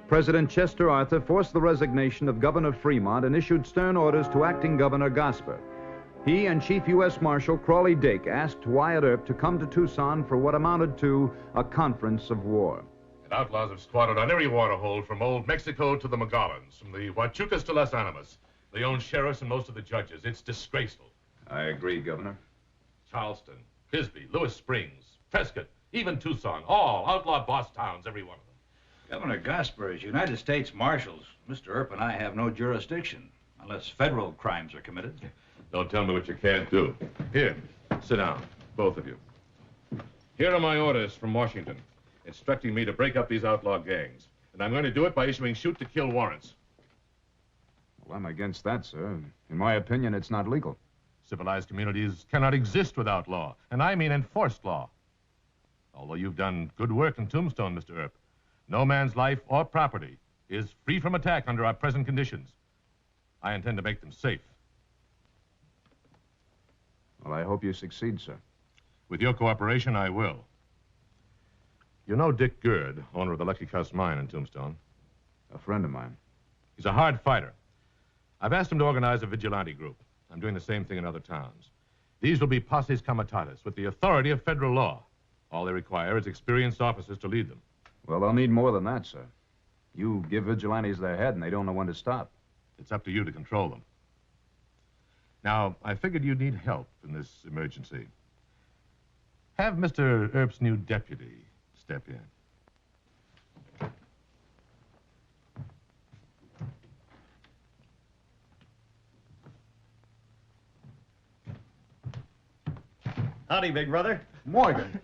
President Chester Arthur forced the resignation of Governor Fremont and issued stern orders to acting Governor Gosper. He and Chief U.S. Marshal Crawley Dake asked Wyatt Earp to come to Tucson for what amounted to a conference of war. And outlaws have squatted on every waterhole from old Mexico to the Magallans, from the Huachucas to Los Animas. They own sheriffs and most of the judges. It's disgraceful. I agree, Governor. Charleston, Bisbee, Lewis Springs, Prescott, even Tucson, all outlaw boss towns, every one of them. Governor Gosper is United States Marshals. Mr. Earp and I have no jurisdiction, unless federal crimes are committed. Don't tell me what you can't do. Here, sit down, both of you. Here are my orders from Washington, instructing me to break up these outlaw gangs. And I'm going to do it by issuing shoot-to-kill warrants. Well, I'm against that, sir. In my opinion, it's not legal. Civilized communities cannot exist without law, and I mean enforced law. Although you've done good work in Tombstone, Mr. Earp, no man's life or property is free from attack under our present conditions. I intend to make them safe. Well, I hope you succeed, sir. With your cooperation, I will. You know Dick Gerd, owner of the Lucky Cuss Mine in Tombstone? A friend of mine. He's a hard fighter. I've asked him to organize a vigilante group. I'm doing the same thing in other towns. These will be posses comitatus with the authority of federal law. All they require is experienced officers to lead them. Well, they'll need more than that, sir. You give vigilantes their head and they don't know when to stop. It's up to you to control them. Now, I figured you'd need help in this emergency. Have Mr. Earp's new deputy step in. Howdy, big brother. Morgan.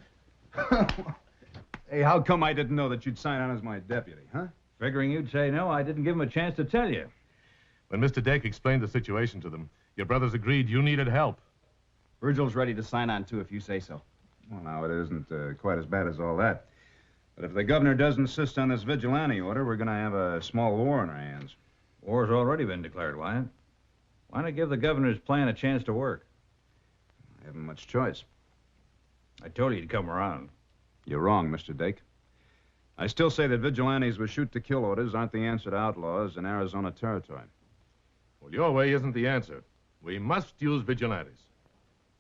Hey, how come I didn't know that you'd sign on as my deputy, huh? Figuring you'd say no, I didn't give him a chance to tell you. When Mr. Dake explained the situation to them, your brothers agreed you needed help. Virgil's ready to sign on, too, if you say so. Well, now, it isn't quite as bad as all that. But if the governor does insist on this vigilante order, we're going to have a small war on our hands. War's already been declared, Wyatt. Why not give the governor's plan a chance to work? I haven't much choice. I told you to come around. You're wrong, Mr. Dake. I still say that vigilantes with shoot-to-kill orders aren't the answer to outlaws in Arizona territory. Well, your way isn't the answer. We must use vigilantes.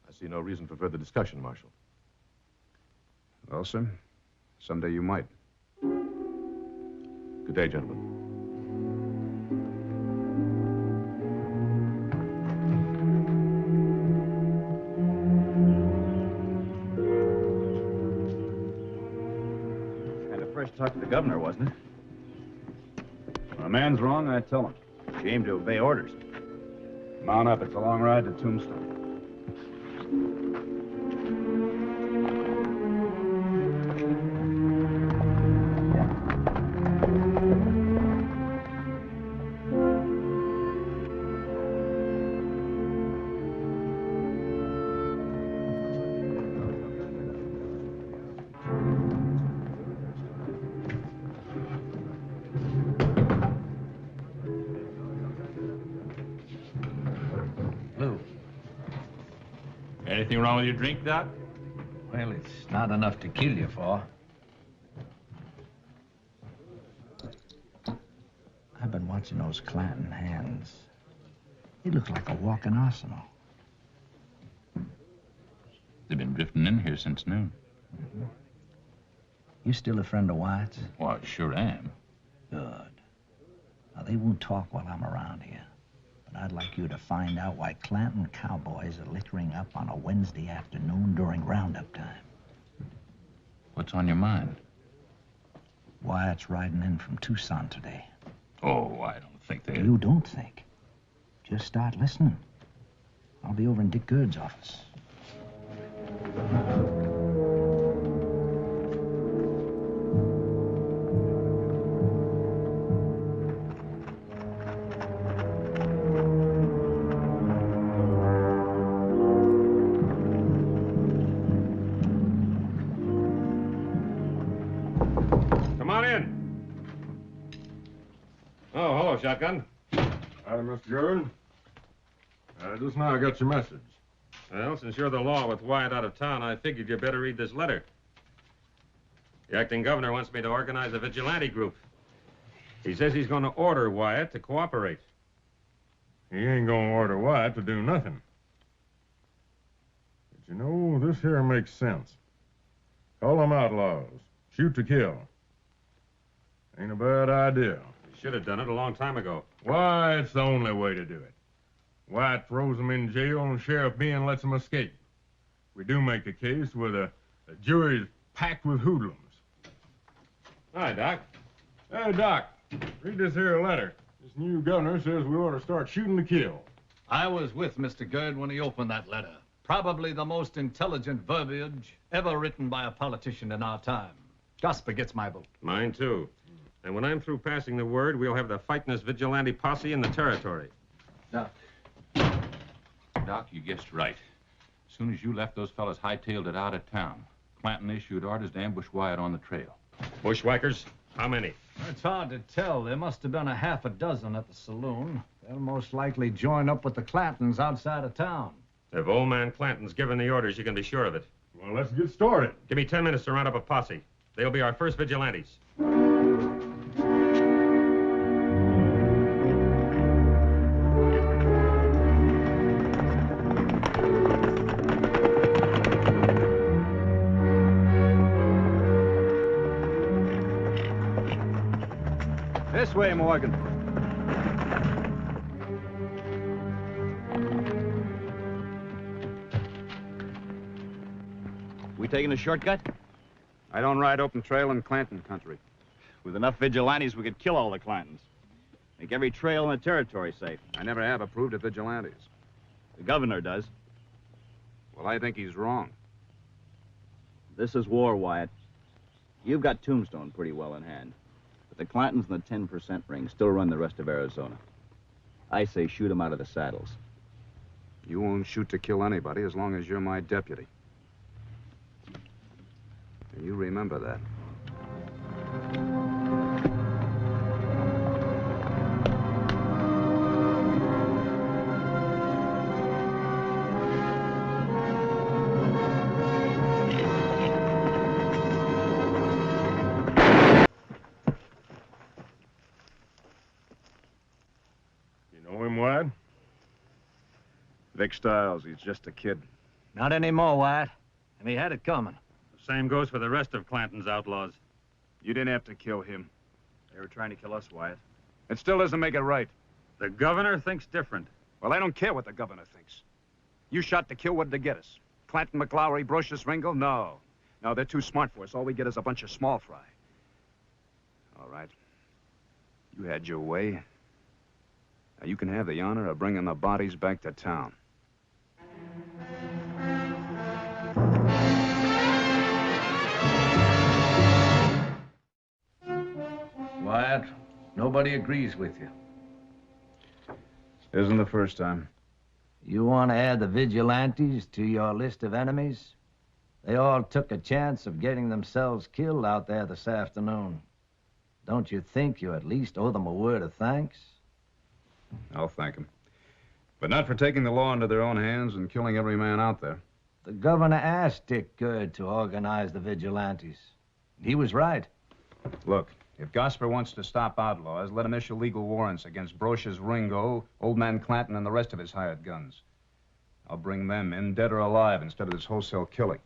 I see no reason for further discussion, Marshal. Well, sir, someday you might. Good day, gentlemen. First talk to the governor, wasn't it? When a man's wrong, I tell him. Shame to obey orders. Mount up. It's a long ride to Tombstone. Anything wrong with your drink, Doc? Well, it's not enough to kill you for. I've been watching those Clanton hands. They look like a walking arsenal. They've been drifting in here since noon. Mm-hmm. You still a friend of Wyatt's? Well, I sure am. Good. Now, they won't talk while I'm around here. But I'd like you to find out why Clanton cowboys are liquoring up on a Wednesday afternoon during roundup time. What's on your mind? Wyatt's riding in from Tucson today. Oh, I don't think they... You don't think. Just start listening. I'll be over in Dick Gird's office. Come on in. Oh, hello, Shotgun. Howdy, Mr. Gordon. Just now I got your message. Well, since you're the law with Wyatt out of town, I figured you better read this letter. The acting governor wants me to organize a vigilante group. He says he's going to order Wyatt to cooperate. He ain't gonna order Wyatt to do nothing. But you know, this here makes sense. Call them outlaws. Shoot to kill. Ain't a bad idea. He should have done it a long time ago. Why, it's the only way to do it. Wyatt throws them in jail and Sheriff Bean lets them escape. We do make the case with a jury's packed with hoodlums. Hi, Doc. Hey, Doc, read this here letter. This new governor says we ought to start shooting to kill. I was with Mr. Gird when he opened that letter. Probably the most intelligent verbiage ever written by a politician in our time. Gosper gets my vote. Mine, too. And when I'm through passing the word, we'll have the fightingest vigilante posse in the territory. Doc, you guessed right. As soon as you left, those fellas hightailed it out of town. Clanton issued orders to ambush Wyatt on the trail. Bushwhackers? How many? It's hard to tell. There must have been a half a dozen at the saloon. They'll most likely join up with the Clantons outside of town. If old man Clanton's given the orders, you can be sure of it. Well, let's get started. Give me 10 minutes to round up a posse. They'll be our first vigilantes. This way, Morgan. We taking a shortcut? I don't ride open trail in Clanton country. With enough vigilantes, we could kill all the Clantons. Make every trail in the territory safe. I never have approved of vigilantes. The governor does. Well, I think he's wrong. This is war, Wyatt. You've got Tombstone pretty well in hand. But the Clantons and the 10% ring still run the rest of Arizona. I say shoot them out of the saddles. You won't shoot to kill anybody as long as you're my deputy. And you remember that. Wyatt? Vic Stiles, he's just a kid. Not anymore, Wyatt. And he had it coming. The same goes for the rest of Clanton's outlaws. You didn't have to kill him. They were trying to kill us, Wyatt. It still doesn't make it right. The governor thinks different. Well, I don't care what the governor thinks. You shot to kill, what did they get us? Clanton, McLaury, Brocious, Ringel? No. No, they're too smart for us. All we get is a bunch of small fry. All right. You had your way. Now, you can have the honor of bringing the bodies back to town. Wyatt, nobody agrees with you. Isn't the first time. You want to add the vigilantes to your list of enemies? They all took a chance of getting themselves killed out there this afternoon. Don't you think you at least owe them a word of thanks? I'll thank them. But not for taking the law into their own hands and killing every man out there. The governor asked Dick Gird to organize the vigilantes. He was right. Look, if Gosper wants to stop outlaws, let him issue legal warrants against Brocious, Ringo, Old Man Clanton, and the rest of his hired guns. I'll bring them in, dead or alive, instead of this wholesale killing.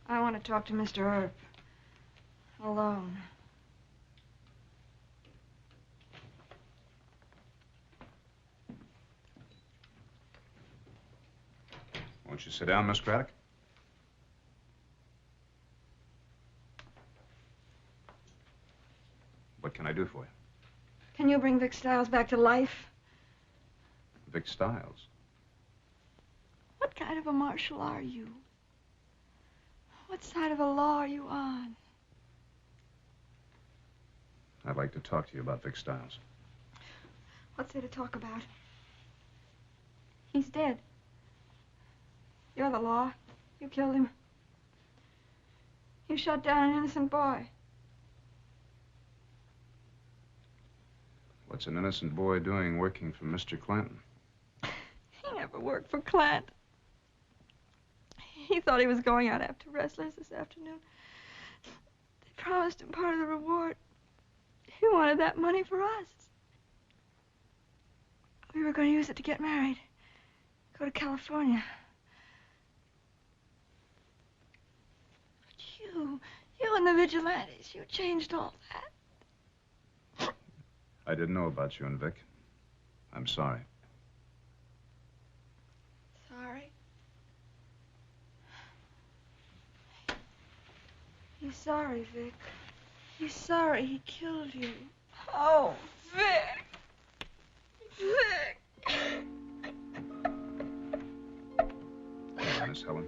I want to talk to Mr. Earp. alone. Won't you sit down, Miss Craddock? What can I do for you? Can you bring Vic Stiles back to life? Vic Stiles? What kind of a marshal are you? What side of the law are you on? I'd like to talk to you about Vic Stiles. What's there to talk about? He's dead. You're the law. You killed him. You shot down an innocent boy. What's an innocent boy doing working for Mr. Clanton? He never worked for Clanton. He thought he was going out after wrestlers this afternoon. They promised him part of the reward. He wanted that money for us. We were going to use it to get married. Go to California. But you and the vigilantes, you changed all that. I didn't know about you and Vic. I'm sorry. Sorry? He's sorry, Vic. He's sorry he killed you. Oh, Vic! Vic! Miss Helen?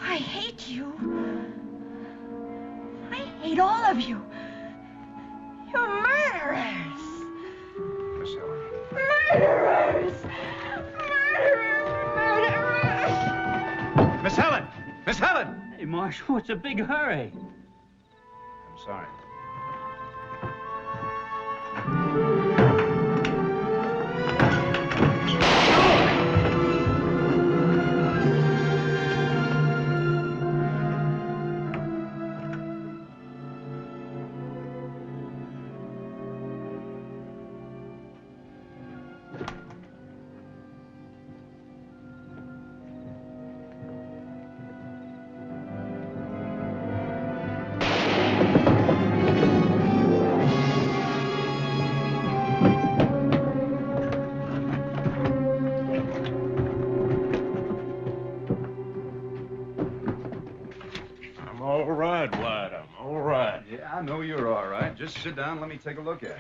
I hate you. I hate all of you. You're murderers. Miss Helen. Murderers! Murderers! Miss Helen! Miss Helen! Hey, Marshal, what's a big hurry? I'm sorry. I'm all right, White. I'm all right. Yeah, I know you're all right. Just sit down and let me take a look at it.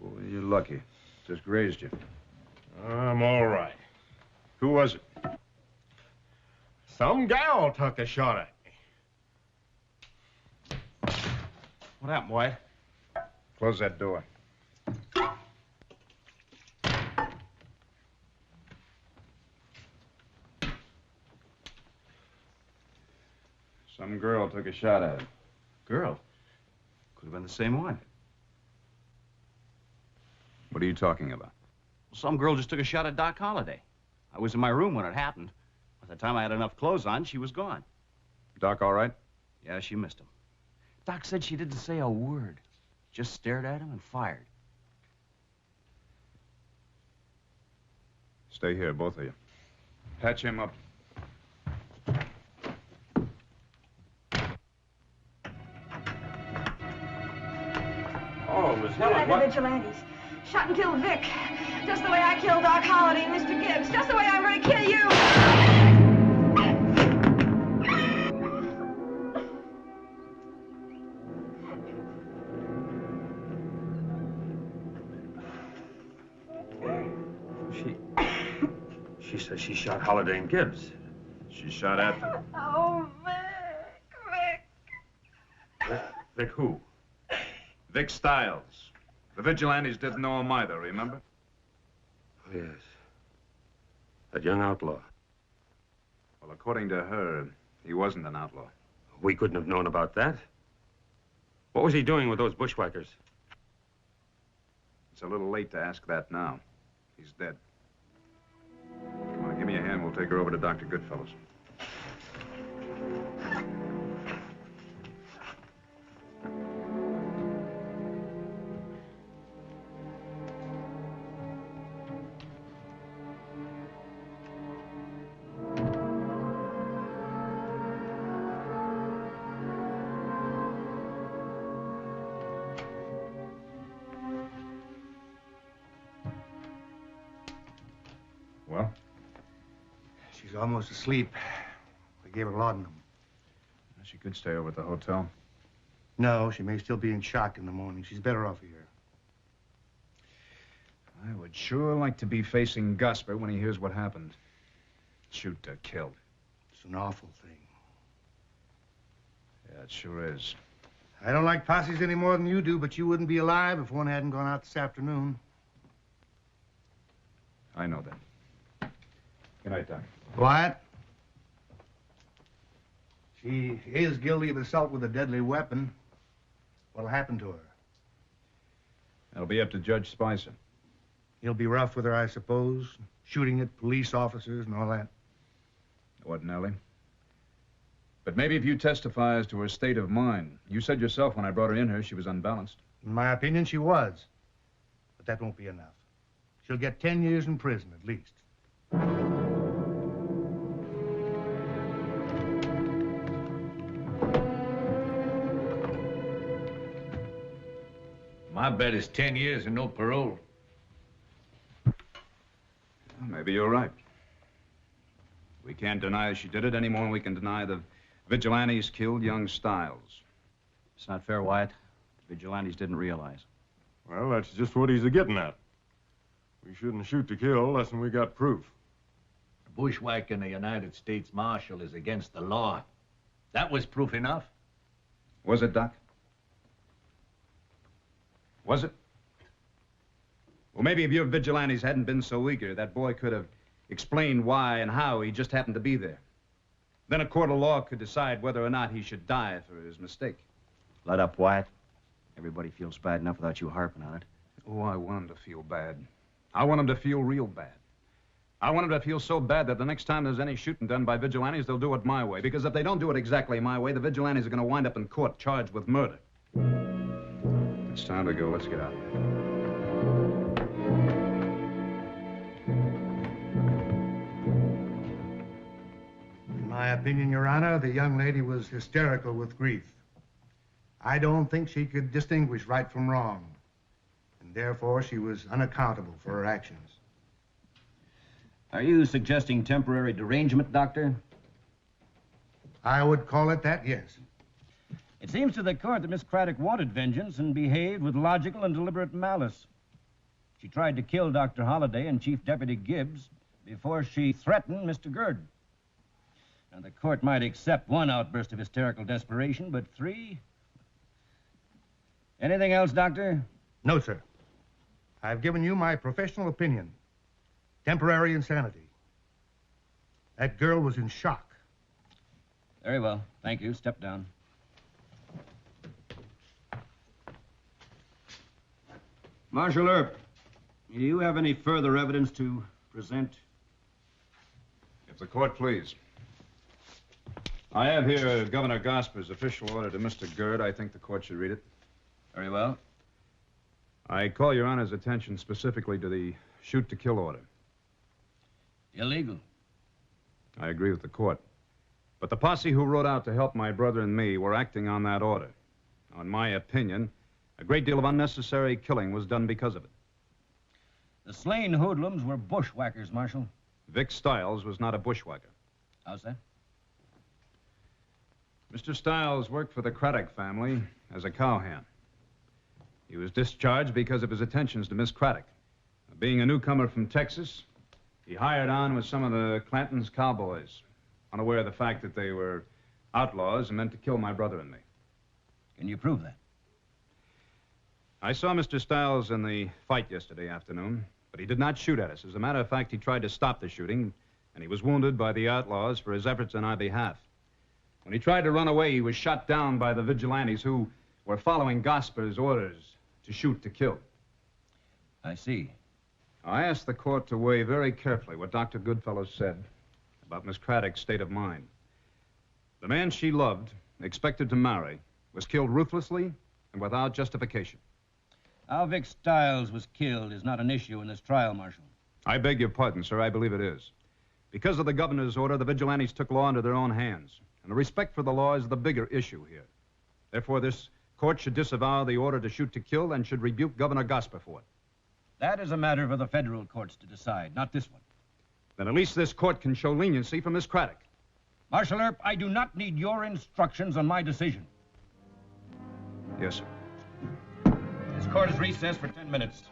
Boy, you're lucky. Just grazed you. I'm all right. Who was it? Some gal took a shot at me. What happened, White? Close that door. Some girl took a shot at him. Girl? Could have been the same one. What are you talking about? Some girl just took a shot at Doc Holliday. I was in my room when it happened. By the time I had enough clothes on, she was gone. Doc all right? Yeah, she missed him. Doc said she didn't say a word. Just stared at him and fired. Stay here, both of you. Patch him up. Oh, Miss You let the vigilantes. Shot and killed Vic. Just the way I killed Doc Holliday and Mr. Gibbs. Just the way I'm going to kill you. She says she shot Holliday and Gibbs. She shot at them. Oh, Vic. Vic who? Vic Stiles. The vigilantes didn't know him either, remember? Oh, yes. That young outlaw. Well, according to her, he wasn't an outlaw. We couldn't have known about that. What was he doing with those bushwhackers? It's a little late to ask that now. He's dead. Come on, give me a hand. We'll take her over to Dr. Goodfellows. Well? She's almost asleep. We gave her laudanum. She could stay over at the hotel. No, she may still be in shock in the morning. She's better off here. I would sure like to be facing Gosper when he hears what happened. Shoot to kill. It's an awful thing. Yeah, it sure is. I don't like posses any more than you do, but you wouldn't be alive if one hadn't gone out this afternoon. I know that. Good night, Doc. Wyatt? She is guilty of assault with a deadly weapon. What'll happen to her? That'll be up to Judge Spicer. He'll be rough with her, I suppose. Shooting at police officers and all that. Ordinarily. But maybe if you testify as to her state of mind. You said yourself when I brought her in here she was unbalanced. In my opinion, she was. But that won't be enough. She'll get 10 years in prison, at least. My bet is 10 years and no parole. Well, maybe you're right. We can't deny she did it any more than we can deny the vigilantes killed young Stiles. It's not fair, Wyatt. The vigilantes didn't realize. Well, that's just what he's getting at. We shouldn't shoot to kill unless we got proof. Bushwhacking the United States Marshal is against the law. That was proof enough. Was it, Doc? Was it? Well, maybe if your vigilantes hadn't been so eager, that boy could have explained why and how he just happened to be there. Then a court of law could decide whether or not he should die for his mistake. Let up, Wyatt. Everybody feels bad enough without you harping on it. Oh, I want him to feel bad. I want him to feel real bad. I want him to feel so bad that the next time there's any shooting done by vigilantes, they'll do it my way. Because if they don't do it exactly my way, the vigilantes are going to wind up in court charged with murder. It's time to go. Let's get out. In my opinion, Your Honor, the young lady was hysterical with grief. I don't think she could distinguish right from wrong. And therefore, she was unaccountable for her actions. Are you suggesting temporary derangement, Doctor? I would call it that, yes. It seems to the court that Miss Craddock wanted vengeance and behaved with logical and deliberate malice. She tried to kill Dr. Holliday and Chief Deputy Gibbs before she threatened Mr. Gurdon. Now, the court might accept one outburst of hysterical desperation, but three? Anything else, Doctor? No, sir. I've given you my professional opinion. Temporary insanity. That girl was in shock. Very well. Thank you. Step down. Marshal Earp, do you have any further evidence to present? If the court please. I have here Governor Gosper's official order to Mr. Gurd. I think the court should read it. Very well. I call Your Honor's attention specifically to the shoot-to-kill order. Illegal. I agree with the court. But the posse who rode out to help my brother and me were acting on that order. In my opinion, a great deal of unnecessary killing was done because of it. The slain hoodlums were bushwhackers, Marshal. Vic Stiles was not a bushwhacker. How's that? Mr. Stiles worked for the Craddock family as a cowhand. He was discharged because of his attentions to Miss Craddock. Being a newcomer from Texas, he hired on with some of the Clanton's cowboys, unaware of the fact that they were outlaws and meant to kill my brother and me. Can you prove that? I saw Mr. Stiles in the fight yesterday afternoon, but he did not shoot at us. As a matter of fact, he tried to stop the shooting, and he was wounded by the outlaws for his efforts on our behalf. When he tried to run away, he was shot down by the vigilantes who were following Gosper's orders to shoot to kill. I see. I asked the court to weigh very carefully what Dr. Goodfellow said about Miss Craddock's state of mind. The man she loved, expected to marry, was killed ruthlessly and without justification. How Vic Stiles was killed is not an issue in this trial, Marshal. I beg your pardon, sir. I believe it is. Because of the governor's order, the vigilantes took law into their own hands. And the respect for the law is the bigger issue here. Therefore, this court should disavow the order to shoot to kill and should rebuke Governor Gosper for it. That is a matter for the federal courts to decide, not this one. then at least this court can show leniency for Miss Craddock. Marshal Earp, I do not need your instructions on my decision. Yes, sir. This court is recessed for 10 minutes.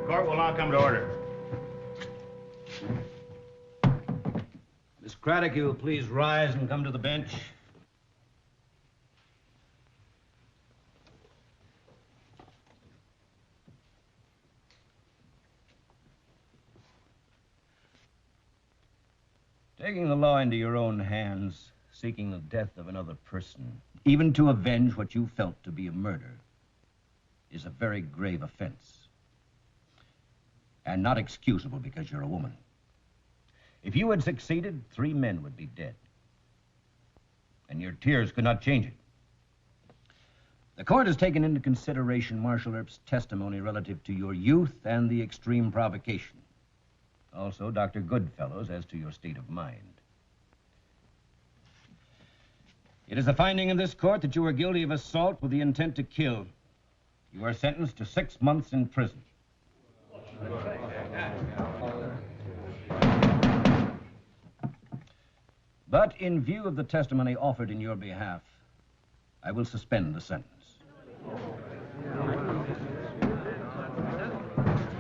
Court will now come to order. Miss Craddock, you will please rise and come to the bench. Taking the law into your own hands, seeking the death of another person, even to avenge what you felt to be a murder, is a very grave offense. And not excusable because you're a woman. If you had succeeded, 3 men would be dead. And your tears could not change it. The court has taken into consideration Marshal Earp's testimony relative to your youth and the extreme provocation. Also, Dr. Goodfellow's as to your state of mind. It is the finding of this court that you are guilty of assault with the intent to kill. You are sentenced to 6 months in prison. But in view of the testimony offered in your behalf, I will suspend the sentence.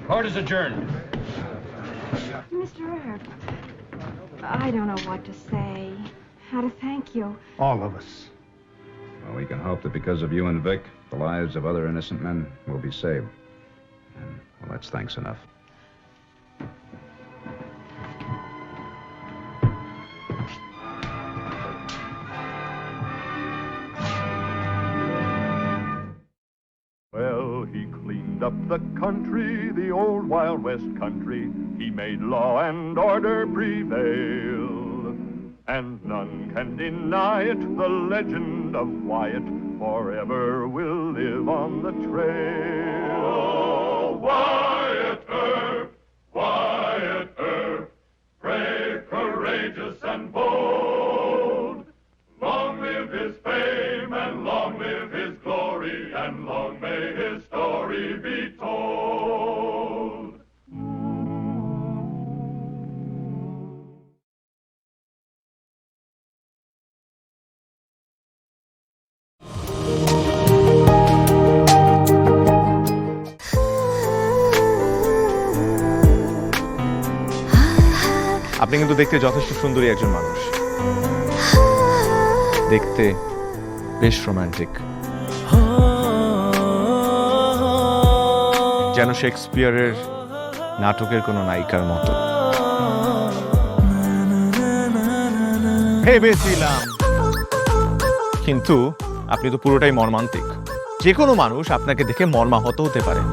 Court is adjourned. Mr. Earp, I don't know what to say, how to thank you. All of us. Well, we can hope that because of you and Vic, the lives of other innocent men will be saved. And, well, that's thanks enough. Well, he cleaned up the country, the old Wild West country. He made law and order prevail. And none can deny it, the legend of Wyatt forever will live on the trail. Oh, Wyatt Earp, brave, courageous, and bold. Long live his fame, and long live his glory, and long may his story be told. আপনি কিন্তু দেখতে যথেষ্ট সুন্দরী একজন মানুষ, দেখতে বেশ romantic, যেন শেক্সপিয়ারের নাটকের কোনো নায়িকার মতো। ভেবেছিলাম, কিন্তু আপনি তো পুরোটাই মর্মান্তিক। যে কোনো মানুষ আপনাকে দেখে মর্মাহত হতে পারে।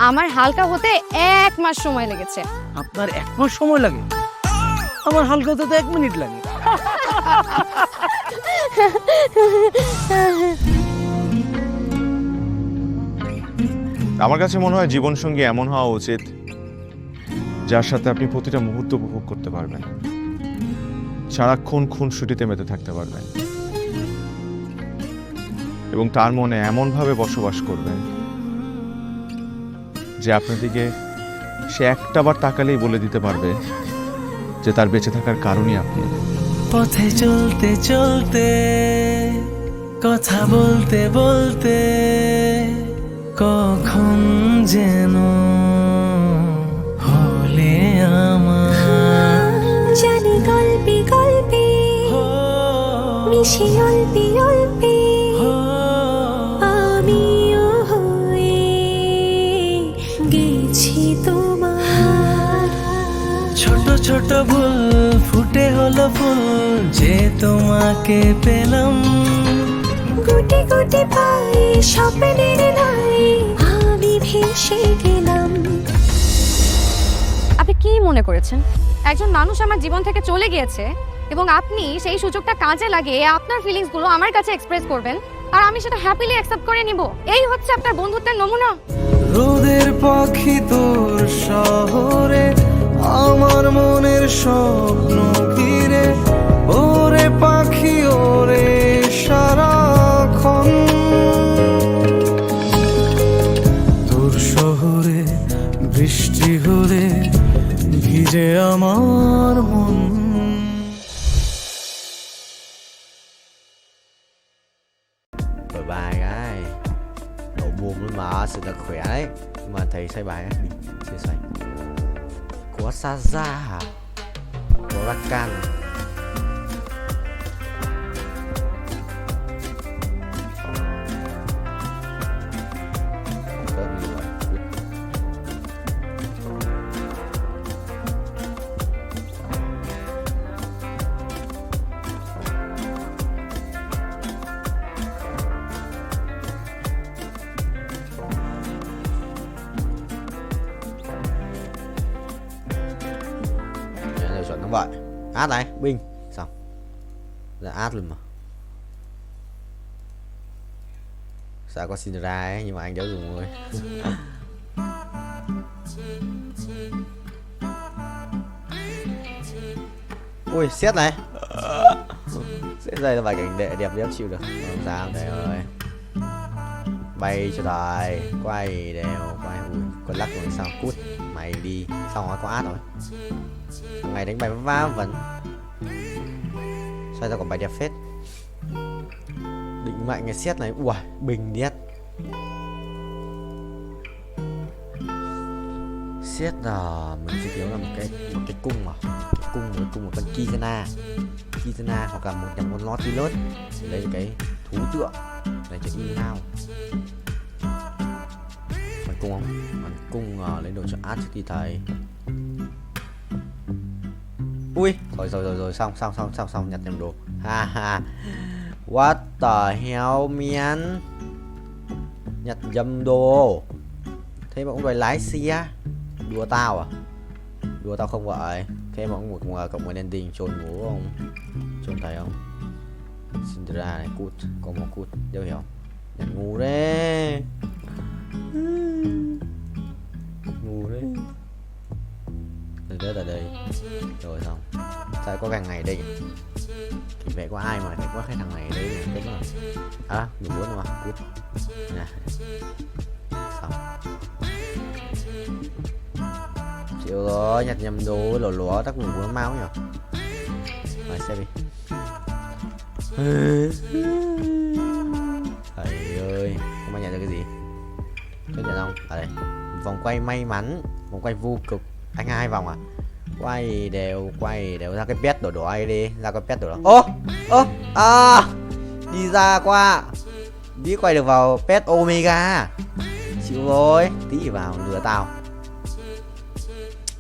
আমার হালকা হতে 1 মাস সময় লেগেছে। আপনার 1 মাস সময় লাগে? আমার হালকা হতে তো 1 মিনিট লাগে। আমার কাছে মনে হয় জীবনসঙ্গী এমন হওয়া উচিত যার সাথে আপনি প্রতিটা মুহূর্ত উপভোগ করতে পারবেন, সারাক্ষণ খুনসুটিতে মেতে থাকতে পারবেন এবং তার মনে এমনভাবে বসবাস করবেন যে আপনার দিকে সে একটাবার তাকালেই বলে দিতে পারবে যে তার বেঁচে থাকার কারণই আপনি। পথে চলতে চলতে, কথা বলতে বলতে, কখন যেন হলে আমার। জানি গল্পে গল্পে মিশে অল্পে অল্পে আমিও হয়ে গেছি তোমার। ছোট ছোট ভুল ফুটে হলো ফুল যে তোমাকে পেলাম। গুটি গুটি পায়ে স্বপ্নের নাই আমি ভেসে গেলাম। আপনি কি মনে করেছেন একজন মানুষ আমার জীবন থেকে চলে গিয়েছে এবং আপনি সেই সুযোগটা কাজে লাগিয়ে আপনার ফিলিংসগুলো আমার কাছে এক্সপ্রেস করবেন? আর আমি সেটা হ্যাপিলি অ্যাকসেপ্ট করে নিব। এই হচ্ছে আপনার বন্ধুত্বের নমুনা। রোদের পাখি তোর শহরে আমার মনের স্বপ্ন ঘিরে ওরে পাখি ওরে সারাক্ষণ তোর শহরে বৃষ্টি হলে ভিজে আমার মন Rồi bài cái độ buồn luôn mà sự là khỏe đấy, nhưng mà thầy xây bài ấy mình chia sẻ có sa ra hả có ra can đúng vậy. Át này, binh. Xong. Là át luôn mà. Sao có xin ra ấy, nhưng mà anh giấu dùng rồi. Ui, xét này. Xét đây là vài cảnh đẹp đéo chịu được. Không sao, đây rồi. Bay cho đời, quay đều, quay ui, con lắc rồi sao cút. Mày đi, xong rồi có át rồi. Thằng này đánh bài va vẫn. Sao ra còn bài đẹp phết. Định mạnh cái xét này, ui, bình điết. Xét là mình chỉ thiếu là một cái cung mà. Cung một con Kizana hoặc là một con Nautilus. Lấy cái thú tượng để cho in nào. Bắn cung không? Bắn cung lấy đồ cho át trước khi thầy. Ui, rồi xong nhặt nhầm đồ. Ha ha. What the hell man. Nhặt nhầm đồ. Thế mà cũng đòi lái xe. Đùa tao à? Đùa tao không vậy. Thế mà cũng một cộng một ending chôn bố không? Chôn thầy không? Cinderella này cút, có một cút, đéo hiểu. Nhặt ngu đấy. Ngu đấy. Rớt ở đây. Rồi xong. Sao có càng ngày đây nhỉ? Thì vẽ có ai mà có cái thằng này ở đây nhỉ? Đúng rồi. À, đủ 4 rồi mà, cút. Nè. Xong. Chịu rồi, nhặt nhầm đồ lúa tắc ngủ nó máu nhỉ. Mày xem đi. Thầy ơi, không ai nhận được cái gì. Cho nhận không? Ở đây. Vòng quay may mắn, vòng quay vô cực. Anh 2 vòng à? Quay đều ra cái pet đổ ai đi, ra cái pet đổ đó. Đi ra qua. Đi quay được vào pet Omega. Chịu rồi, tí vào lừa tao.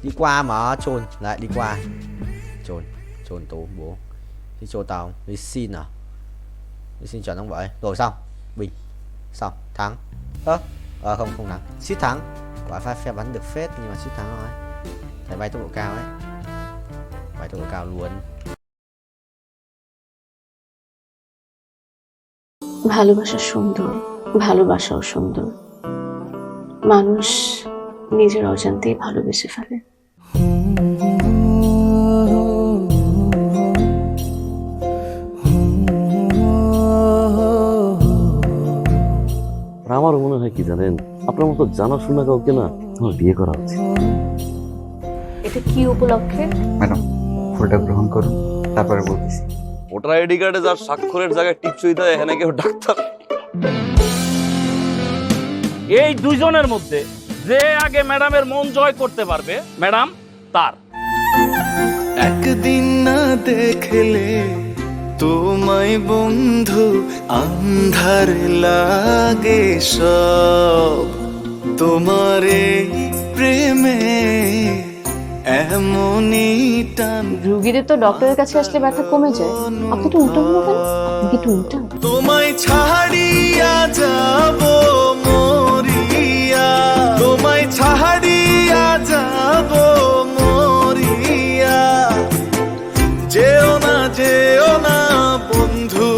Đi qua mà chôn, lại đi qua. Chôn tố bố. Đi chôn tao không? Đi xin à? Đi xin chuẩn không vậy? Rồi xong, bình. Xong, thắng. Không thắng. Suýt thắng. Quả phép bắn được phết nhưng mà suýt thắng thôi. Thầy bay tốc độ cao ấy. Bay tốc độ cao luôn. ভালোবাসা সুন্দর, ভালোবাসাও সুন্দর। মানুষ নিজের অজান্তেই ভালোবেসে ফেলে। আমার মনে হয় কি জানেন, আপনার মতো জানাশোনা কাউকে না আমার বিয়ে করা উচিত। এটা কি উপলক্ষে? ম্যাডাম, ফুলটা গ্রহণ করুন, তারপরে বলতেছি। ভোটার আইডি কার্ডে যার স্বাক্ষরের জায়গায় টিপসই দেয়, এখানে কেউ ডাক্তার। এই দুইজনের মধ্যে যে আগে ম্যাডামের মন জয় করতে পারবে, ম্যাডাম তার। একদিন না দেখলে তোমায় বন্ধু আন্ধার লাগে সব, তোমার এই প্রেমে এমনই টান। রোগীদের তো ডক্টরের কাছে আসলে ব্যথা কমে যায়, আপনি তো উল্টো হলো কেন? আপনি একটু উল্টা। তোমায় ছাড়িয়া যাব মরিয়া, তোমায় ছাড়িয়া যাব মরিয়া, যেও না বন্ধু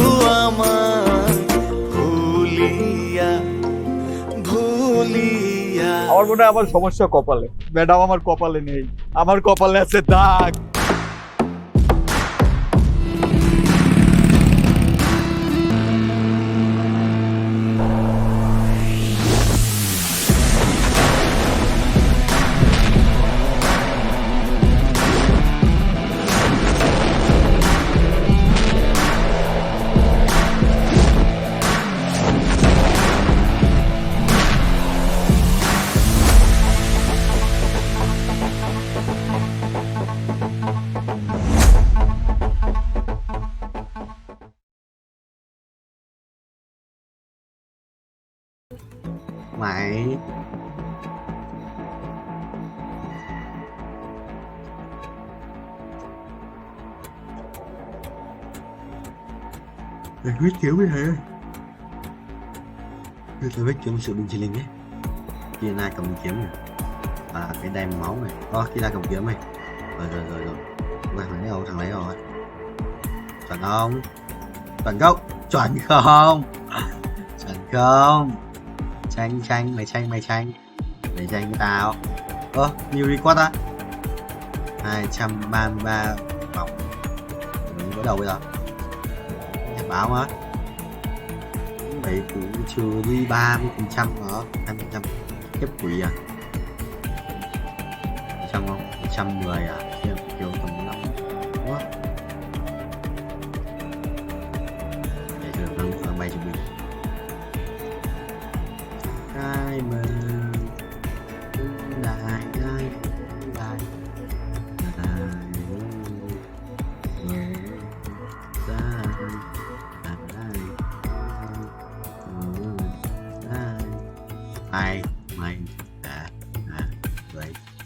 আমার, ও আমার মনে হয় আমার সমস্যা কপালে। ম্যাডাম আমার কপালে নেই, আমার কপালে আছে দাগ। Mày Mày biết kiểu với thầy ơi. Tôi biết kiểu sự bình chỉ linh ấy. Kia na cầm kiếm này. Cái đem máu này. Kia na cầm kiếm này. Rồi. Thằng lấy rồi. Chuẩn không? Chuẩn không? Chuẩn không? Chuẩn không? Tranh mày tranh để tranh với tao. Nhiều record á. 233 vòng. Mình bắt đầu bây giờ. Nhà báo á. Mày cũng trừ đi 30% đó. 20% tiếp quỷ à. 100 không? 110 à. Kiểu tầm 5. Ủa? Để được nâng khoảng 70. Ai mà lại ai mày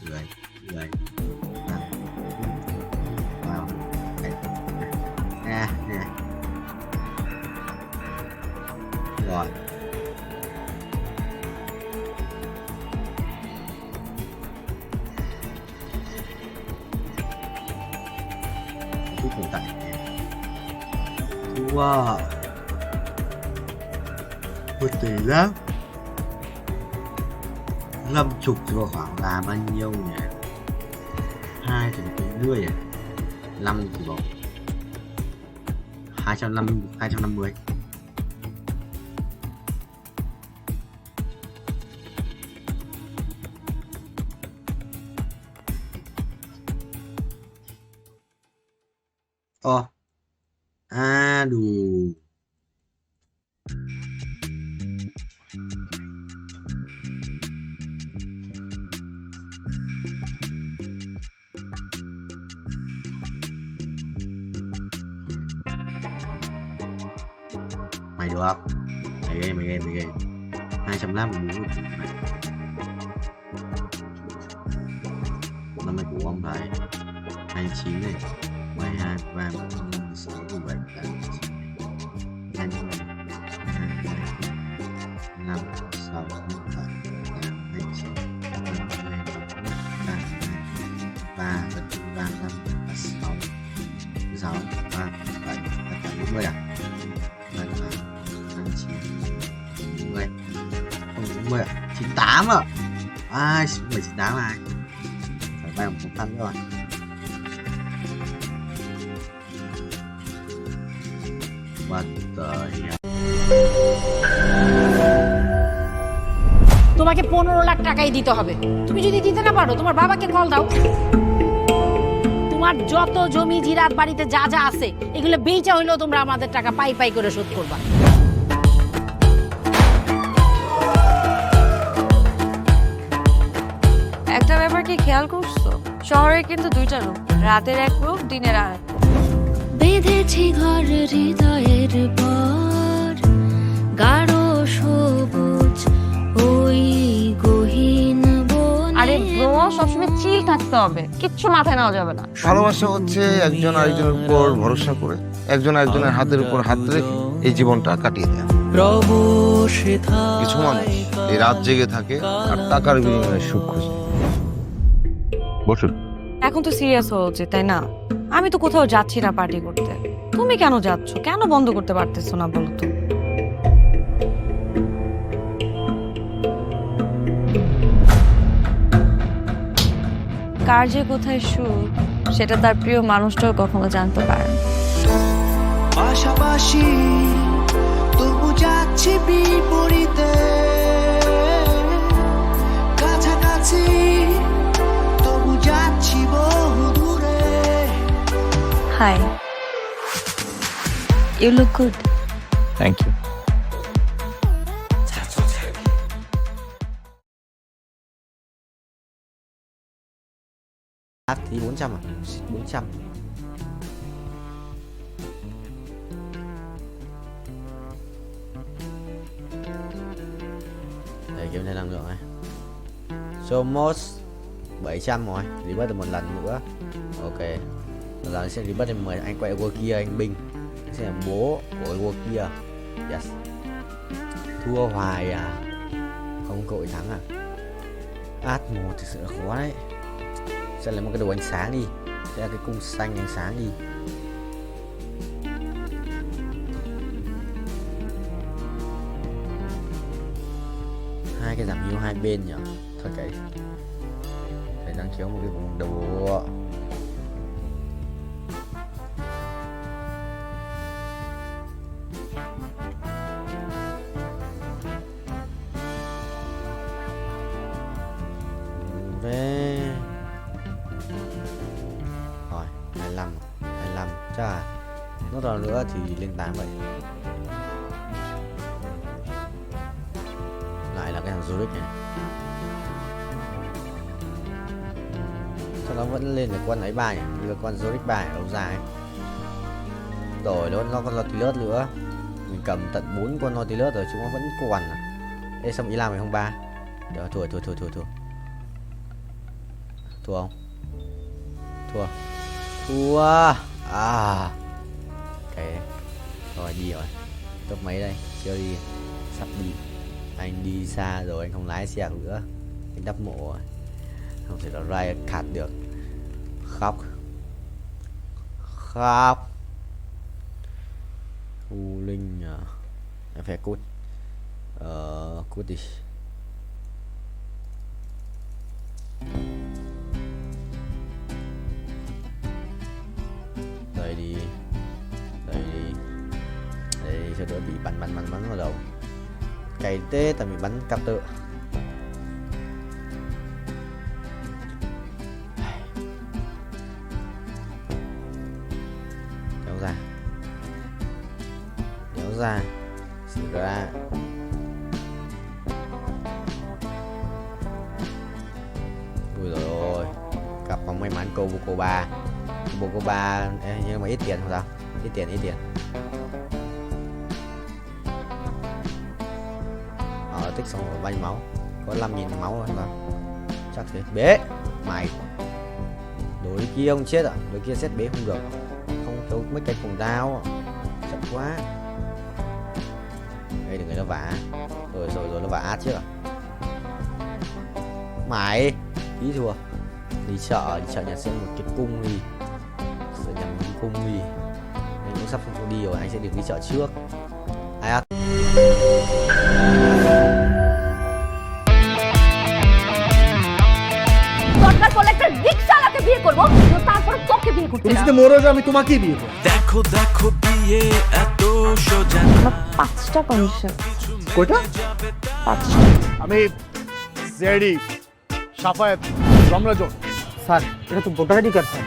người vào nè rồi hiện tại wow một tỷ lắm 50 rồi khoảng là bao nhiêu nhỉ? 2 thì tính à? 5 thì bỏ 250. Đủ. Mày được không? Mày ghê 250 muốn năm nay của ông thầy 29 này 12 và 16 17 5 6 7 3 5 6 6 3 7 40 à? 40 à? 98 à? 98 này phải bay một thanh rồi. What the hell? তোমাকে 15 লাখ টাকাই দিতে হবে। তুমি যদি দিতে না পারো তোমার বাবাকে কল দাও। তোমার যত জমি জিরাত বাড়িতে যা যা আছে এগুলো বেচা হইলেও তোমরা আমাদের টাকা পাই করে শোধ করবা। একটা ব্যাপার কি খেয়াল করছো? শহরে কিন্তু দুইটা রূপ, রাতের এক রূপ, দিনের আর এক। বেঁধেছি ঘর হৃদয়ের পর গাঢ় সবুজ ওই গহীন বনে। আরে ব্রো, সবসময় চিল থাকতে হবে, কিচ্ছু মাথায় নেওয়া যাবে না। ভালোবাসা হচ্ছে একজন আরেকজনের উপর ভরসা করে, একজন আরেকজনের হাতের উপর হাত রেখে এই জীবনটা কাটিয়ে দেয়। কিছু মানুষ এই রাত জেগে থাকে আর টাকার বিনিময়ে সুখ খোঁজে। বসুন। এখন তো সিরিয়াস হওয়া উচিত, তাই না? আমি তো কোথাও যাচ্ছি না পার্টি করতে, তুমি কেন যাচ্ছ? কেন বন্ধ করতে পারতেছো না বলো তো? কার যে কোথায় সুখ সেটা তার প্রিয় মানুষটাও কখনো জানতে পারে না। পাশাপাশি তবু যাচ্ছি বিপরীতে, কাছাকাছি তবু যাচ্ছি বহু দূরে। Hi, you look good. Thank you. Thì 400 à? 400. Đây kiếm thêm năng lượng này. Somos 700 rồi, rebat được một lần nữa. Ok. Lần này sẽ rebat thêm 10 anh quay qua kia anh binh. Anh sẽ là bố của qua kia. Yes. Thua hoài à? Không cội thắng à? Át một thực sự là khó đấy. Sẽ lấy một cái đồ ánh sáng đi, sẽ là cái cung xanh ánh sáng đi. Hai cái giảm yếu hai bên nhỉ. Thôi cái phải đang kéo một cái vùng đầu. Về rồi 25 chà, nó còn nữa thì lên 8 vậy. Lại là cái thằng Zurich này, sao nó vẫn lên được con ấy bài như là con Zurich bài đâu ra ấy. Rồi nó còn Nautilus nữa, mình cầm tận 4 con Nautilus rồi chúng nó vẫn còn à. Ê xong ý làm mày không ba. Được, thua không? Thua à. Ok rồi, đi rồi. Top mấy đây? Chưa đi, sắp đi. Anh đi xa rồi, anh không lái xe nữa, anh đắp mộ rồi, không thể nào rai khát được. Khóc U Linh à. Em phải cút. Cút đi. Đây đi cho đỡ bị bắn vào đầu. Cày tê tại bị bắn cặp tự. Kéo ra xì ra. Ui rồi ôi, cặp bóng may mắn cô Boko 3 nhưng mà ít tiền không sao? Ít tiền. Tích xong rồi bao nhiêu máu? Có 5.000 máu rồi mà. Chắc thế. Bế mày. Đối kia ông chết à? Đối kia xét bế không được. Không thấu mấy cái phòng đao. Chậm quá. Đây đừng người nó vả. Rồi nó vả át chứ à? Mày tí thua. Đi chợ nhặt xem một cái cung đi. Sợ nhặt một cái cung đi. Anh cũng sắp không đi rồi, anh sẽ được đi chợ trước. Ai ạ? দরকার পড়লে একটা রিকশাওয়ালাকে বিয়ে করবো, তারপরে তোকে বিয়ে করতে। তুমি যদি মরো যে আমি তোমাকেই বিয়ে করব। দেখো বিয়ে এত সোজা। 5টা কন্ডিশন। কয়টা? 5টা। আমি জেডি সাফায়েত রমরাজন। স্যার এটা তো ভোটার আইডি কার্ড স্যার।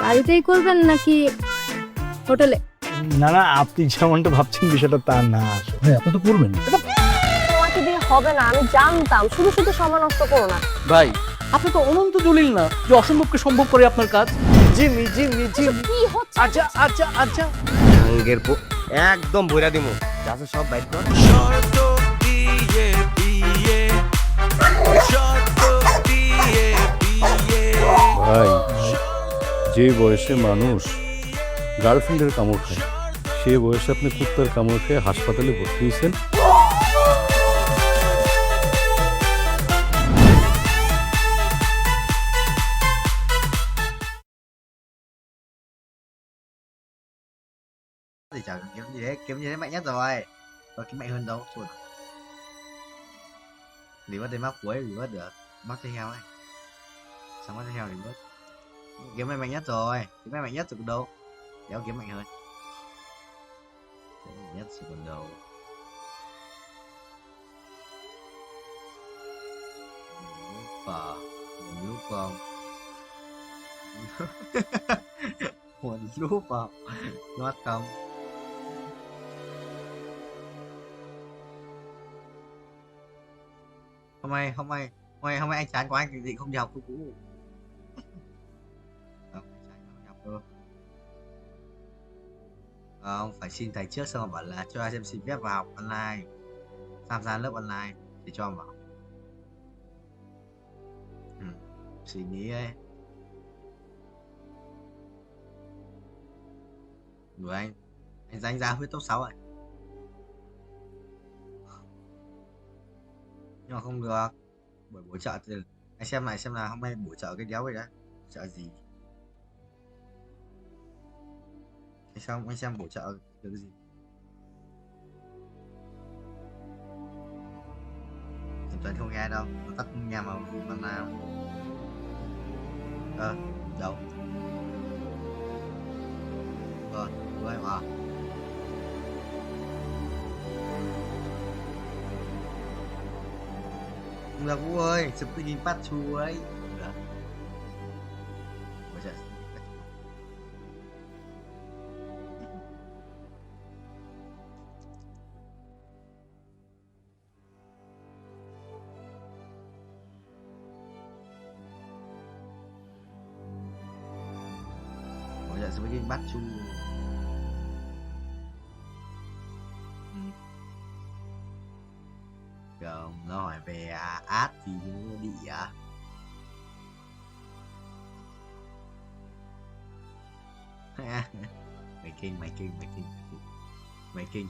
বাড়িতেই করবেন নাকি হোটেলে? না আপনি যেমনটা ভাবছেন বিষয়টা তা না। ভাই আপনি তো করবেন। তোমাকে দিয়ে হবে না, আমি জানতাম। শুধু সময় নষ্ট করো না। ভাই আপনি তো অনন্ত দলিল না যে অসম্ভবকে সম্ভব করে আপনার কাজ। জিমি কি হচ্ছে? আচ্ছা আঙ্গের একদম বইরা দিমু। যাচ্ছে সব বাইট কর। শর্ত দিয়ে বিয়ে। ভাই যে বয়সে মানুষ গার্লফ্রেন্ডের কামড় খায়, সে বয়সে আপনি কুত্তার কামড় খেয়ে হাসপাতালে ভর্তি হয়েছেন। Thì chả kiếm như thế mạnh nhất rồi. Và cái mạnh hơn đâu. Lý mất đến map cuối, lý mất được. Bắt tay heo ấy. Xong bắt tay heo thì bớt. Kiếm này mạnh nhất rồi. Kiếm này mạnh nhất rồi còn đâu. Đéo kiếm mạnh hơn. Kiếm mạnh nhất rồi còn đâu. Lupa. Lupa. Một lupa. Nót không. Hôm nay anh chán quá, anh định không đi học cô cũ. Không, anh chán không đi học đâu. Không, phải xin thầy trước xong rồi bảo là cho em xin phép vào học online, tham gia lớp online để cho em vào. Suy nghĩ ấy. Rồi anh đánh giá huyết top 6 rồi. Nhưng mà không được, bởi bổ trợ thì anh xem lại xem là hôm nay bổ trợ cái đéo vậy đã, bổ trợ gì anh xem bổ trợ được cái gì. Thỉnh Tuấn không nghe đâu, nó tắt nghe mà nào. Đâu rồi mà không được Vũ ơi, sụp tự nhìn phát chu ấy. Được. Bây giờ sụp tự nhìn bắt chu. Nó hỏi về át thì nó đi à? Mày kinh.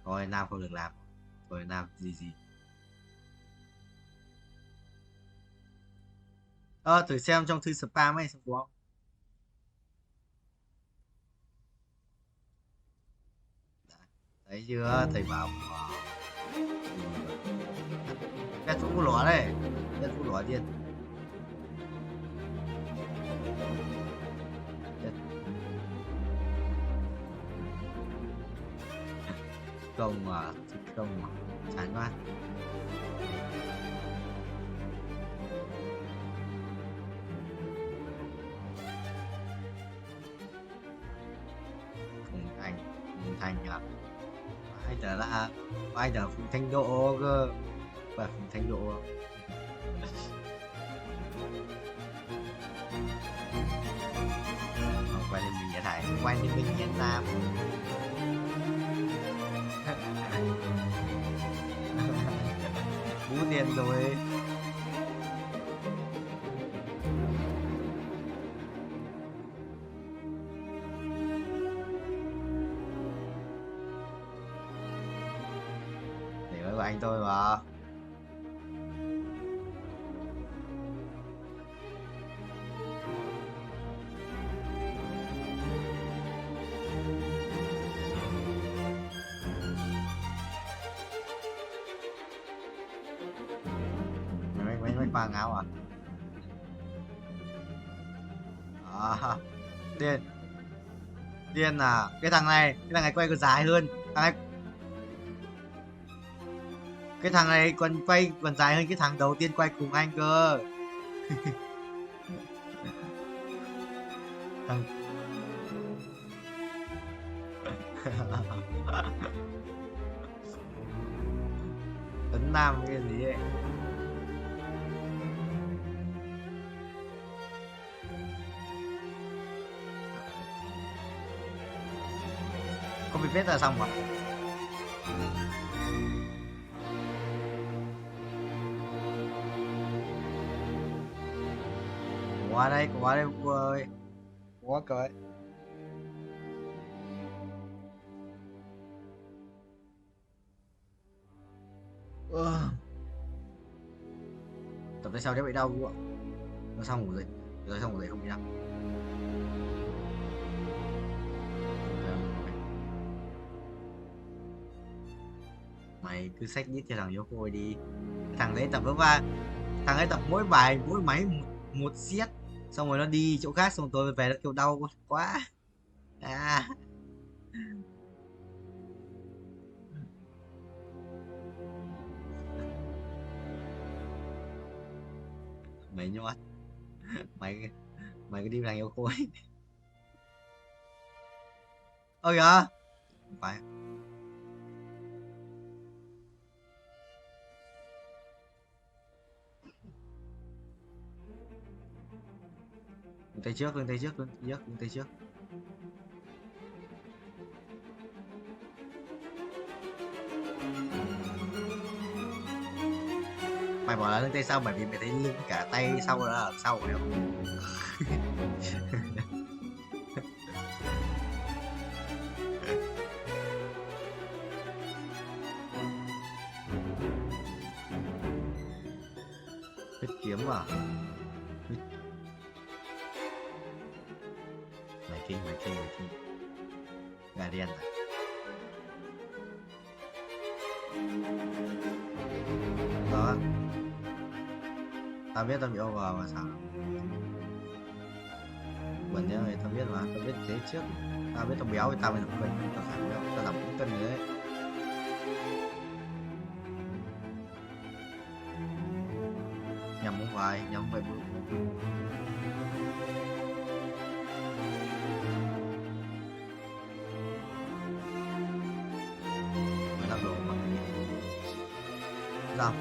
Thôi Nam không được làm. Thôi Nam gì. Thử xem trong thư spam ấy xem có không. Thấy chưa, thầy bảo pet vũ lỏ đây, pet vũ lỏ điên. Công mà chán quá. Không thành à? Ai là Phùng Thanh Độ cơ, phải Phùng Thanh Độ. Quay lên mình thải, quay lên mình Yên Nam. Vũ tiền rồi. Của anh tôi mà. Mấy quàng áo à? Điên à? Cái thằng này quay còn dài hơn. Cái thằng này còn quay còn dài hơn cái thằng đầu tiên quay cùng anh cơ. Thằng Tấn Nam cái gì ấy. Không bị vết là xong rồi. Qua đây Vũ ơi. Quá cởi. Tập tới sau chắc bị đau Vũ ạ. Nó xong ngủ dậy. Rồi xong ngủ dậy không bị đau. Mày cứ xách đít cho thằng yêu khôi đi. Thằng đấy tập lớp 3. Thằng ấy tập mỗi bài mỗi máy một siết, xong rồi nó đi chỗ khác, xong tôi về nó kêu đau quá. Mày nhót. mày mày cứ đi thằng yêu khôi. Ôi kìa, không phải. Lưng tay trước, lưng tay trước, lưng tay trước. Mày bảo là lưng tay sau bởi vì mày thấy lưng cả tay sau là ở sau phải không? Huyết kiếm à? Mày kinh. Gà đen à? Đó. Tao biết tao bị over mà sao? Bẩn nhá mày, tao biết mà, tao biết thế trước. Tao biết tao béo thì tao mới làm bệnh, tao giảm béo, tao giảm 4 cân rồi đấy. Nhầm không phải, nhầm vậy bro. Mày lắp đồ mà. Sao?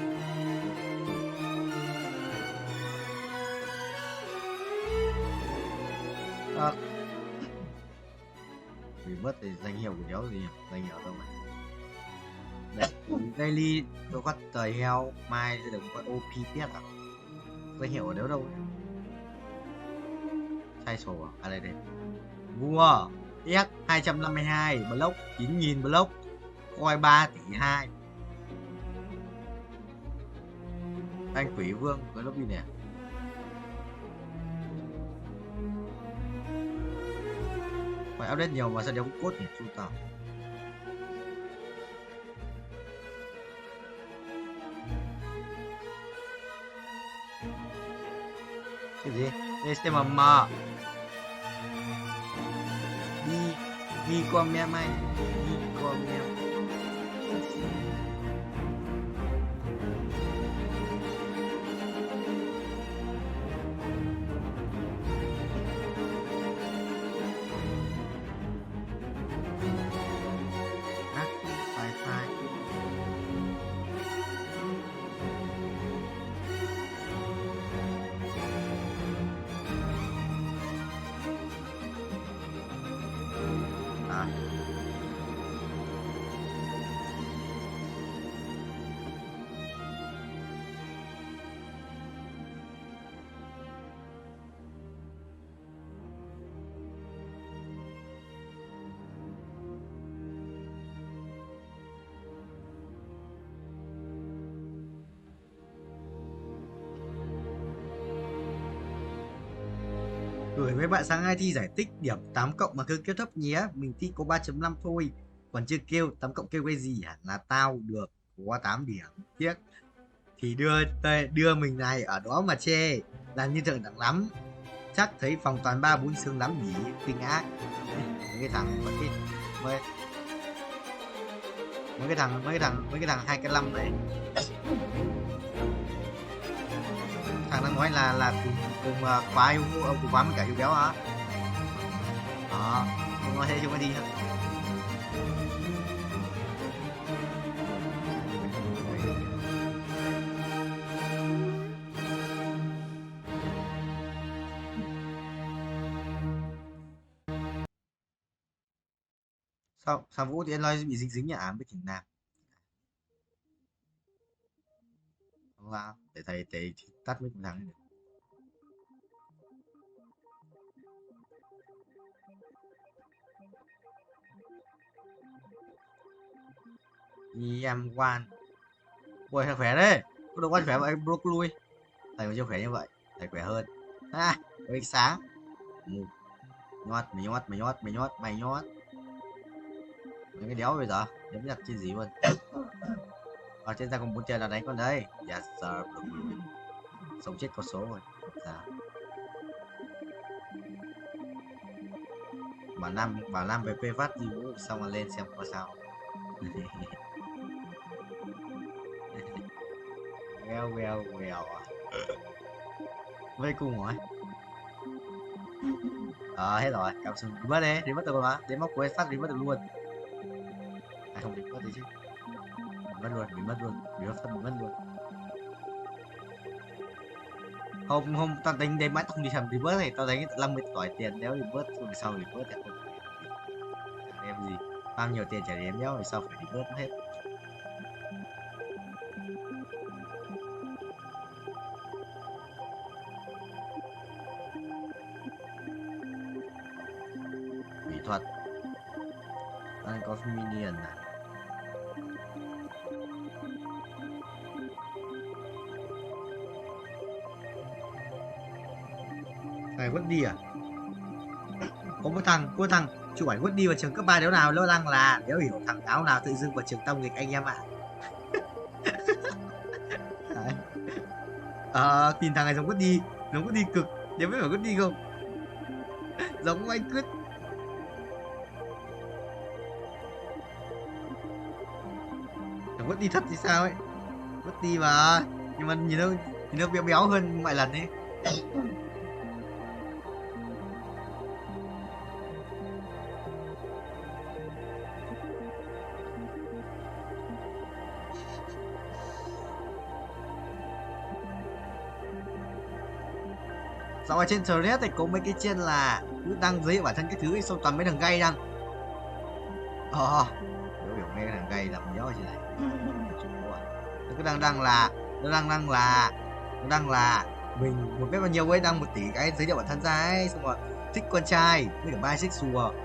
Vì mất thì danh hiệu của đéo gì nhỉ? Danh hiệu đâu mày? Đấy, daily tôi có tời heo, mai sẽ được có OP tiếp à? Danh hiệu ở đéo đâu? Sai sổ à? À đây đây. Vua X252 block 9.000 block, coi 3 tỷ 2. Anh quỷ vương với lobby nè. Phải update nhiều mà sao đéo có cốt nhỉ? Chú tao. Cái gì? SMM. Đi con mẹ mày. Đi con mẹ. Gửi mấy bạn sáng 2 thi giải tích điểm 8 cộng mà cứ kêu thấp nhé. Mình thi có 3.5 thôi. Còn chưa kêu 8 cộng kêu cái gì hả? Là tao được có 8 điểm. Tiếc. Thì đưa mình này ở đó mà chê. Là như thượng đẳng lắm. Chắc thấy phòng toàn 3-4 xương lắm nhỉ. Kinh ác. Mấy cái thằng mấy cái thằng 2 này. Thằng đang nói là cùng khóa yêu cùng khóa với cả yêu béo hả? Đó, không nói thế chúng mới đi thôi. Sao Vũ thì anh nói bị dính nhà ám với Trình Nam? Không sao, để thầy tắt mấy con thằng này. Em quan. Ui thầy khỏe đấy. Có được quan khỏe vậy bro lui. Thầy mà chưa khỏe như vậy, thầy khỏe hơn. Ha, có ánh sáng. Nhót. Mấy cái đéo bây giờ, đéo biết đặt trên gì luôn. Ở trên ta còn muốn tiền là đánh con đấy. Yes sir. Sống chết có số rồi. Dạ. Bảo Nam về quê vắt gì xong rồi lên xem có sao. Well. Với cùng rồi. Hết rồi, cảm xúc mất đi, đi mất được mà, đến móc quay phát đi mất được luôn. Không đi mất đi chứ. Bị mất luôn. Hôm tao đánh đến mãi không đi thầm đi bớt này, tao đánh 50 tỏi tiền đéo đi bớt, rồi sau đi bớt thì không. Em gì, bao nhiêu tiền trả đếm đéo rồi sau phải đi bớt hết. Mỹ thuật. Đang có minion này. Này vứt đi à? Có một thằng chụp ảnh vứt đi vào trường cấp 3 đéo nào lo lắng là đéo hiểu thằng áo nào tự dưng vào trường tâm nghịch anh em ạ. Tìm thằng này giống vứt đi cực, đéo biết phải vứt đi không? Giống anh cứt. Thằng vứt đi thật thì sao ấy? Vứt đi mà, nhưng mà nhìn nó béo hơn mọi lần ấy. Dạo ở trên thread thì có mấy cái trên là cứ đăng giới thiệu bản thân cái thứ ấy, xong toàn mấy thằng gay đăng. Nếu biểu nghe thằng gay làm nhớ gì này. Nó cứ đăng là mình một biết bao nhiêu ấy, đăng 1 tỷ cái giới thiệu bản thân ra ấy, xong rồi thích con trai với cả bisexual